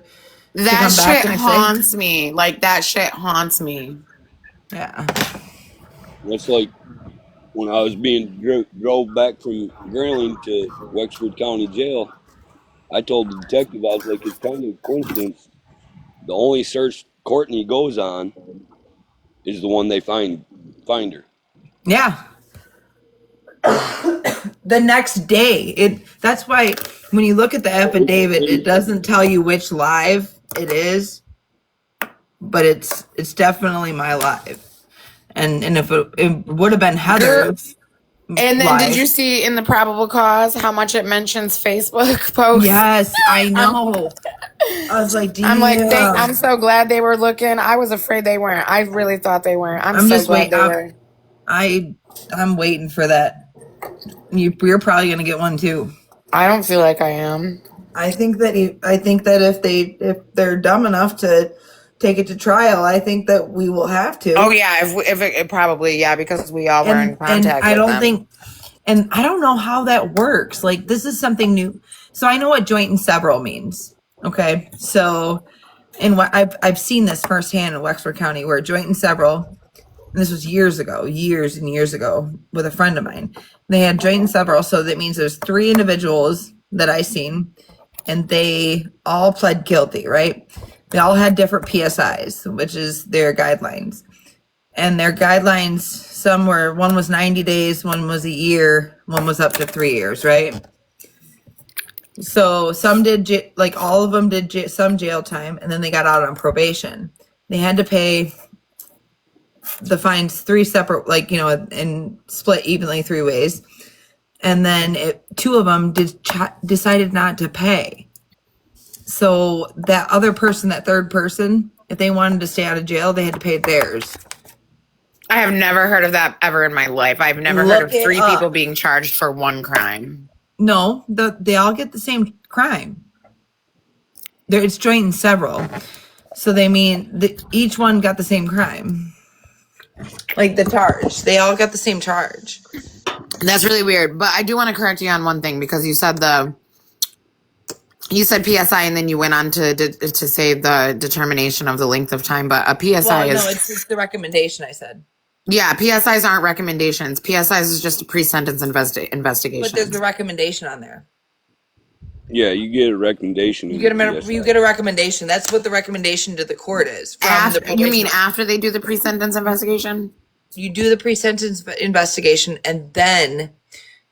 that come back shit the next day. haunts me. Like that shit haunts me. Yeah. that's like when I was being drove back from Grayling to Wexford County Jail. I told the detective, I was like, it's kind of a coincidence. The only search Courtney goes on is the one they find her. Yeah. The next day. That's why when you look at the affidavit, it doesn't tell you which live it is, but it's definitely my live. And if it would have been Heather's And then did live. you see in the probable cause how much it mentions Facebook posts? Yes, I know. I was like, I'm like, I'm damn. so glad they were looking. I was afraid they weren't. I really thought they weren't. I'm so just glad waiting. they were. I'm waiting for that. You're probably gonna get one too. I don't feel like I am. I think that if they're dumb enough to take it to trial, I think that we will have to. Oh yeah, if it probably, yeah, because we all were in And contact I with don't them. think, and I don't know how that works. Like this is something new. So I know what joint and several means. Okay, so and what I've seen this firsthand in Wexford County where joint and several. And this was years and years ago, with a friend of mine. They had joint and several, so that means there's 3 individuals that I seen, and they all pled guilty, right? They all had different PSIs, which is their guidelines. And their guidelines, one was 90 days, one was a year, one was up to 3 years, right? So some did, like all of them did some jail time, and then they got out on probation. They had to pay the fines 3 separate, like, and split evenly 3 ways. And then 2 of them decided not to pay. So that other person, that third person, if they wanted to stay out of jail, they had to pay theirs. I have never heard of that ever in my life. I've never heard of 3 people being charged for one crime. No, they all get the same crime. It's joint and several. So they mean each one got the same crime. Like the charge. They all got the same charge. That's really weird. But I do want to correct you on one thing because you said You said PSI, and then you went on to say the determination of the length of time. But a PSI Well, no, is, it's just the recommendation I said. yeah, PSIs aren't recommendations. PSIs is just a pre-sentence But investigation. there's a recommendation on there. Yeah, you get a recommendation You in the get you PSI. get a recommendation. That's what the recommendation to the court is from the After, you mean probation. after they do the pre-sentence investigation? You do the pre-sentence investigation, and then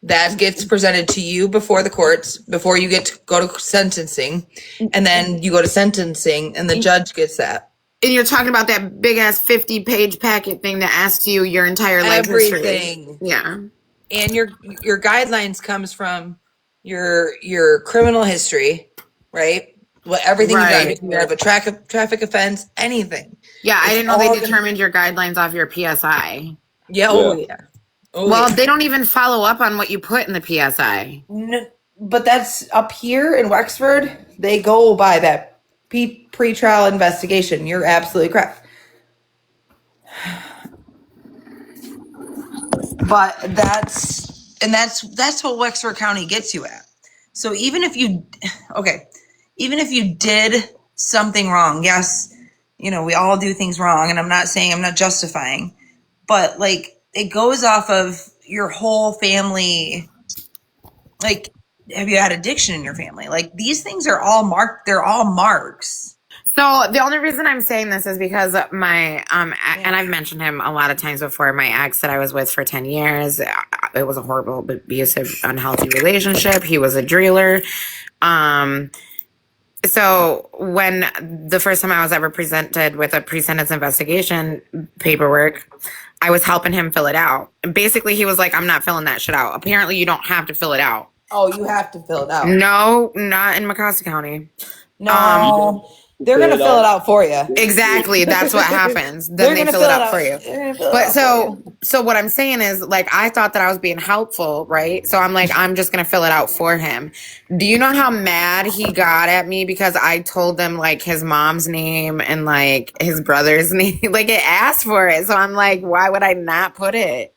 that gets presented to you before the courts before you get to go to sentencing, and then you go to sentencing, and the judge gets that. And you're talking about that big ass 50-page packet thing that asks you your entire life history. Everything. Yeah. And your guidelines comes from your criminal history, right? What everything you've done. Right. If you have a traffic offense, anything. Yeah, I It's didn't know they all gonna, determined your guidelines off your PSI. yeah, oh Yeah. yeah. Oh Well, yeah. they don't even follow up on what you put in the PSI. No, but that's up here in Wexford, they go by that pre-trial investigation. You're absolutely correct. But that's what Wexford County gets you at. So even if you even if you did something wrong, yes, we all do things wrong, and I'm not saying, I'm not justifying, but like it goes off of your whole family. Like, have you had addiction in your family? Like, these things are all marked, they're all marks. So the only reason I'm saying this is because my and I've mentioned him a lot of times before. My ex that I was with for 10 years, it was a horrible, abusive, unhealthy relationship. He was a driller. So when the first time I was ever presented with a pre-sentence investigation paperwork, I was helping him fill it out. And basically, he was like, "I'm not filling that shit out. Apparently, you don't have to fill it out." Oh, you have to fill it out. No, not in Mecosta County. No, they're gonna fill it out for you. Exactly. That's what happens. Then They're they gonna fill it out for you. They're gonna fill it But out for you. so what I'm saying is, like, I thought that I was being helpful, right? So I'm like, I'm just gonna fill it out for him. Do you know how mad he got at me because I told them like his mom's name and like his brother's name? Like, it asked for it. So I'm like, why would I not put it?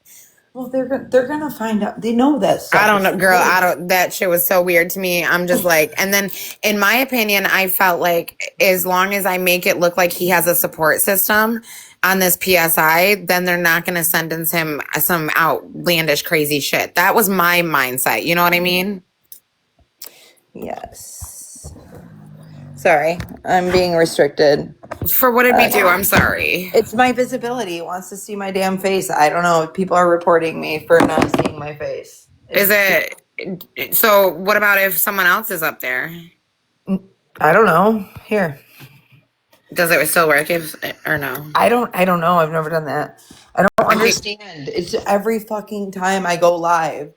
Well, they're gonna find out. They know that stuff. I don't know, girl. That shit was so weird to me. I'm just like, and then in my opinion, I felt like as long as I make it look like he has a support system on this PSI, then they're not going to sentence him some outlandish, crazy shit. That was my mindset. You know what I mean? Yes. Sorry, I'm being restricted. For what did we do? I'm sorry. It's my visibility. It wants to see my damn face. I don't know. People are reporting me for not seeing my face. Is it? So what about if someone else is up there? I don't know. Here. Does it still work or no? I don't know. I've never done that. I don't understand. It's every fucking time I go live,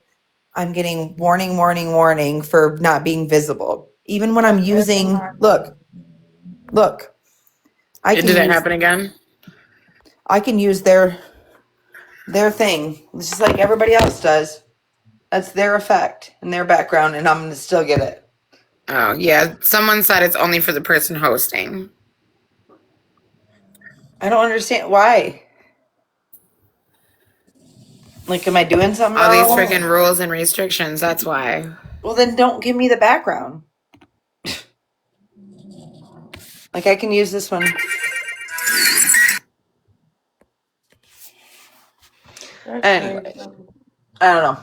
I'm getting warning for not being visible. Even when I'm using, look, Did it happen again? I can use their thing. It's just like everybody else does. That's their effect and their background, and I'm gonna still get it. Oh, yeah. Someone said it's only for the person hosting. I don't understand why. Like, am I doing something All these wrong? freaking rules and restrictions. That's why. Well, then don't give me the background. Like, I can use this one. Anyway, I don't know.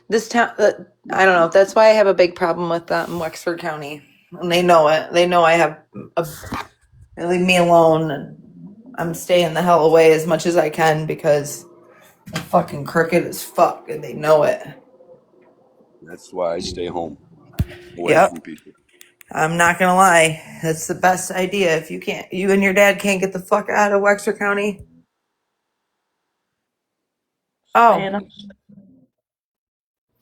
This town, I don't know. That's why I have a big problem with Wexford County, and they know it. They know I have. They leave me alone, and I'm staying the hell away as much as I can because I'm fucking crooked as fuck, and they know it. That's why I stay home, away Yep. from people. I'm not gonna lie. That's the best idea. If you and your dad can't get the fuck out of Wexford County. Oh.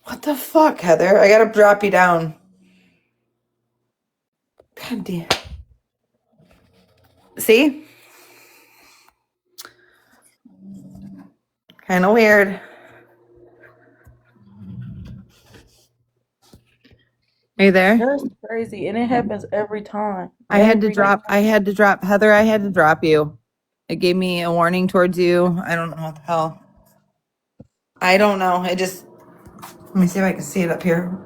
What the fuck, Heather? I gotta drop you down. God damn. See? Kind of weird. Are you there? That's crazy, and it happens every time. I had to drop Heather. I had to drop you. It gave me a warning towards you. I don't know what the hell. I don't know. Let me see if I can see it up here.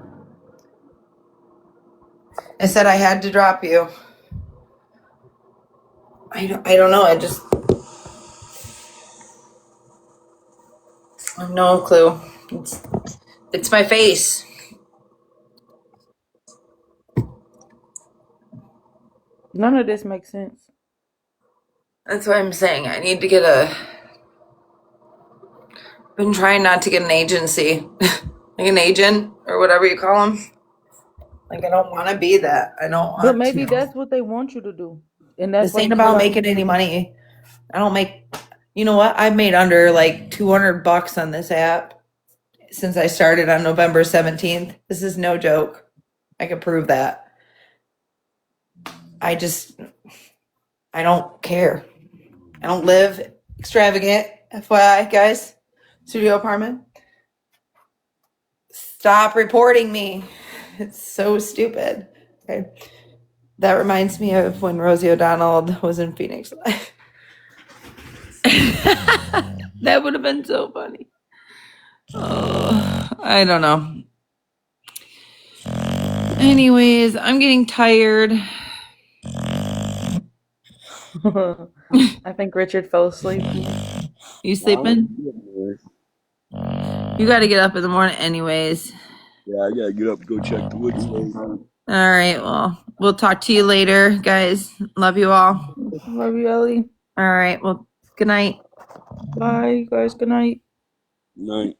I said I had to drop you. I don't know. I have no clue. It's my face. None of this makes sense. That's what I'm saying. I need to get been trying not to get an agency, like an agent or whatever you call them. Like I don't want to be that. I don't But want maybe to. that's what they want you to do. And that's This why ain't you feel about like making any money. I don't make. You know what? I've made under like $200 on this app since I started on November 17th. This is no joke. I can prove that. I don't care. I don't live extravagant. FYI, guys. Studio apartment. Stop reporting me. It's so stupid. Okay. That reminds me of when Rosie O'Donnell was in Phoenix. That would have been so funny. Oh, I don't know. Anyways, I'm getting tired. I think Richard fell asleep. You sleeping? You got to get up in the morning anyways. Yeah, I gotta get up and go check the wood stove. All right. Well, we'll talk to you later, guys. Love you all. Love you, Ellie. All right. Well, good night. Bye, you guys. Good night. Night.